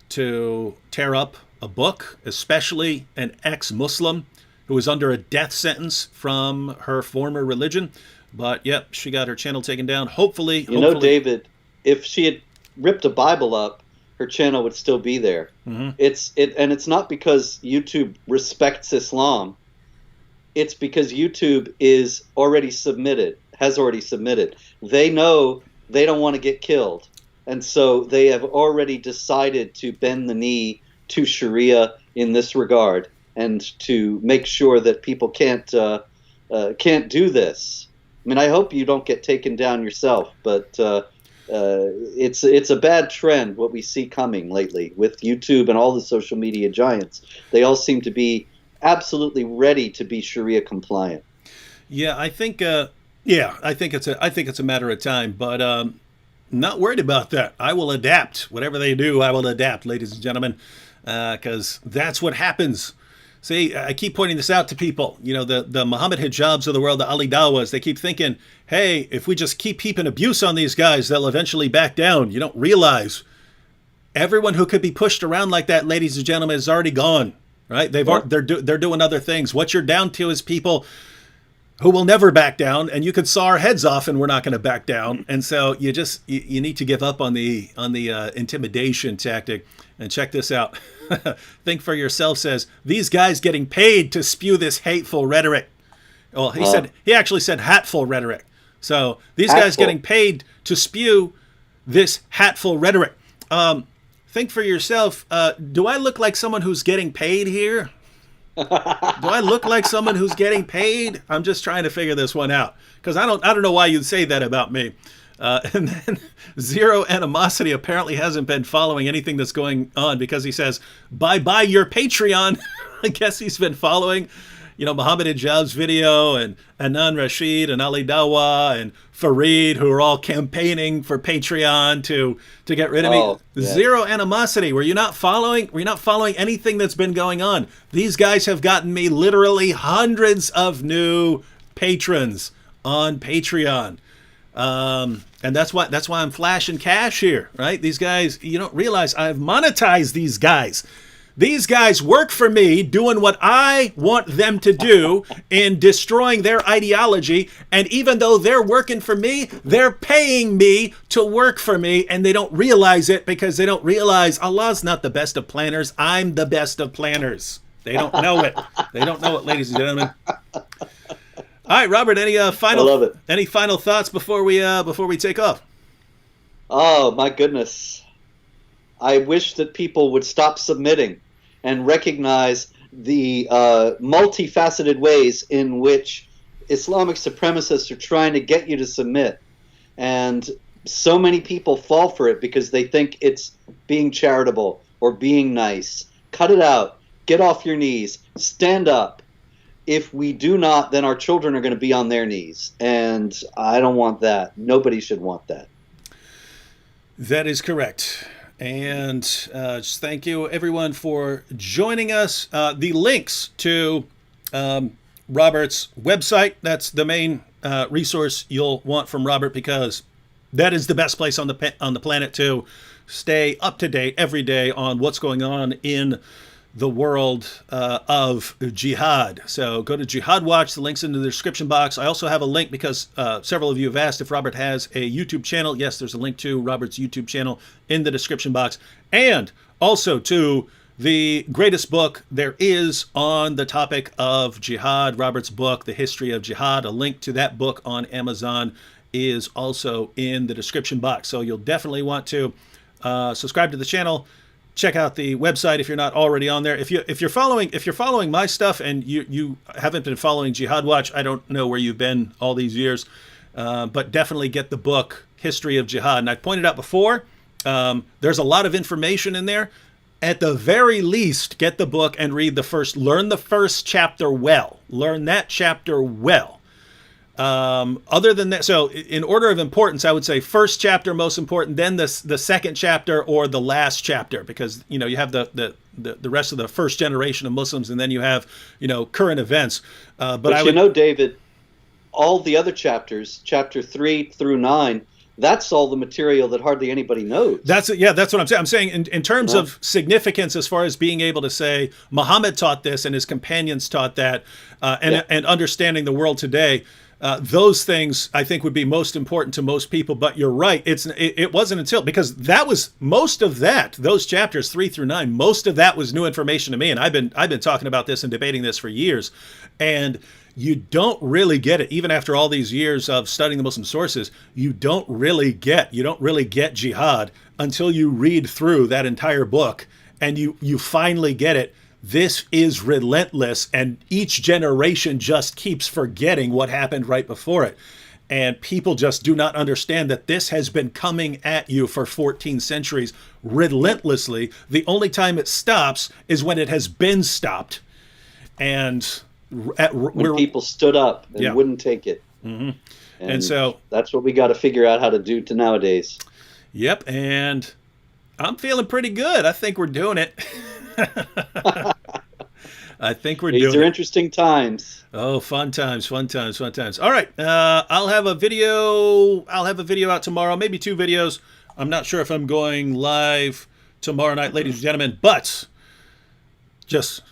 to tear up a book, especially an ex-Muslim who was under a death sentence from her former religion. But, yep, she got her channel taken down. Hopefully, David, if she had ripped a Bible up, her channel would still be there. And it's not because YouTube respects Islam. It's because YouTube has already submitted. They know they don't want to get killed. And so they have already decided to bend the knee to Sharia in this regard and to make sure that people can't do this. I mean, I hope you don't get taken down yourself, but it's a bad trend what we see coming lately with YouTube and all the social media giants. They all seem to be absolutely ready to be Sharia compliant. Yeah, I think it's a matter of time, but not worried about that. I will adapt. Whatever they do, I will adapt, ladies and gentlemen, because that's what happens. See, I keep pointing this out to people. The Muhammad Hijabs of the world, the Ali Dawas, they keep thinking, hey, if we just keep heaping abuse on these guys, they'll eventually back down. You don't realize everyone who could be pushed around like that, ladies and gentlemen, is already gone, right? They're doing other things. What you're down to is people who will never back down, and you could saw our heads off and we're not going to back down. And so you need to give up on the intimidation tactic. And check this out. Think for yourself says, these guys getting paid to spew this hateful rhetoric. Well, he actually said hatful rhetoric. So these guys getting paid to spew this hatful rhetoric. Think for yourself, do I look like someone who's getting paid here? Do I look like someone who's getting paid? I'm just trying to figure this one out, because I don't know why you'd say that about me. And then Zero Animosity apparently hasn't been following anything that's going on, because he says, bye-bye your Patreon. I guess he's been following Mohammed Hijab's video, and Anan Rashid and Ali Dawa and Fareed, who are all campaigning for Patreon to get rid of me. Yes. Zero animosity. Were you not following anything that's been going on? These guys have gotten me literally hundreds of new patrons on Patreon. And that's why I'm flashing cash here, right? These guys, you don't realize I've monetized these guys. These guys work for me doing what I want them to do in destroying their ideology. And even though they're working for me, they're paying me to work for me. And they don't realize it because they don't realize Allah's not the best of planners. I'm the best of planners. They don't know it. They don't know it, ladies and gentlemen. All right, Robert, any final thoughts before we take off? Oh, my goodness. I wish that people would stop submitting and recognize the multifaceted ways in which Islamic supremacists are trying to get you to submit. And so many people fall for it because they think it's being charitable or being nice. Cut it out. Get off your knees. Stand up. If we do not, then our children are going to be on their knees. And I don't want that. Nobody should want that. That is correct. And just thank you, everyone, for joining us. The links to Robert's website, that's the main resource you'll want from Robert, because that is the best place on the planet to stay up to date every day on what's going on in the world of jihad. So go to Jihad Watch. The link's in the description box. I also have a link because several of you have asked if Robert has a YouTube channel. Yes, there's a link to Robert's YouTube channel in the description box. And also to the greatest book there is on the topic of jihad, Robert's book, The History of Jihad. A link to that book on Amazon is also in the description box. So you'll definitely want to subscribe to the channel. Check out the website if you're not already on there. If you're following my stuff and you haven't been following Jihad Watch, I don't know where you've been all these years, but definitely get the book History of Jihad. And I pointed out before, there's a lot of information in there. At the very least, get the book and learn the first chapter well. Learn that chapter well. Other than that, so in order of importance, I would say first chapter most important, then the second chapter or the last chapter, because you have the rest of the first generation of Muslims, and then you have current events. But David, all the other chapters, chapter 3 through 9. That's all the material that hardly anybody knows. That's what I'm saying. I'm saying in terms of significance, as far as being able to say Muhammad taught this and his companions taught that, and understanding the world today. Those things I think would be most important to most people, but you're right. It wasn't until, because that was most of that, those chapters 3 through 9, most of that was new information to me. And I've been talking about this and debating this for years, and you don't really get it. Even after all these years of studying the Muslim sources, you don't really get jihad until you read through that entire book and you finally get it. This is relentless, and each generation just keeps forgetting what happened right before it. And people just do not understand that this has been coming at you for 14 centuries relentlessly. The only time it stops is when it has been stopped. And when people stood up and wouldn't take it. Mm-hmm. And so that's what we got to figure out how to do to nowadays. Yep. And I'm feeling pretty good. I think we're doing it. I think we're doing it. These are interesting times. Oh, fun times. All right. I'll have a video out tomorrow, maybe 2 videos. I'm not sure if I'm going live tomorrow night, ladies and gentlemen, but just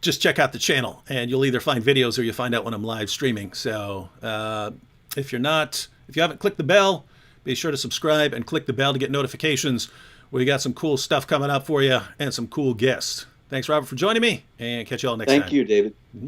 check out the channel and you'll either find videos or you'll find out when I'm live streaming. So if you haven't clicked the bell, be sure to subscribe and click the bell to get notifications. We got some cool stuff coming up for you and some cool guests. Thanks, Robert, for joining me, and catch you all next time. Thank you, David. Mm-hmm.